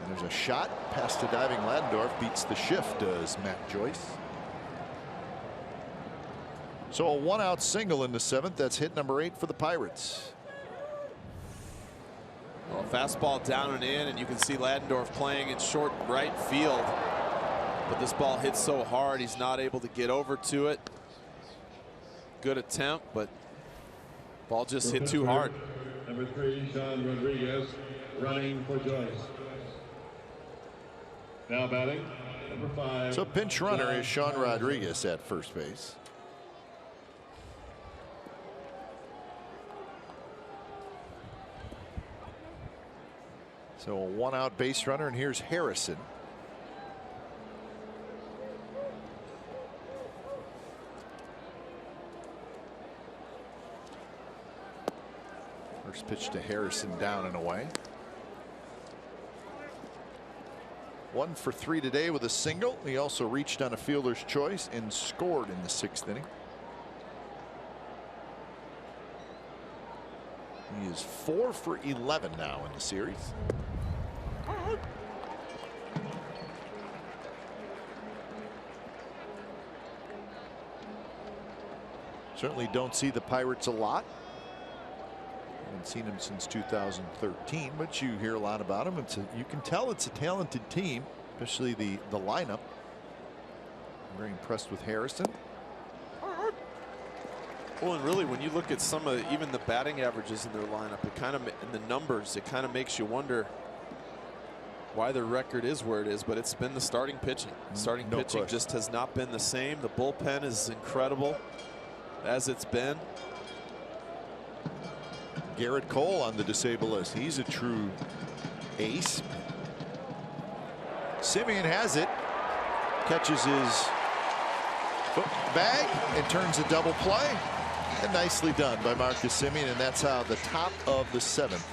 And there's a shot past the diving Ladendorf. Beats the shift, does Matt Joyce. So a 1-out single in the 7th. That's hit number 8 for the Pirates. Well, fastball down and in, and you can see Ladendorf playing in short right field. But this ball hits so hard, he's not able to get over to it. Good attempt, but ball just hit too hard. Number 3, Sean Rodriguez, running for Joyce. Now batting, number 5. So pinch runner is Sean Rodriguez at first base. So a 1-out base runner, and here's Harrison. First pitch to Harrison, down and away. 1 for 3 today with a single. He also reached on a fielder's choice and scored in the 6th inning. He is 4 for 11 now in the series. Certainly don't see the Pirates a lot. Haven't seen him since 2013, but you hear a lot about him. You can tell it's a talented team, especially the lineup. I'm very impressed with Harrison. Well, and really, when you look at some of even the batting averages in their lineup, it kind of, and the numbers, it kind of makes you wonder why their record is where it is. But it's been the starting pitching. Starting pitching just has not been the same. The bullpen is incredible, as it's been. Garrett Cole on the disabled list. He's a true ace. Simeon has it. catches his bag and turns a double play. And nicely done by Marcus Semien, and that's how the top of the 7th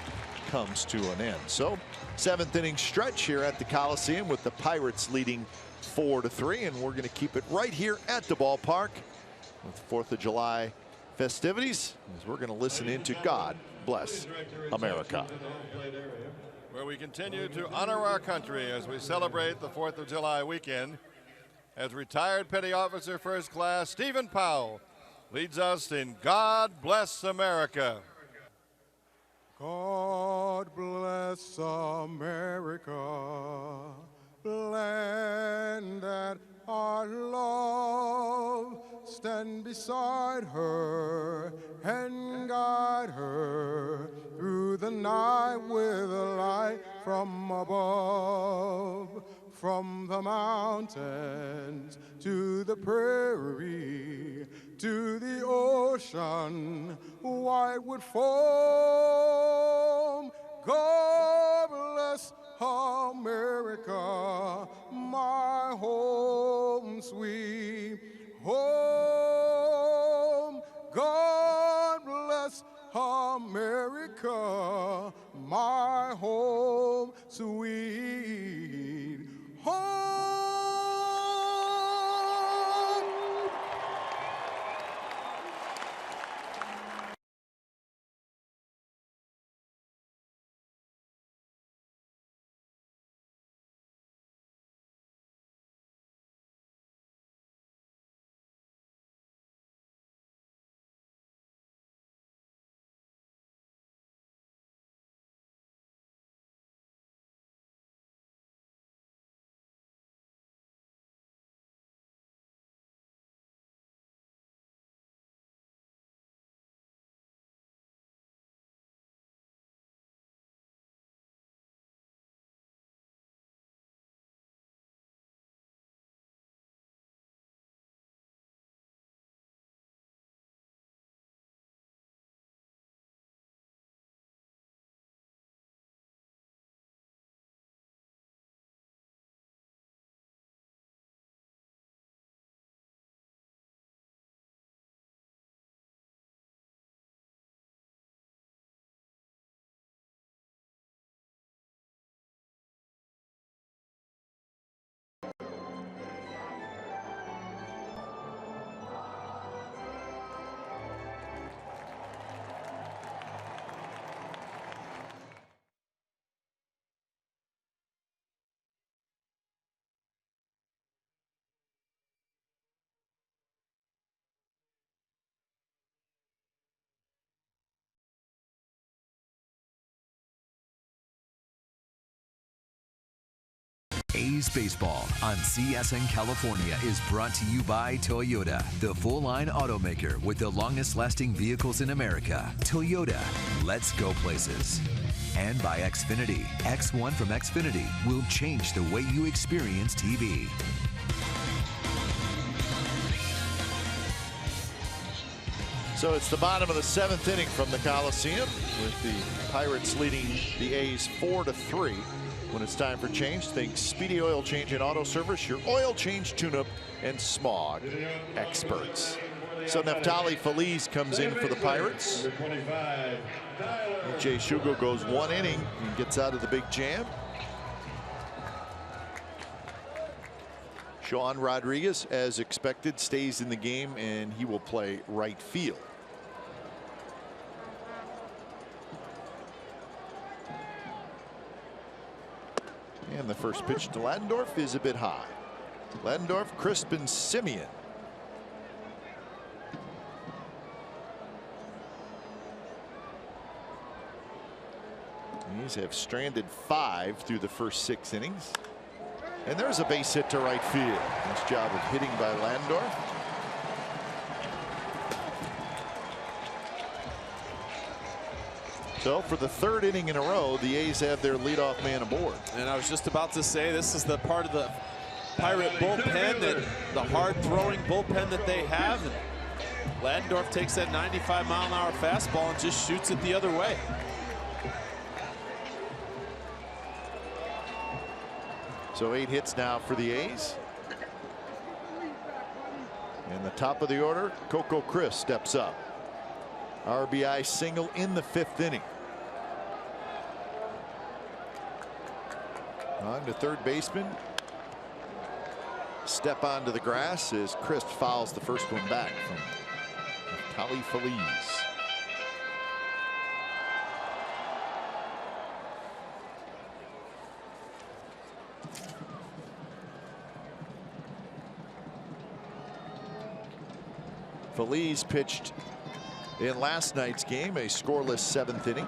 comes to an end. So 7th inning stretch here at the Coliseum with the Pirates leading 4-3, and we're going to keep it right here at the ballpark with 4th of July festivities as we're going to listen into God Bless America, where we continue to honor our country as we celebrate the 4th of July weekend, as retired Petty Officer First Class Stephen Powell leads us in God Bless America. God bless America, land that I love. Stand beside her and guide her through the night with a light from above. From the mountains to the prairie, to the ocean, white would foam. God bless America, my home sweet home. God bless America, my home sweet home. A's Baseball on CSN California is brought to you by Toyota, the full-line automaker with the longest-lasting vehicles in America. Toyota, let's go places. And by Xfinity. X1 from Xfinity will change the way you experience TV. So it's the bottom of the 7th inning from the Coliseum with the Pirates leading the A's 4-3. When it's time for change, think Speedy Oil Change and Auto Service, your oil change, tune-up, and smog experts. So Neftali Feliz comes in for the Pirates. Jay Shugo goes 1 inning and gets out of the big jam. Sean Rodriguez, as expected, stays in the game, and he will play right field. And the first pitch to Ladendorf is a bit high. Ladendorf, Crisp, and Semien. These have stranded 5 through the first 6 innings. And there's a base hit to right field. Nice job of hitting by Ladendorf. So for the 3rd inning in a row, the A's have their leadoff man aboard. And I was just about to say, this is the part of the Pirate bullpen, that the hard-throwing bullpen that they have. And Ladendorf takes that 95-mile-an-hour fastball and just shoots it the other way. So 8 hits now for the A's. In the top of the order, Coco Chris steps up. RBI single in the 5th inning. On to third baseman. Step onto the grass as Chris fouls the first one back from Phillies. Phillies pitched in last night's game, a scoreless 7th inning.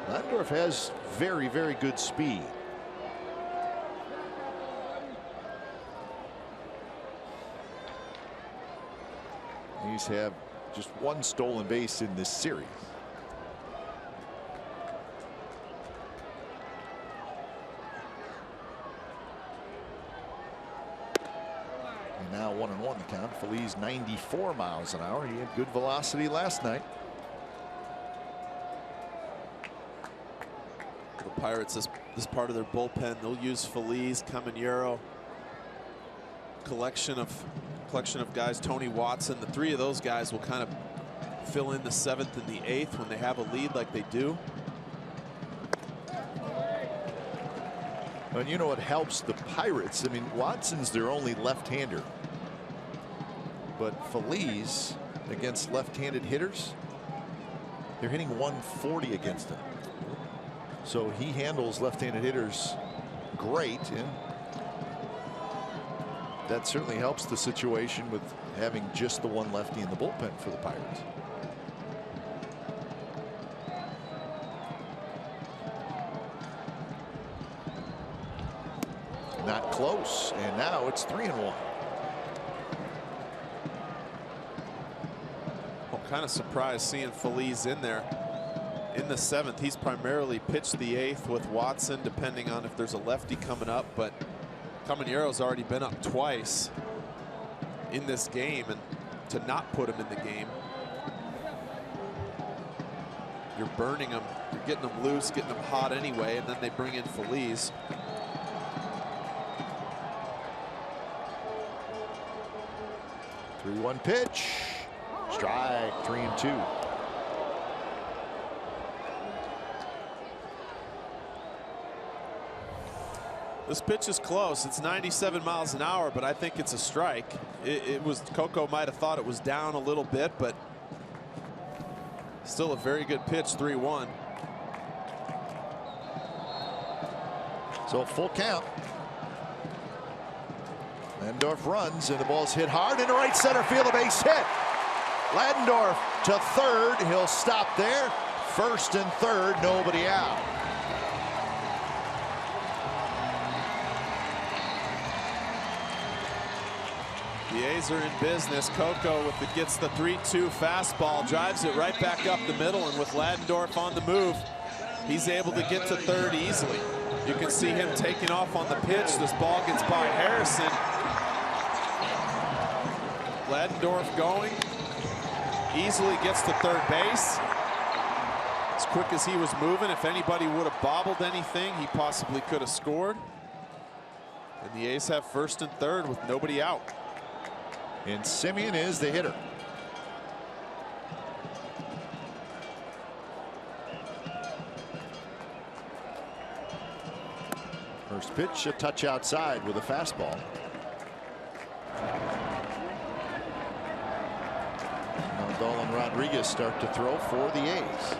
Landorf has very, very good speed. These have just one stolen base in this series. And now 1-1 the count. Phillies 94 miles an hour. He had good velocity last night. The Pirates, this part of their bullpen, they'll use Phillies, Caminero, collection of guys, Tony Watson. The 3 of those guys will kind of fill in the 7th and the 8th when they have a lead like they do. And you know what helps the Pirates? I mean, Watson's their only left-hander, but Phillies against left-handed hitters, they're hitting 140 against them. So he handles left-handed hitters great, and that certainly helps the situation with having just the one lefty in the bullpen for the Pirates. Not close, and now it's 3-1. I'm kind of surprised seeing Phillies in there. In the 7th, he's primarily pitched the 8th with Watson, depending on if there's a lefty coming up. But Caminero's already been up twice in this game, and to not put him in the game, you're burning them, you're getting them loose, getting them hot anyway, and then they bring in Phillies. One pitch, strike, 3-2. This pitch is close. It's 97 miles an hour, but I think it's a strike. It was, Coco might have thought it was down a little bit, but still a very good pitch, 3-1. So full count. Landorf runs, and the ball's hit hard into right center field. A base hit. Landorf to third. He'll stop there. First and third, nobody out. The A's are in business. Coco gets the 3-2 fastball, drives it right back up the middle, and with Landorf on the move, he's able to get to third easily. You can see him taking off on the pitch. This ball gets by Harrison. Landorf going, easily gets to third base. As quick as he was moving, if anybody would have bobbled anything, he possibly could have scored. And the A's have first and third with nobody out. And Simeon is the hitter. First pitch, a touch outside with a fastball. Nadal and Rodriguez start to throw for the A's.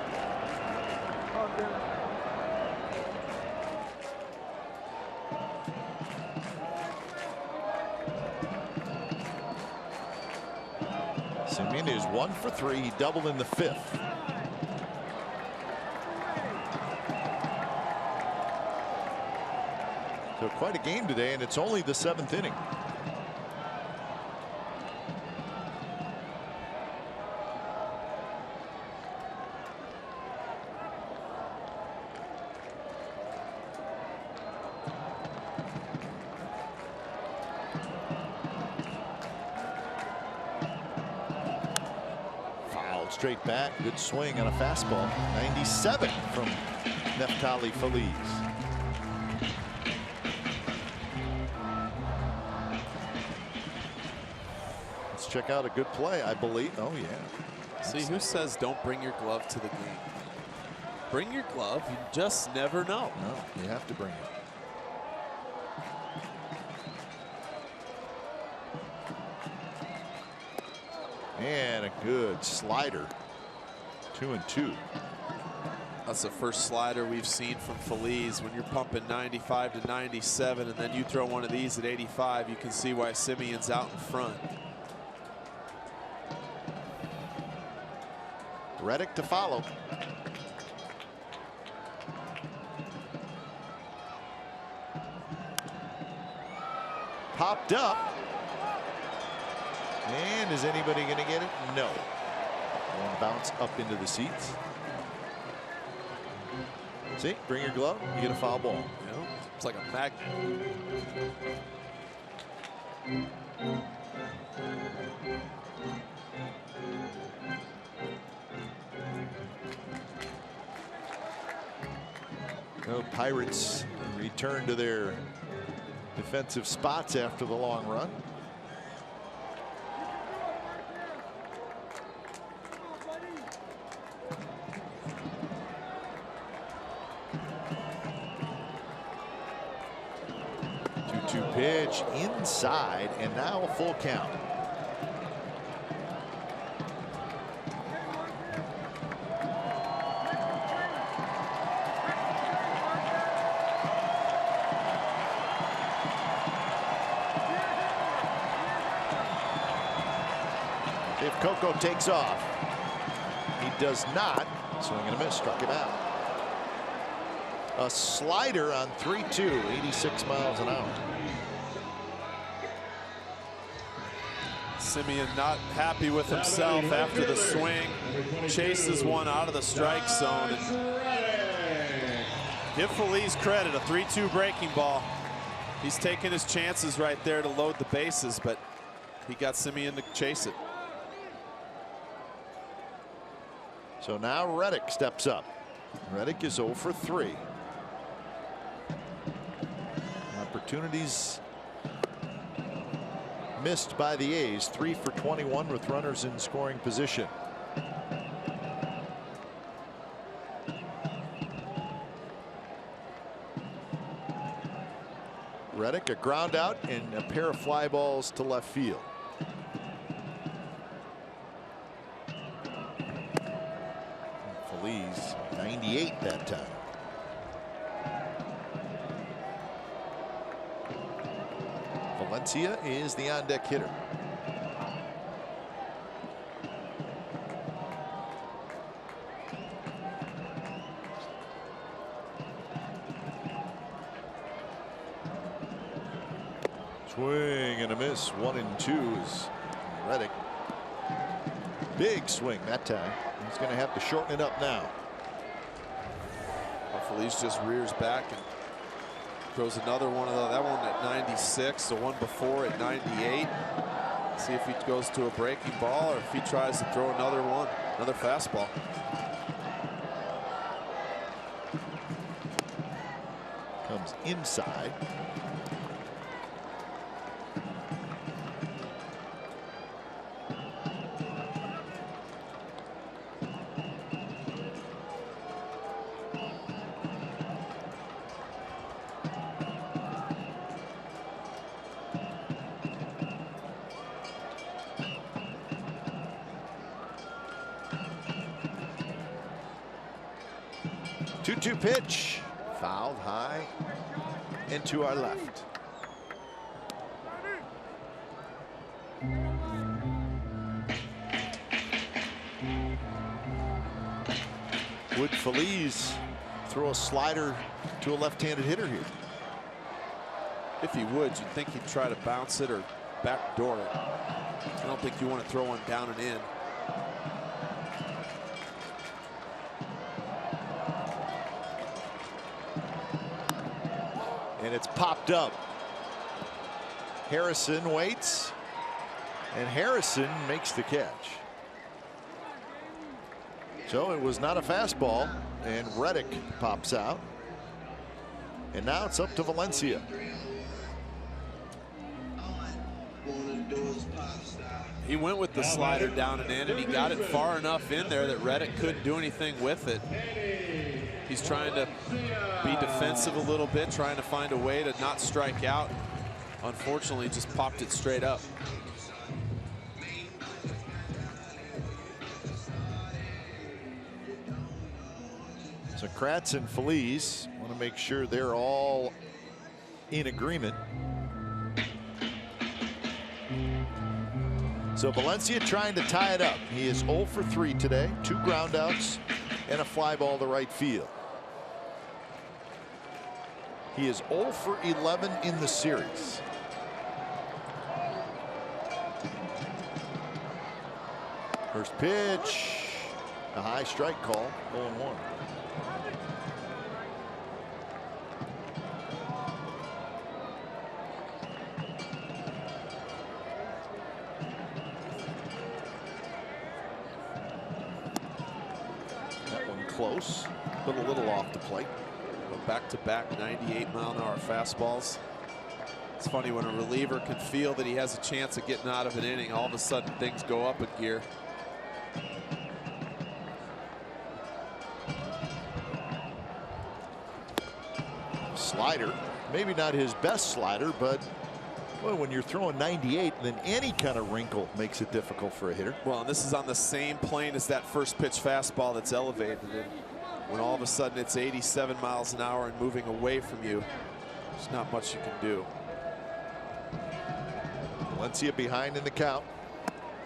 Simeon is 1 for 3. He doubled in the 5th. So quite a game today, and it's only the 7th inning. fouled straight back. Good swing on a fastball. 97 from Neftali Feliz. Let's check out a good play, I believe. Oh, yeah. See, who says don't bring your glove to the game? Bring your glove. You just never know. No, you have to bring it. And a good slider. 2-2. That's the first slider we've seen from Feliz. When you're pumping 95 to 97 and then you throw one of these at 85, you can see why Simeon's out in front. Reddick to follow. Popped up. And is anybody going to get it? No. One bounce up into the seats. See, bring your glove, you get a foul ball. You know, it's like a magnet. The Pirates return to their defensive spots after the long run. Pitch inside, and now a full count. If Coco takes off, he does not. Swing and a miss, struck him out. A slider on 3-2, 86 miles an hour. Simeon not happy with himself after the swing. Chases one out of the strike zone. And give Feliz credit, a 3-2 breaking ball. He's taking his chances right there to load the bases, but he got Simeon to chase it. So now Reddick steps up. Reddick is 0 for 3. Opportunities missed by the A's. 3 for 21 with runners in scoring position. Reddick, a ground out and a pair of fly balls to left field. Feliz 98 that time. Valencia is the on-deck hitter. Swing and a miss. 1-2 is Reddick. Big swing that time. He's going to have to shorten it up now. Well, Feliz just rears back and throws another one of that one at 96, the one before at 98. See if he goes to a breaking ball or if he tries to throw another one, another fastball. Comes inside. Pitch fouled high and to our left. Would Feliz throw a slider to a left-handed hitter here? If he would, you'd think he'd try to bounce it or backdoor it. I don't think you want to throw one down and in. And it's popped up. Harrison waits, and Harrison makes the catch. So it was not a fastball, and Reddick pops out. And now it's up to Valencia. He went with the slider down and in, and he got it far enough in there that Reddick couldn't do anything with it. He's trying to be defensive a little bit, trying to find a way to not strike out. Unfortunately, just popped it straight up. So Kratz and Phillies want to make sure they're all in agreement. So Valencia trying to tie it up. He is 0 for 3 today, 2 groundouts and a fly ball to right field. He is 0 for 11 in the series. First pitch, a high strike call, 0-1. Close, but a little off the plate. Back-to-back 98-mile-an-hour fastballs. It's funny when a reliever can feel that he has a chance of getting out of an inning, all of a sudden things go up a gear. Slider, maybe not his best slider, but well, when you're throwing 98, then any kind of wrinkle makes it difficult for a hitter. Well, and this is on the same plane as that first pitch fastball that's elevated. And when all of a sudden it's 87 miles an hour and moving away from you, there's not much you can do. Valencia behind in the count.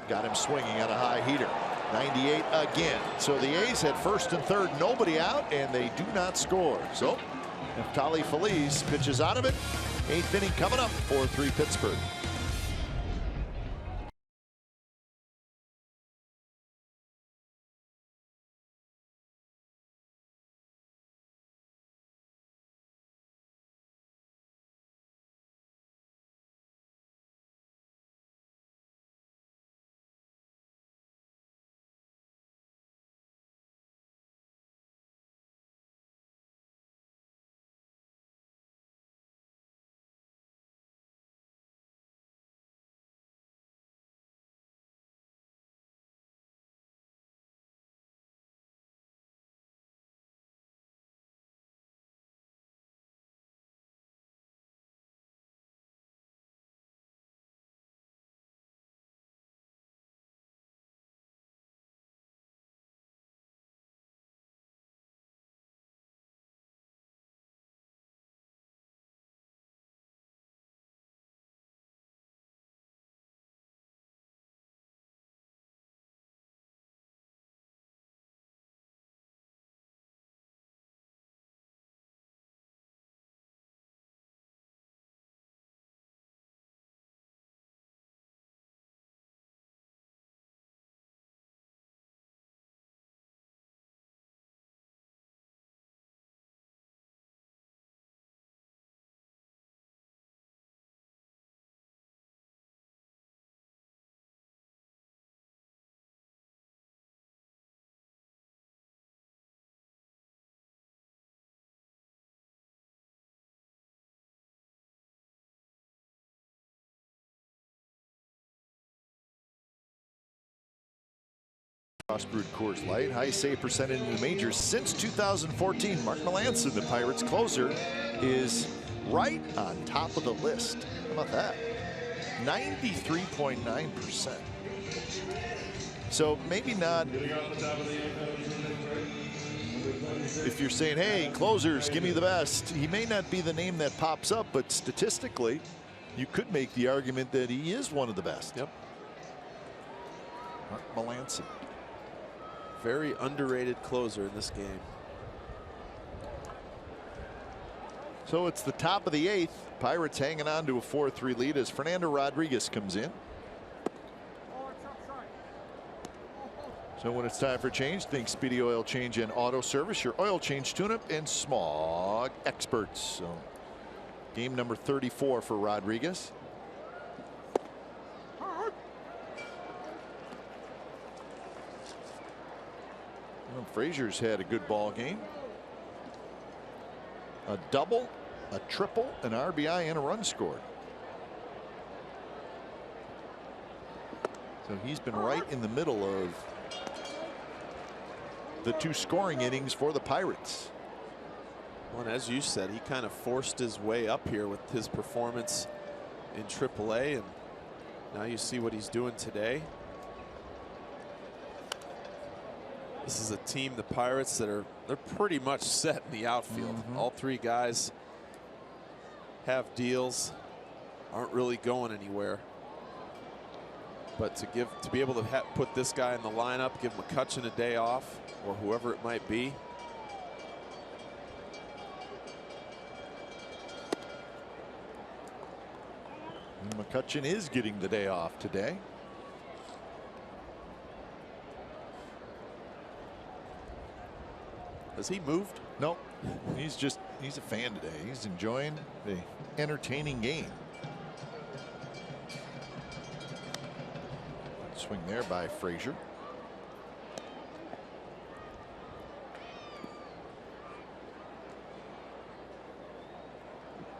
Got him swinging on a high heater. 98 again. So the A's had first and third, nobody out, and they do not score. So Neftali Feliz pitches out of it. 8th inning coming up, 4-3 Pittsburgh. Cross-brewed Coors Light, high save percentage in the majors since 2014. Mark Melancon, the Pirates closer, is right on top of the list. How about that? 93.9%. So maybe not. If you're saying, hey, closers, give me the best, he may not be the name that pops up, but statistically, you could make the argument that he is one of the best. Yep. Mark Melancon. Very underrated closer in this game. So it's the top of the 8th. Pirates hanging on to a 4-3 lead as Fernando Rodriguez comes in. So when it's time for change, think Speedy Oil Change and Auto Service, your oil change tune-up and smog experts. So game number 34 for Rodriguez. Well, Frazier's had a good ball game. A double, a triple, an RBI, and a run scored. So he's been right in the middle of the two scoring innings for the Pirates. Well, and as you said, he kind of forced his way up here with his performance in AAA, and now you see what he's doing today. This is a team, the Pirates, they're pretty much set in the outfield. All three guys have deals, aren't really going anywhere. But to be able to put this guy in the lineup, give McCutchen a day off, or whoever it might be. And McCutchen is getting the day off today. Has he moved? Nope. He's a fan today. He's enjoying the entertaining game. Swing there by Frazier.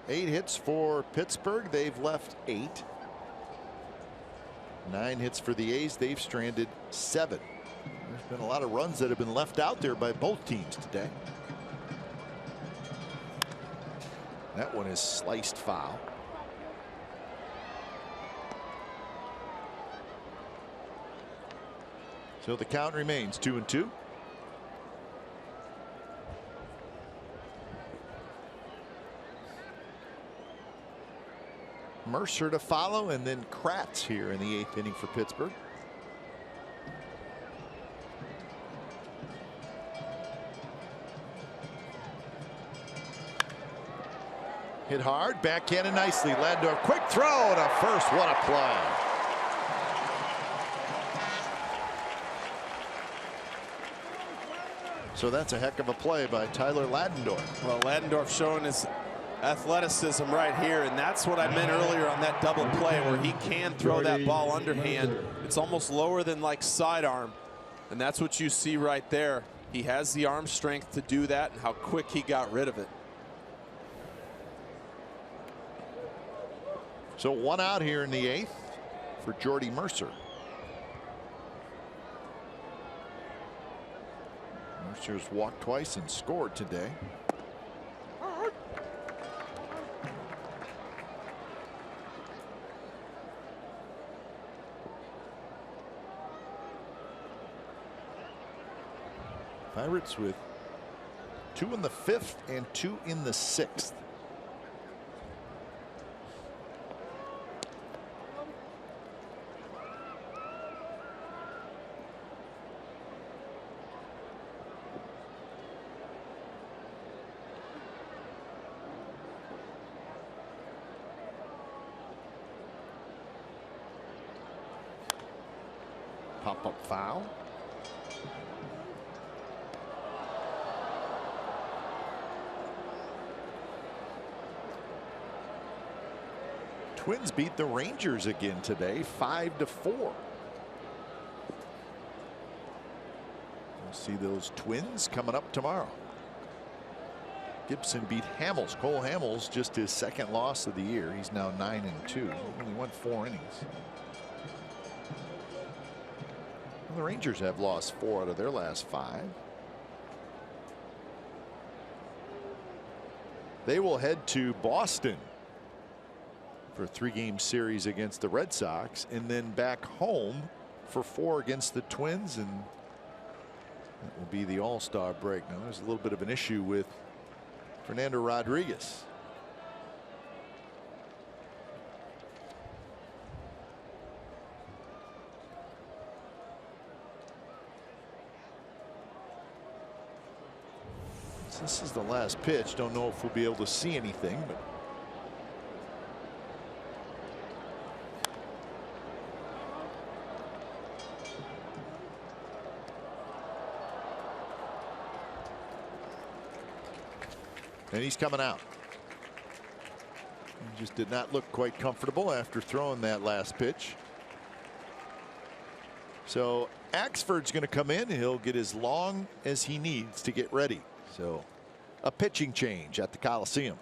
Eight hits for Pittsburgh. They've left 8. 9 hits for the A's. They've stranded 7. There's been a lot of runs that have been left out there by both teams today. That one is sliced foul. So the count remains 2-2. Mercer to follow, and then Kratz here in the 8th inning for Pittsburgh. Hit hard, backhanded nicely. Landor, quick throw to first. What a play. So that's a heck of a play by Tyler Ladendorf. Well, Ladendorf showing his athleticism right here, and that's what I meant earlier on that double play where he can throw that ball underhand. It's almost lower than like sidearm, and that's what you see right there. He has the arm strength to do that, and how quick he got rid of it. So 1 out here in the 8th for Jordy Mercer. Mercer's walked twice and scored today. Pirates with 2 in the 5th and 2 in the 6th. Pop-up foul. Twins beat the Rangers again today, 5-4. We'll see those Twins coming up tomorrow. Gibson beat Hamels. Cole Hamels, just his 2nd loss of the year. He's now 9-2. Only won 4 innings. The Rangers have lost 4 out of their last 5. They will head to Boston for a 3-game series against the Red Sox, and then back home for 4 against the Twins, and that will be the All-Star break. Now there's a little bit of an issue with Fernando Rodriguez. This is the last pitch. Don't know if we'll be able to see anything, but and he's coming out. He just did not look quite comfortable after throwing that last pitch. So Axford's going to come in. He'll get as long as he needs to get ready. So a pitching change at the Coliseum.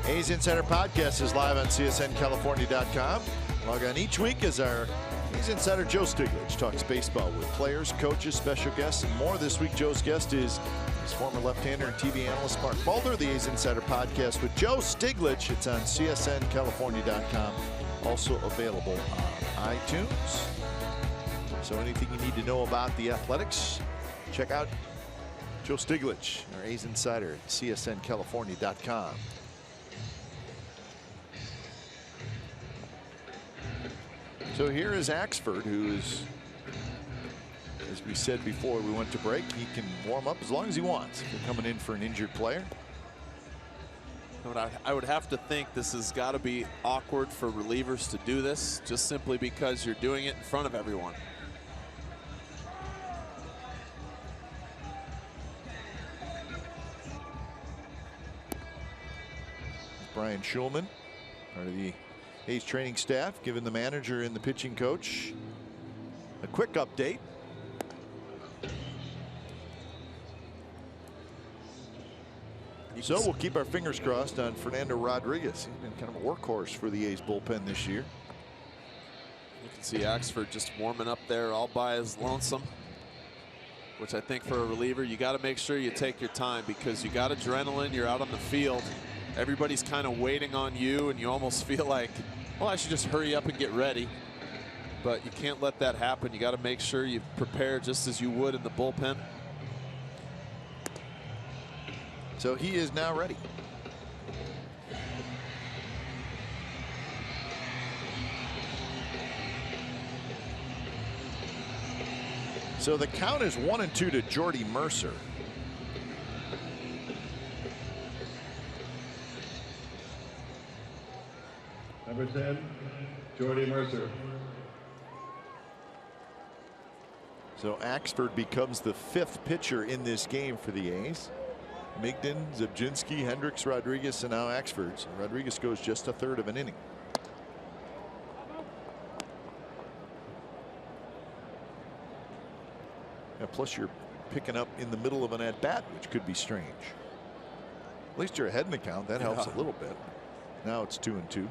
A's Insider Podcast is live on CSNCalifornia.com. Log on each week as our A's Insider Joe Stiglitz talks baseball with players, coaches, special guests, and more. This week, Joe's guest is his former left-hander and TV analyst Mark Mulder. The A's Insider Podcast with Joe Stiglitz. It's on CSNCalifornia.com. Also available on iTunes. So anything you need to know about the Athletics, check out Joe Stiglitz, our A's Insider at CSNCalifornia.com. So here is Axford, who is, as we said before we went to break, he can warm up as long as he wants if you're coming in for an injured player. I would have to think this has got to be awkward for relievers to do this, just simply because you're doing it in front of everyone. Brian Schulman, part of the A's training staff, giving the manager and the pitching coach a quick update. So we'll keep our fingers crossed on Fernando Rodriguez. He's been kind of a workhorse for the A's bullpen this year. You can see Axford just warming up there all by his lonesome, which I think for a reliever, you got to make sure you take your time because you got adrenaline. You're out on the field. Everybody's kind of waiting on you, and you almost feel like, well, I should just hurry up and get ready. But you can't let that happen. You got to make sure you prepare just as you would in the bullpen. So he is now ready. So the count is 1-2 to Jordy Mercer. Number 10, Jordy Mercer. So Axford becomes the 5th pitcher in this game for the A's. Migden, Zabzinski, Hendricks, Rodriguez, and now Axford. So Rodriguez goes just a third of an inning. And plus you're picking up in the middle of an at-bat, which could be strange. At least you're ahead in the count. That helps a little bit. Now it's 2-2.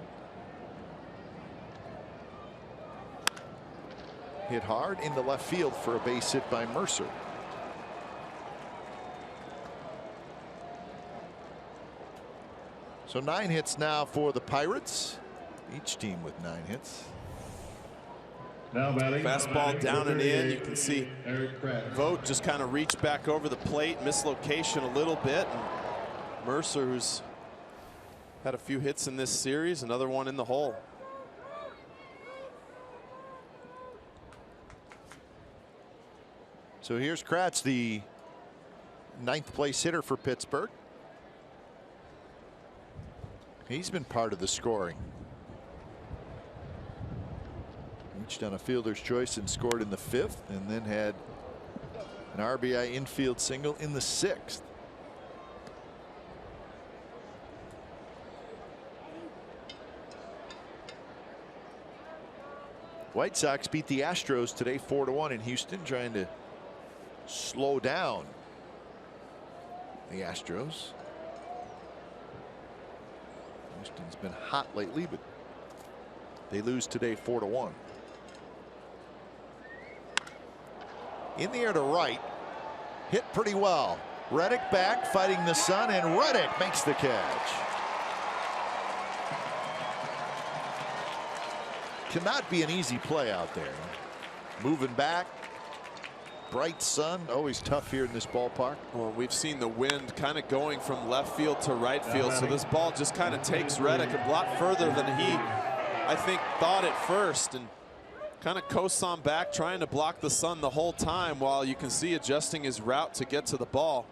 Hit hard into left field for a base hit by Mercer. So 9 hits now for the Pirates. Each team with 9 hits. Now batting, fastball down and in. You can see Vogt just kind of reach back over the plate, mislocation a little bit. And Mercer, who's had a few hits in this series, another one in the hole. So here's Kratz, the 9th place hitter for Pittsburgh. He's been part of the scoring. Reached on a fielder's choice and scored in the 5th, and then had an RBI infield single in the 6th. White Sox beat the Astros today 4-1 in Houston, trying to slow down the Astros. Houston's been hot lately, but they lose today 4-1. In the air to right, hit pretty well. Reddick back, fighting the sun, and Reddick makes the catch. Cannot be an easy play out there. Moving back, bright sun, always tough here in this ballpark. Well, we've seen the wind kind of going from left field to right field, so this ball just kind of takes Reddick a lot further than he, I think, thought at first, and kind of coasts on back, trying to block the sun the whole time, while you can see adjusting his route to get to the ball.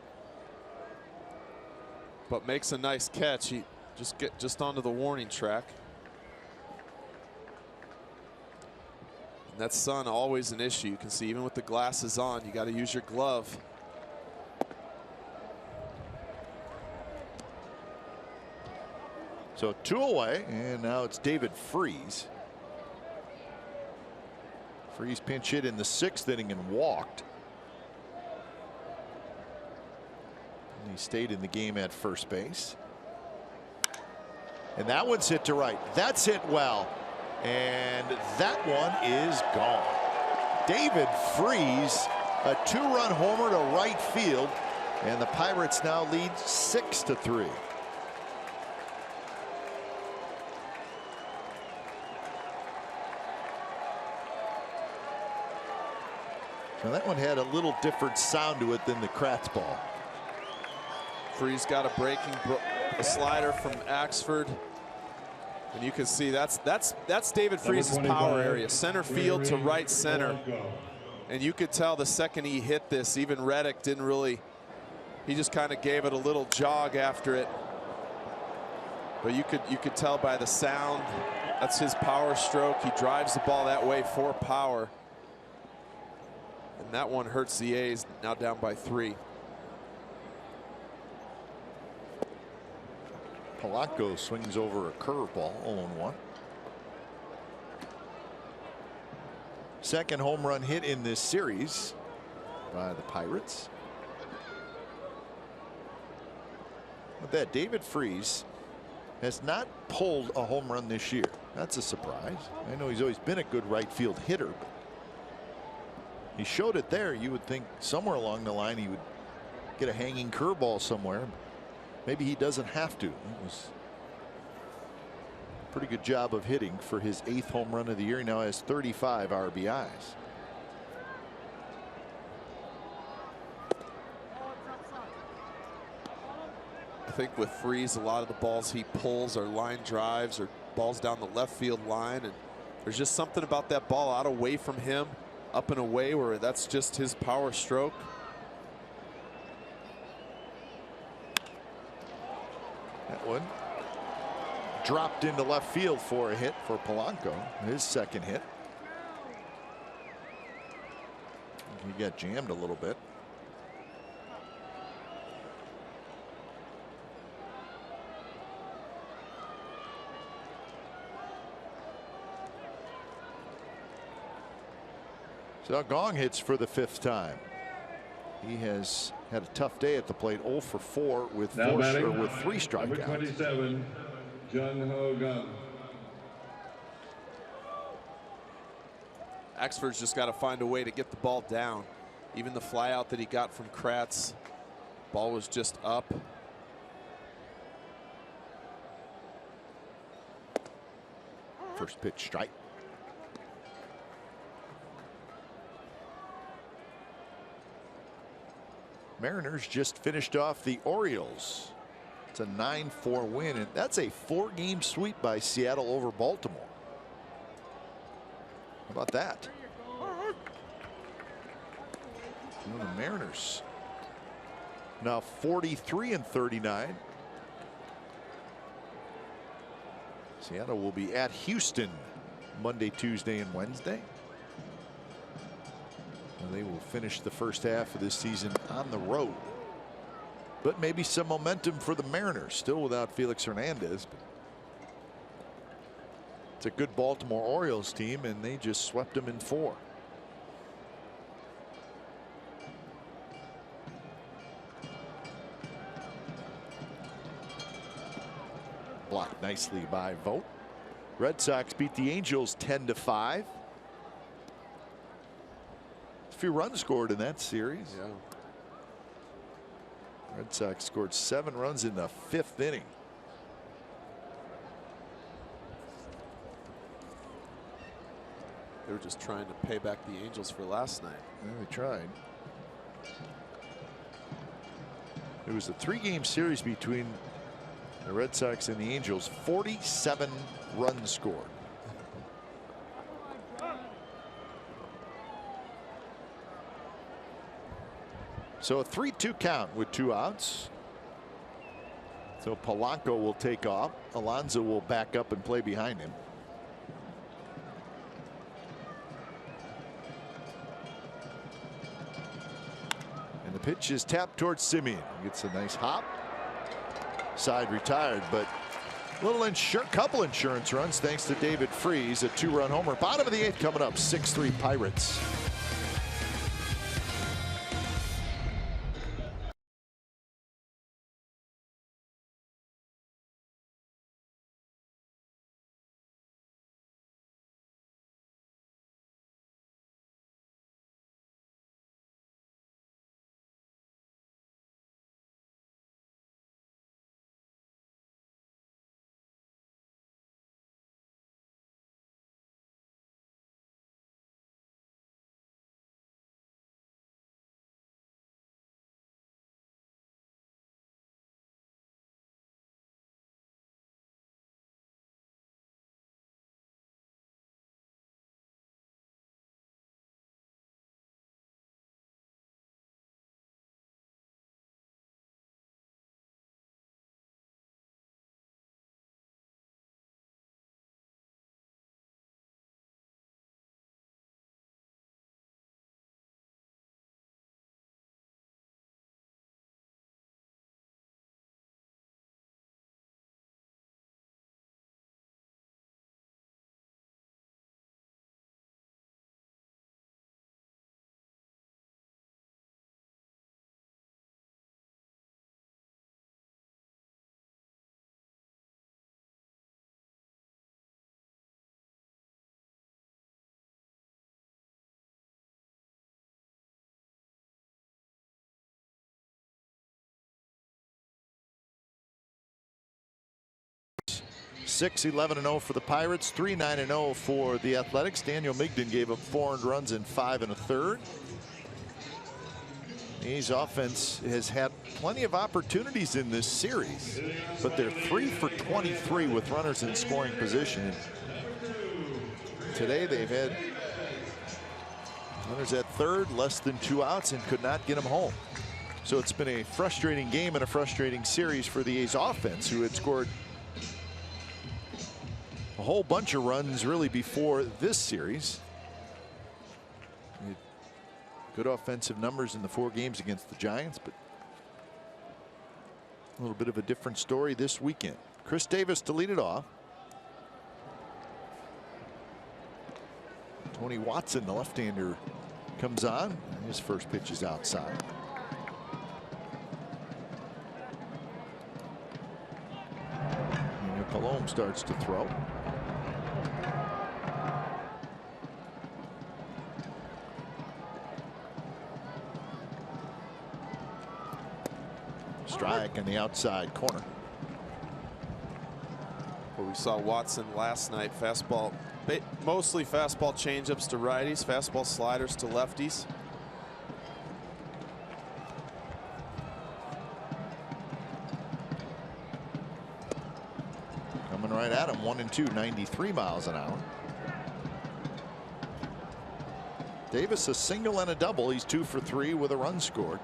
But makes a nice catch. He just onto the warning track. And that sun, always an issue. You can see even with the glasses on, you got to use your glove. So 2 away, and now it's David Freese. Freese pinch hit in the 6th inning and walked. And he stayed in the game at first base. And that one's hit to right. That's hit well. And that one is gone. David Freese, a 2-run homer to right field, and the Pirates now lead 6-3. So that one had a little different sound to it than the Kratz ball. Freese got a slider from Axford. And you can see that's David Freese's power area, center field to right center. And you could tell the second he hit this, even Reddick didn't really, he just kind of gave it a little jog after it. But you could tell by the sound, that's his power stroke. He drives the ball that way for power. And that one hurts the A's, now down by 3. Polanco swings over a curveball, 0-1. Second home run hit in this series by the Pirates. With that, David Freese has not pulled a home run this year. That's a surprise. I know he's always been a good right field hitter, but he showed it there. You would think somewhere along the line he would get a hanging curveball somewhere. Maybe he doesn't have to. It was a pretty good job of hitting for his 8th home run of the year. He now has 35 RBIs. I think with Freese, a lot of the balls he pulls are line drives or balls down the left field line, and there's just something about that ball out away from him, up and away, where that's just his power stroke. That one dropped into left field for a hit for Polanco, his second hit. He got jammed a little bit. So Gong hits for the 5th time. He has had a tough day at the plate. 0 for 4 with Now with 3 Number strikeouts. 27, Jung Ho Gun. Axford's just got to find a way to get the ball down. Even the fly out that he got from Kratz, ball was just up. First pitch strike. Mariners just finished off the Orioles. It's a 9-4 win, and that's a 4-game sweep by Seattle over Baltimore. How about that? And the Mariners now 43-39. Seattle will be at Houston Monday, Tuesday, and Wednesday. And they will finish the first half of this season on the road. But maybe some momentum for the Mariners, still without Felix Hernandez. It's a good Baltimore Orioles team, and they just swept them in 4. Blocked nicely by Vogt. Red Sox beat the Angels 10-5. A few runs scored in that series. Yeah. Red Sox scored 7 runs in the 5th inning. They were just trying to pay back the Angels for last night. Yeah, they tried. It was a 3-game series between the Red Sox and the Angels. 47 runs scored. So a 3-2 count with 2 outs. So Polanco will take off. Alonso will back up and play behind him. And the pitch is tapped towards Simeon. Gets a nice hop. Side retired, but couple insurance runs thanks to David Freese, a 2-run homer. Bottom of the 8th coming up. 6-3 Pirates. Six 11-0 for the Pirates, 3-9-0 for the Athletics. Daniel Migden gave up 4 earned runs in 5 1/3. His offense has had plenty of opportunities in this series, but they're 3 for 23 with runners in scoring position. Today they've had runners at third, less than 2 outs, and could not get them home. So it's been a frustrating game and a frustrating series for the A's offense, who had scored a whole bunch of runs really before this series. Good offensive numbers in the 4 games against the Giants, but a little bit of a different story this weekend. Chris Davis to lead it off. Tony Watson, the left-hander, comes on. His first pitch is outside. Anaheim starts to throw. Strike in the outside corner. Where we saw Watson last night, fastball, mostly fastball changeups to righties, fastball sliders to lefties. Coming right at him, 1-2, 93 miles an hour. Davis a single and a double. He's 2 for 3 with a run scored.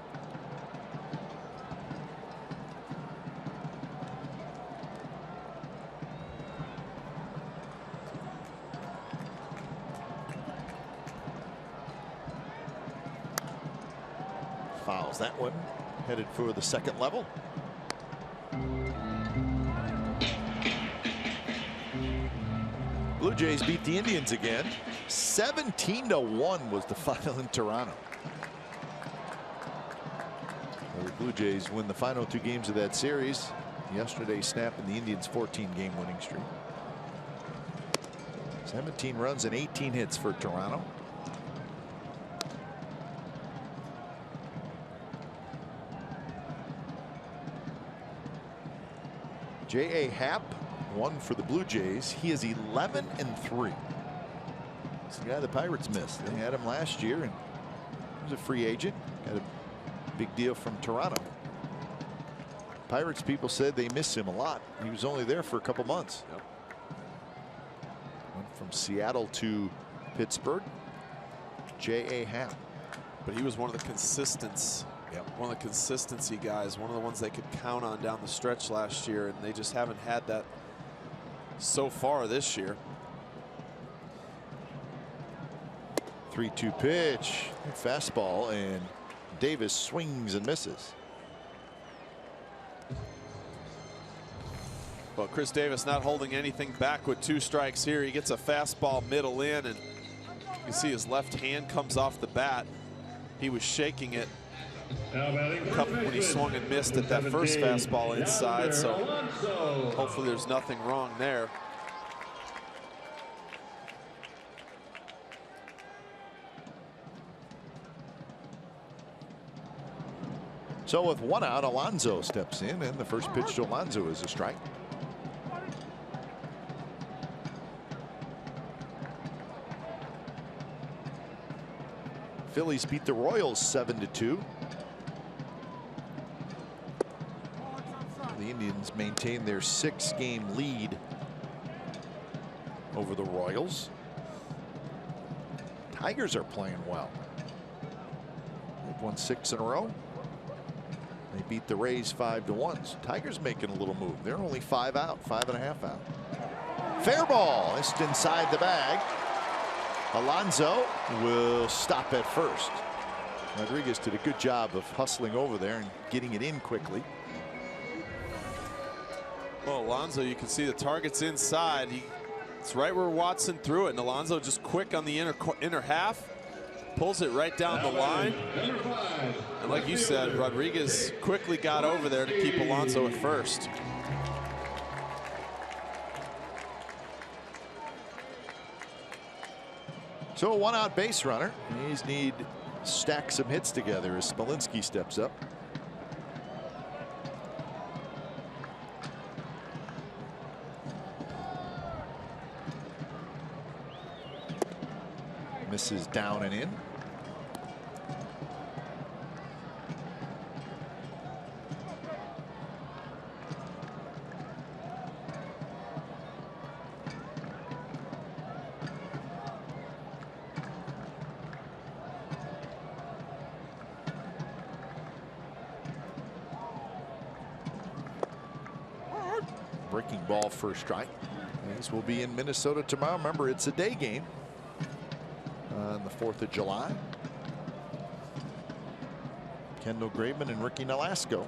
Fouls that one, headed for the second level. Blue Jays beat the Indians again. 17-1 was the final in Toronto. The Blue Jays win the final 2 games of that series. Yesterday snapping the Indians' 14-game winning streak. 17 runs and 18 hits for Toronto. J.A. Happ, 1 for the Blue Jays. He is 11-3. It's the guy the Pirates missed. They had him last year, and he was a free agent. Got a big deal from Toronto. Pirates people said they miss him a lot. He was only there for a couple months. Yep. Went from Seattle to Pittsburgh. J.A. Happ. But he was one of the consistency guys, one of the ones they could count on down the stretch last year, and they just haven't had that so far this year. 3-2 pitch, fastball, and Davis swings and misses. Well, Chris Davis not holding anything back with 2 strikes here. He gets a fastball middle in, and you see his left hand comes off the bat. He was shaking it when he swung and missed at that first fastball inside, so hopefully there's nothing wrong there. So with 1 out, Alonso steps in, and the first pitch to Alonso is a strike. Phillies beat the Royals 7-2. The Indians maintain their 6-game lead over the Royals. Tigers are playing well. They've won 6 in a row. They beat the Rays 5-1. Tigers making a little move. They're only 5 out, 5.5 out. Fair ball, just inside the bag. Alonso will stop at first. Rodriguez did a good job of hustling over there and getting it in quickly. Well, Alonso, you can see the target's inside. It's right where Watson threw it, and Alonso just quick on the inner half, pulls it right down the line. And like you said, Rodriguez quickly got over there to keep Alonso at first. So a 1-out base runner. These need stack some hits together as Smolinski steps up. Misses down and in. Breaking ball, first strike. These will be in Minnesota tomorrow. Remember, it's a day game on the 4th of July. Kendall Graveman and Ricky Nolasco.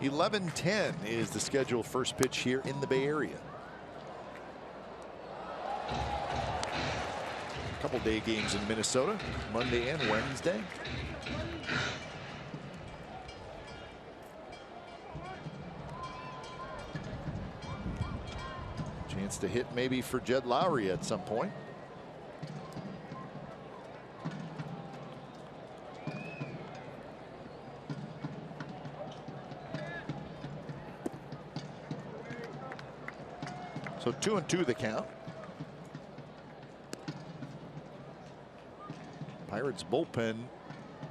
11:10 is the scheduled first pitch here in the Bay Area. A couple day games in Minnesota, Monday and Wednesday. Chance to hit maybe for Jed Lowry at some point. So 2-2 the count. Pirates bullpen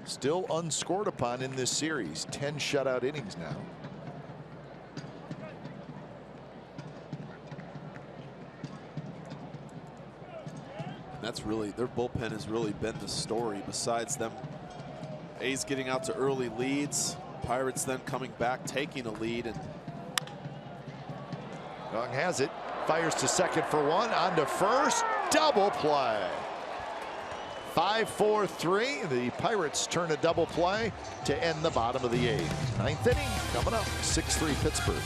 still unscored upon in this series. 10 shutout innings now. That's really, their bullpen has really been the story. Besides them, A's getting out to early leads, Pirates then coming back, taking a lead, and Young has it. Fires to second for one. On to first. Double play. 5-4-3. The Pirates turn a double play to end the bottom of the 8th. 9th inning coming up. 6-3 Pittsburgh.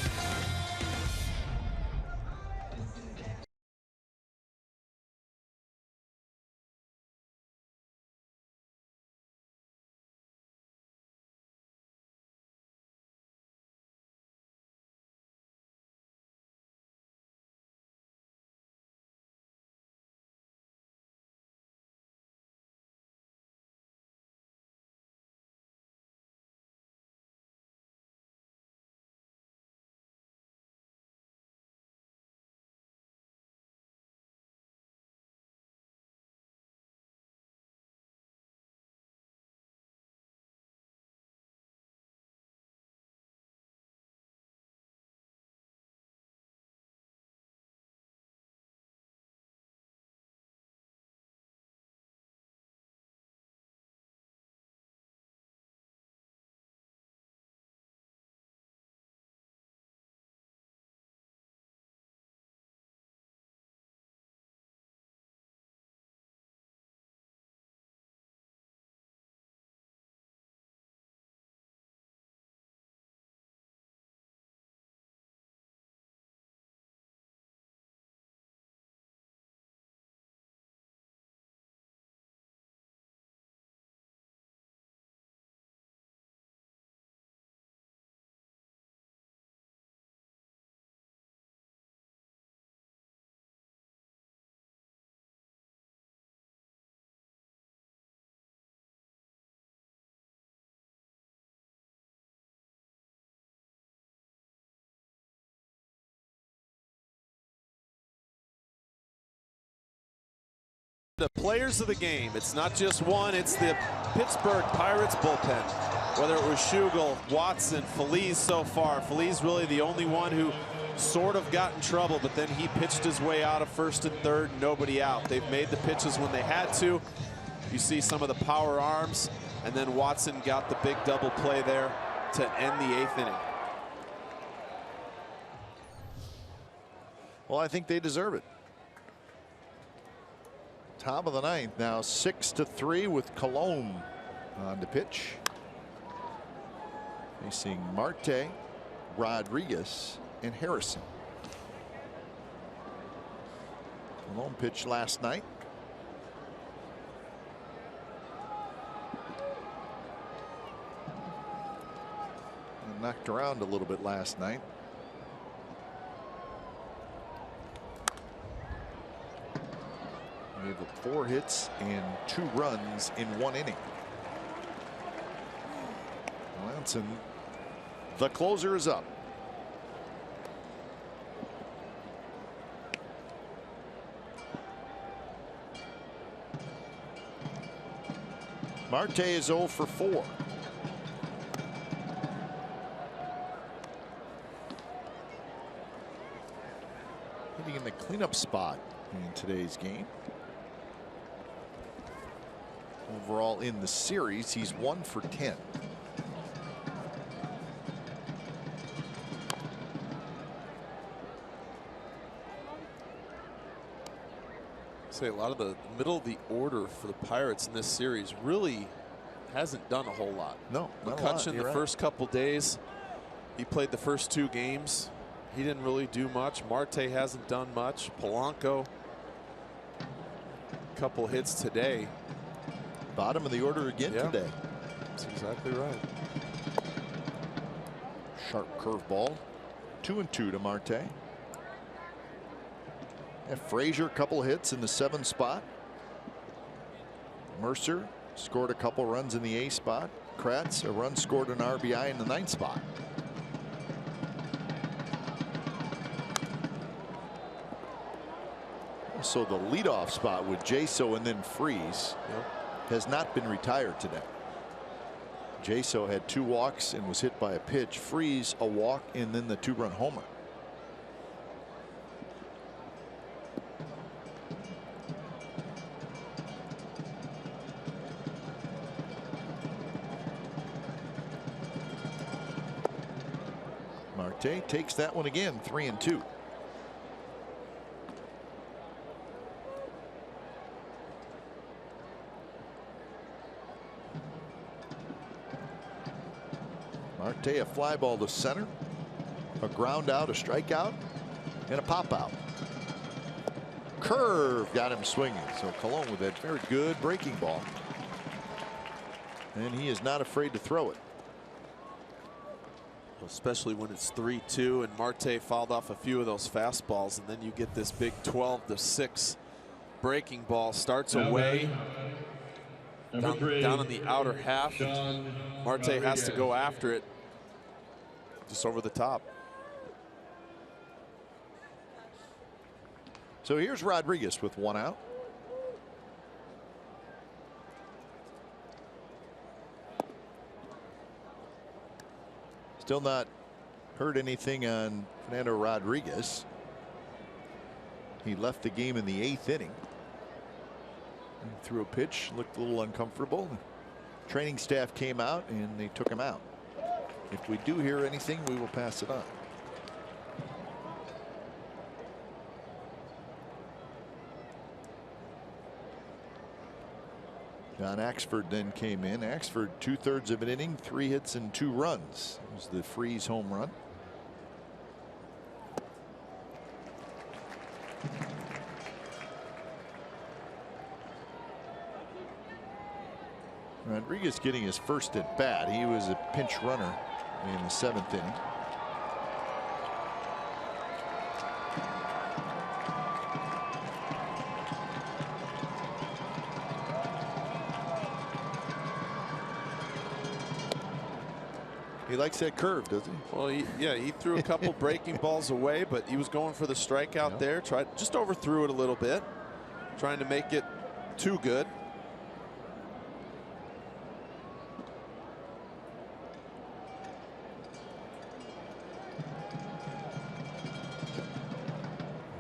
the players of the game. It's not just one, it's the Pittsburgh Pirates bullpen. Whether it was Schugel, Watson, Phillies so far. Phillies really the only one who sort of got in trouble, but then he pitched his way out of first and third, nobody out. They've made the pitches when they had to. You see some of the power arms, and then Watson got the big double play there to end the 8th inning. Well, I think they deserve it. Top of the 9th now, 6-3 with Cologne on the pitch. Facing Marte, Rodriguez, and Harrison. Cologne pitched last night. And knocked around a little bit last night. Gave up 4 hits and 2 runs in 1 inning. Lanson, the closer, is up. Marte is 0 for 4. Hitting in the cleanup spot in today's game. Overall in the series, he's 1 for 10. Say a lot of the middle of the order for the Pirates in this series really hasn't done a whole lot. No, McCutcheon the first couple days, he played the first 2 games. He didn't really do much. Marte hasn't done much. Polanco, a couple hits today. Bottom of the order again today. That's exactly right. Sharp curveball. 2-2 to Marte. And Frazier, a couple hits in the 7th spot. Mercer scored a couple runs in the 8th spot. Kratz, a run scored, an RBI in the 9th spot. So the leadoff spot with Jaso and then Freese has not been retired today. Jaso had 2 walks and was hit by a pitch. Freese a walk and then the 2-run homer. Marte takes that one again, 3-2. Marte, a fly ball to center, a ground out, a strikeout, and a pop out. Curve got him swinging. So Colon with that very good breaking ball. And he is not afraid to throw it. Especially when it's 3-2 and Marte fouled off a few of those fastballs, and then you get this big 12-6 breaking ball. Starts away down in the outer half. Marte has to go after it just over the top. So here's Rodriguez with 1 out. Still not heard anything on Fernando Rodriguez. He left the game in the 8th inning. And threw a pitch, looked a little uncomfortable. The training staff came out and they took him out. If we do hear anything, we will pass it on. John Axford then came in. Axford 2/3 of an inning, 3 hits and 2 runs. It was the Freese home run. Rodriguez getting his first at bat. He was a pinch runner in the 7th inning. He likes that curve, does he? Well, he threw a couple breaking balls away, but he was going for the strikeout there. Just overthrew it a little bit, trying to make it too good.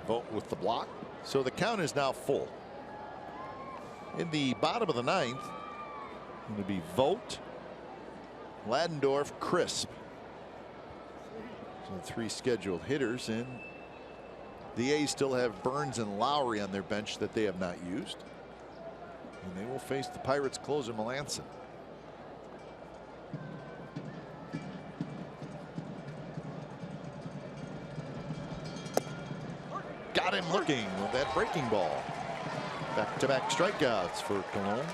Vogt with the block. So the count is now full. In the bottom of the 9th, going to be Vogt, Ladendorf, Crisp. So 3 scheduled hitters, and the A's still have Burns and Lowry on their bench that they have not used. And they will face the Pirates closer Melanson. Got him looking with that breaking ball. Back-to-back strikeouts for Colon.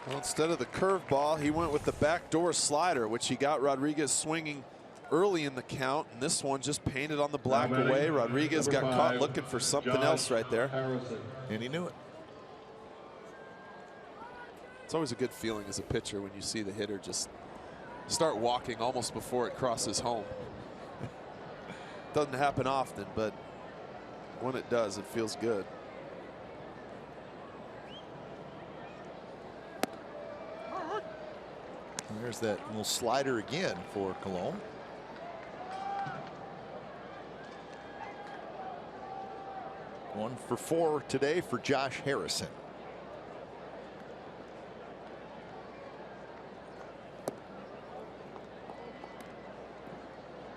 Well, instead of the curveball, he went with the backdoor slider, which he got Rodriguez swinging early in the count, and this one just painted on the black away. Rodriguez got caught looking for something else right there. And he knew it. It's always a good feeling as a pitcher when you see the hitter just start walking almost before it crosses home. Doesn't happen often, but when it does, it feels good. There's that little slider again for Colon. One for 4 today for Josh Harrison.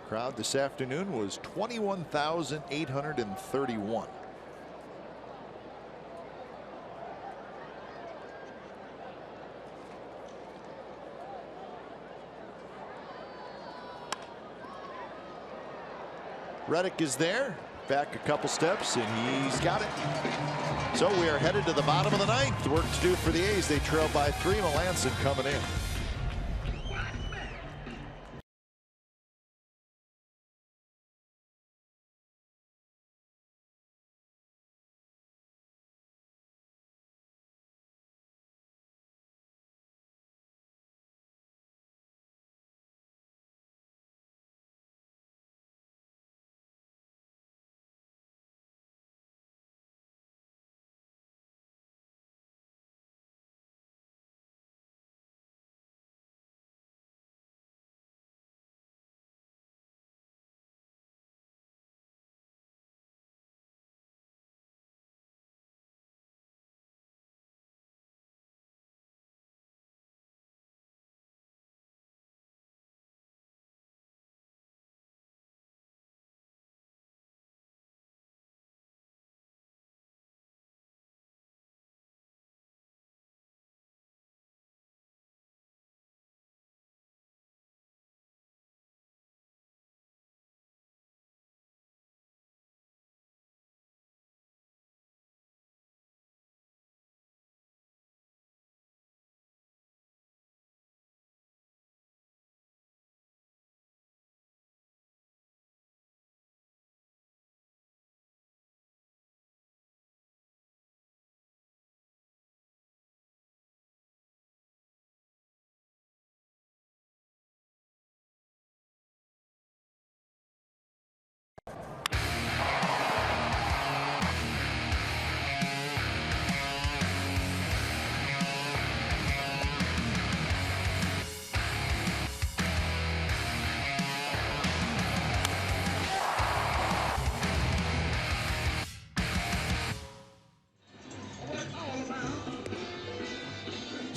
Crowd this afternoon was 21,831. Reddick is there, back a couple steps, and he's got it. So we are headed to the bottom of the 9th. Work to do for the A's. They trail by 3. Melanson coming in.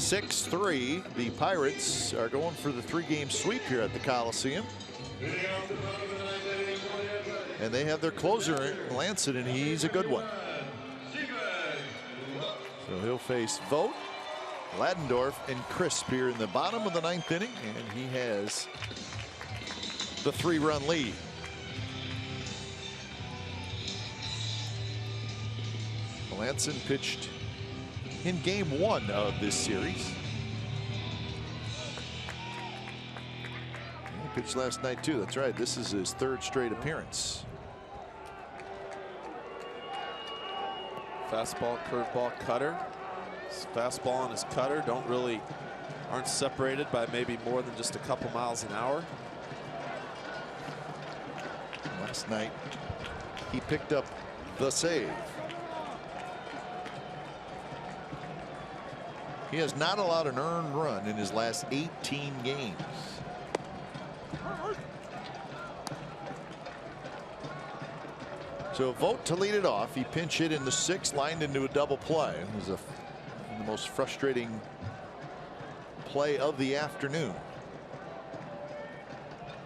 6-3. The Pirates are going for the 3-game sweep here at the Coliseum. And they have their closer, Lansing, and he's a good one. So he'll face Vogt, Ladendorf, and Crisp here in the bottom of the 9th inning, and he has the 3-run lead. Lansing pitched in game 1 of this series. He pitched last night too. That's right. This is his 3rd straight appearance. Fastball, curveball, cutter. His fastball and his cutter aren't separated by maybe more than just a couple miles an hour. Last night he picked up the save. He has not allowed an earned run in his last 18 games. So Vogt to lead it off. He pinch hit in the 6th, lined into a double play. It was the most frustrating play of the afternoon.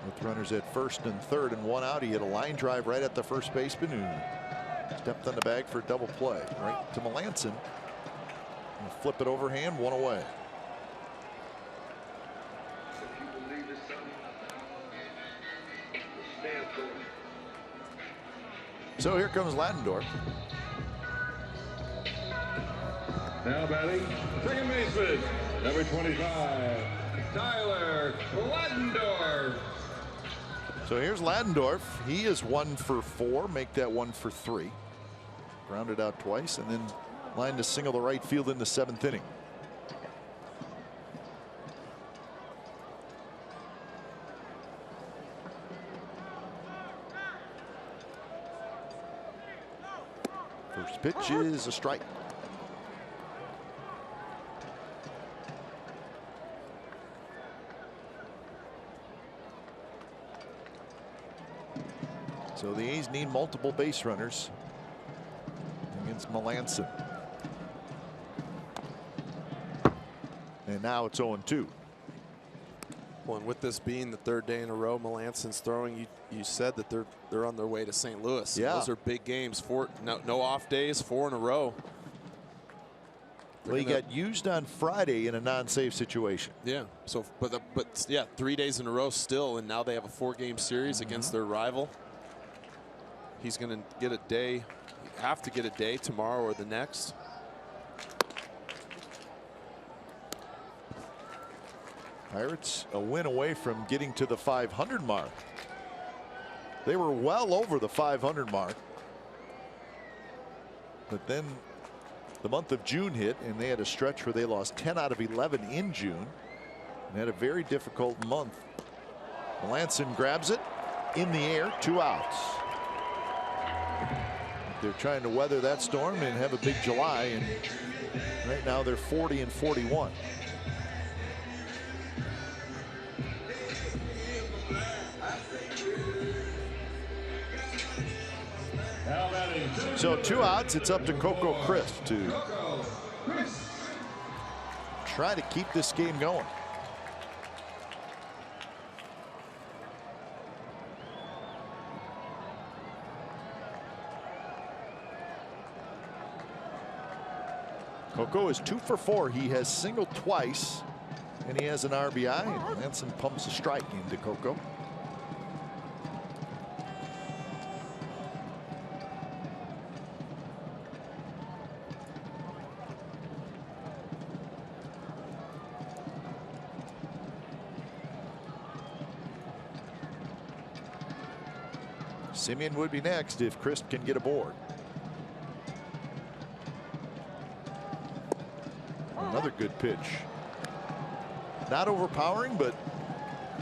With runners at 1st and 3rd and 1 out, he hit a line drive right at the first baseman who stepped on the bag for a double play right to Melanson. Flip it overhand, 1 away. So here comes Ladendorf. Now batting, second baseman, number 25, Tyler Ladendorf. So here's Ladendorf. He is 1 for 4. Make that 1 for 3. Grounded out twice and then lined to single to right field in the 7th inning. First pitch is a strike. So the A's need multiple base runners against Melanson. And now it's 0-2. Well, and with this being the 3rd day in a row Melanson's throwing, you said that they're on their way to St. Louis. Yeah. Those are big games. No off days, 4 in a row. Well, he got used on Friday in a non-save situation. Yeah. So, but yeah, 3 days in a row still, and now they have a 4-game series against their rival. He's going to get a day, have to get a day tomorrow or the next. Pirates a win away from getting to the 500 mark. They were well over the 500 mark. But then the month of June hit and they had a stretch where they lost 10 out of 11 in June and had a very difficult month. Melanson grabs it in the air, 2 outs. They're trying to weather that storm and have a big July, and right now they're 40 and 41. So 2 outs. It's up to Coco Crisp to try to keep this game going. Coco is 2 for 4. He has singled twice and he has an RBI, and Melanson pumps a strike into Coco. Simeon would be next if Crisp can get aboard. Another good pitch. Not overpowering, but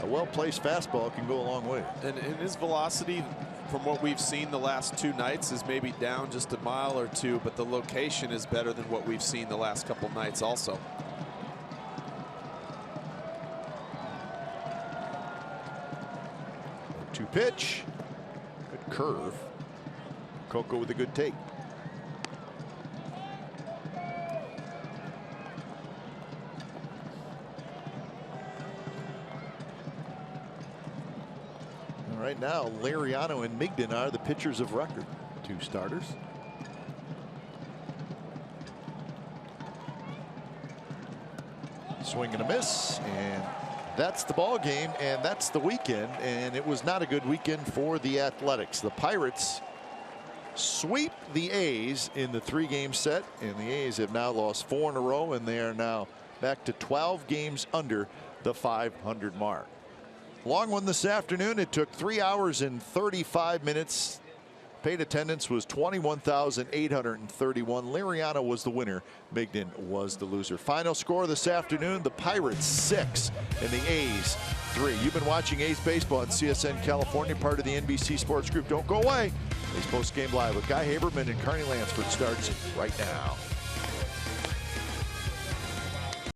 a well-placed fastball can go a long way. And his velocity, from what we've seen the last 2 nights, is maybe down just a mile or 2, but the location is better than what we've seen the last couple nights also. Two pitch. Good curve. Coco with a good take. Right now, Liriano and Migden are the pitchers of record. 2 starters. Swing and a miss, and that's the ball game, and that's the weekend. And it was not a good weekend for the Athletics. The Pirates sweep the A's in the 3-game set, and the A's have now lost 4 in a row, and they are now back to 12 games under the 500 mark. Long one this afternoon. It took 3 hours and 35 minutes. Paid attendance was 21,831. Liriano was the winner. Migden was the loser. Final score this afternoon, the Pirates 6 and the A's 3. You've been watching A's Baseball on CSN California, part of the NBC Sports Group. Don't go away. A's Post Game Live with Guy Haberman and Carney Lansford starts right now.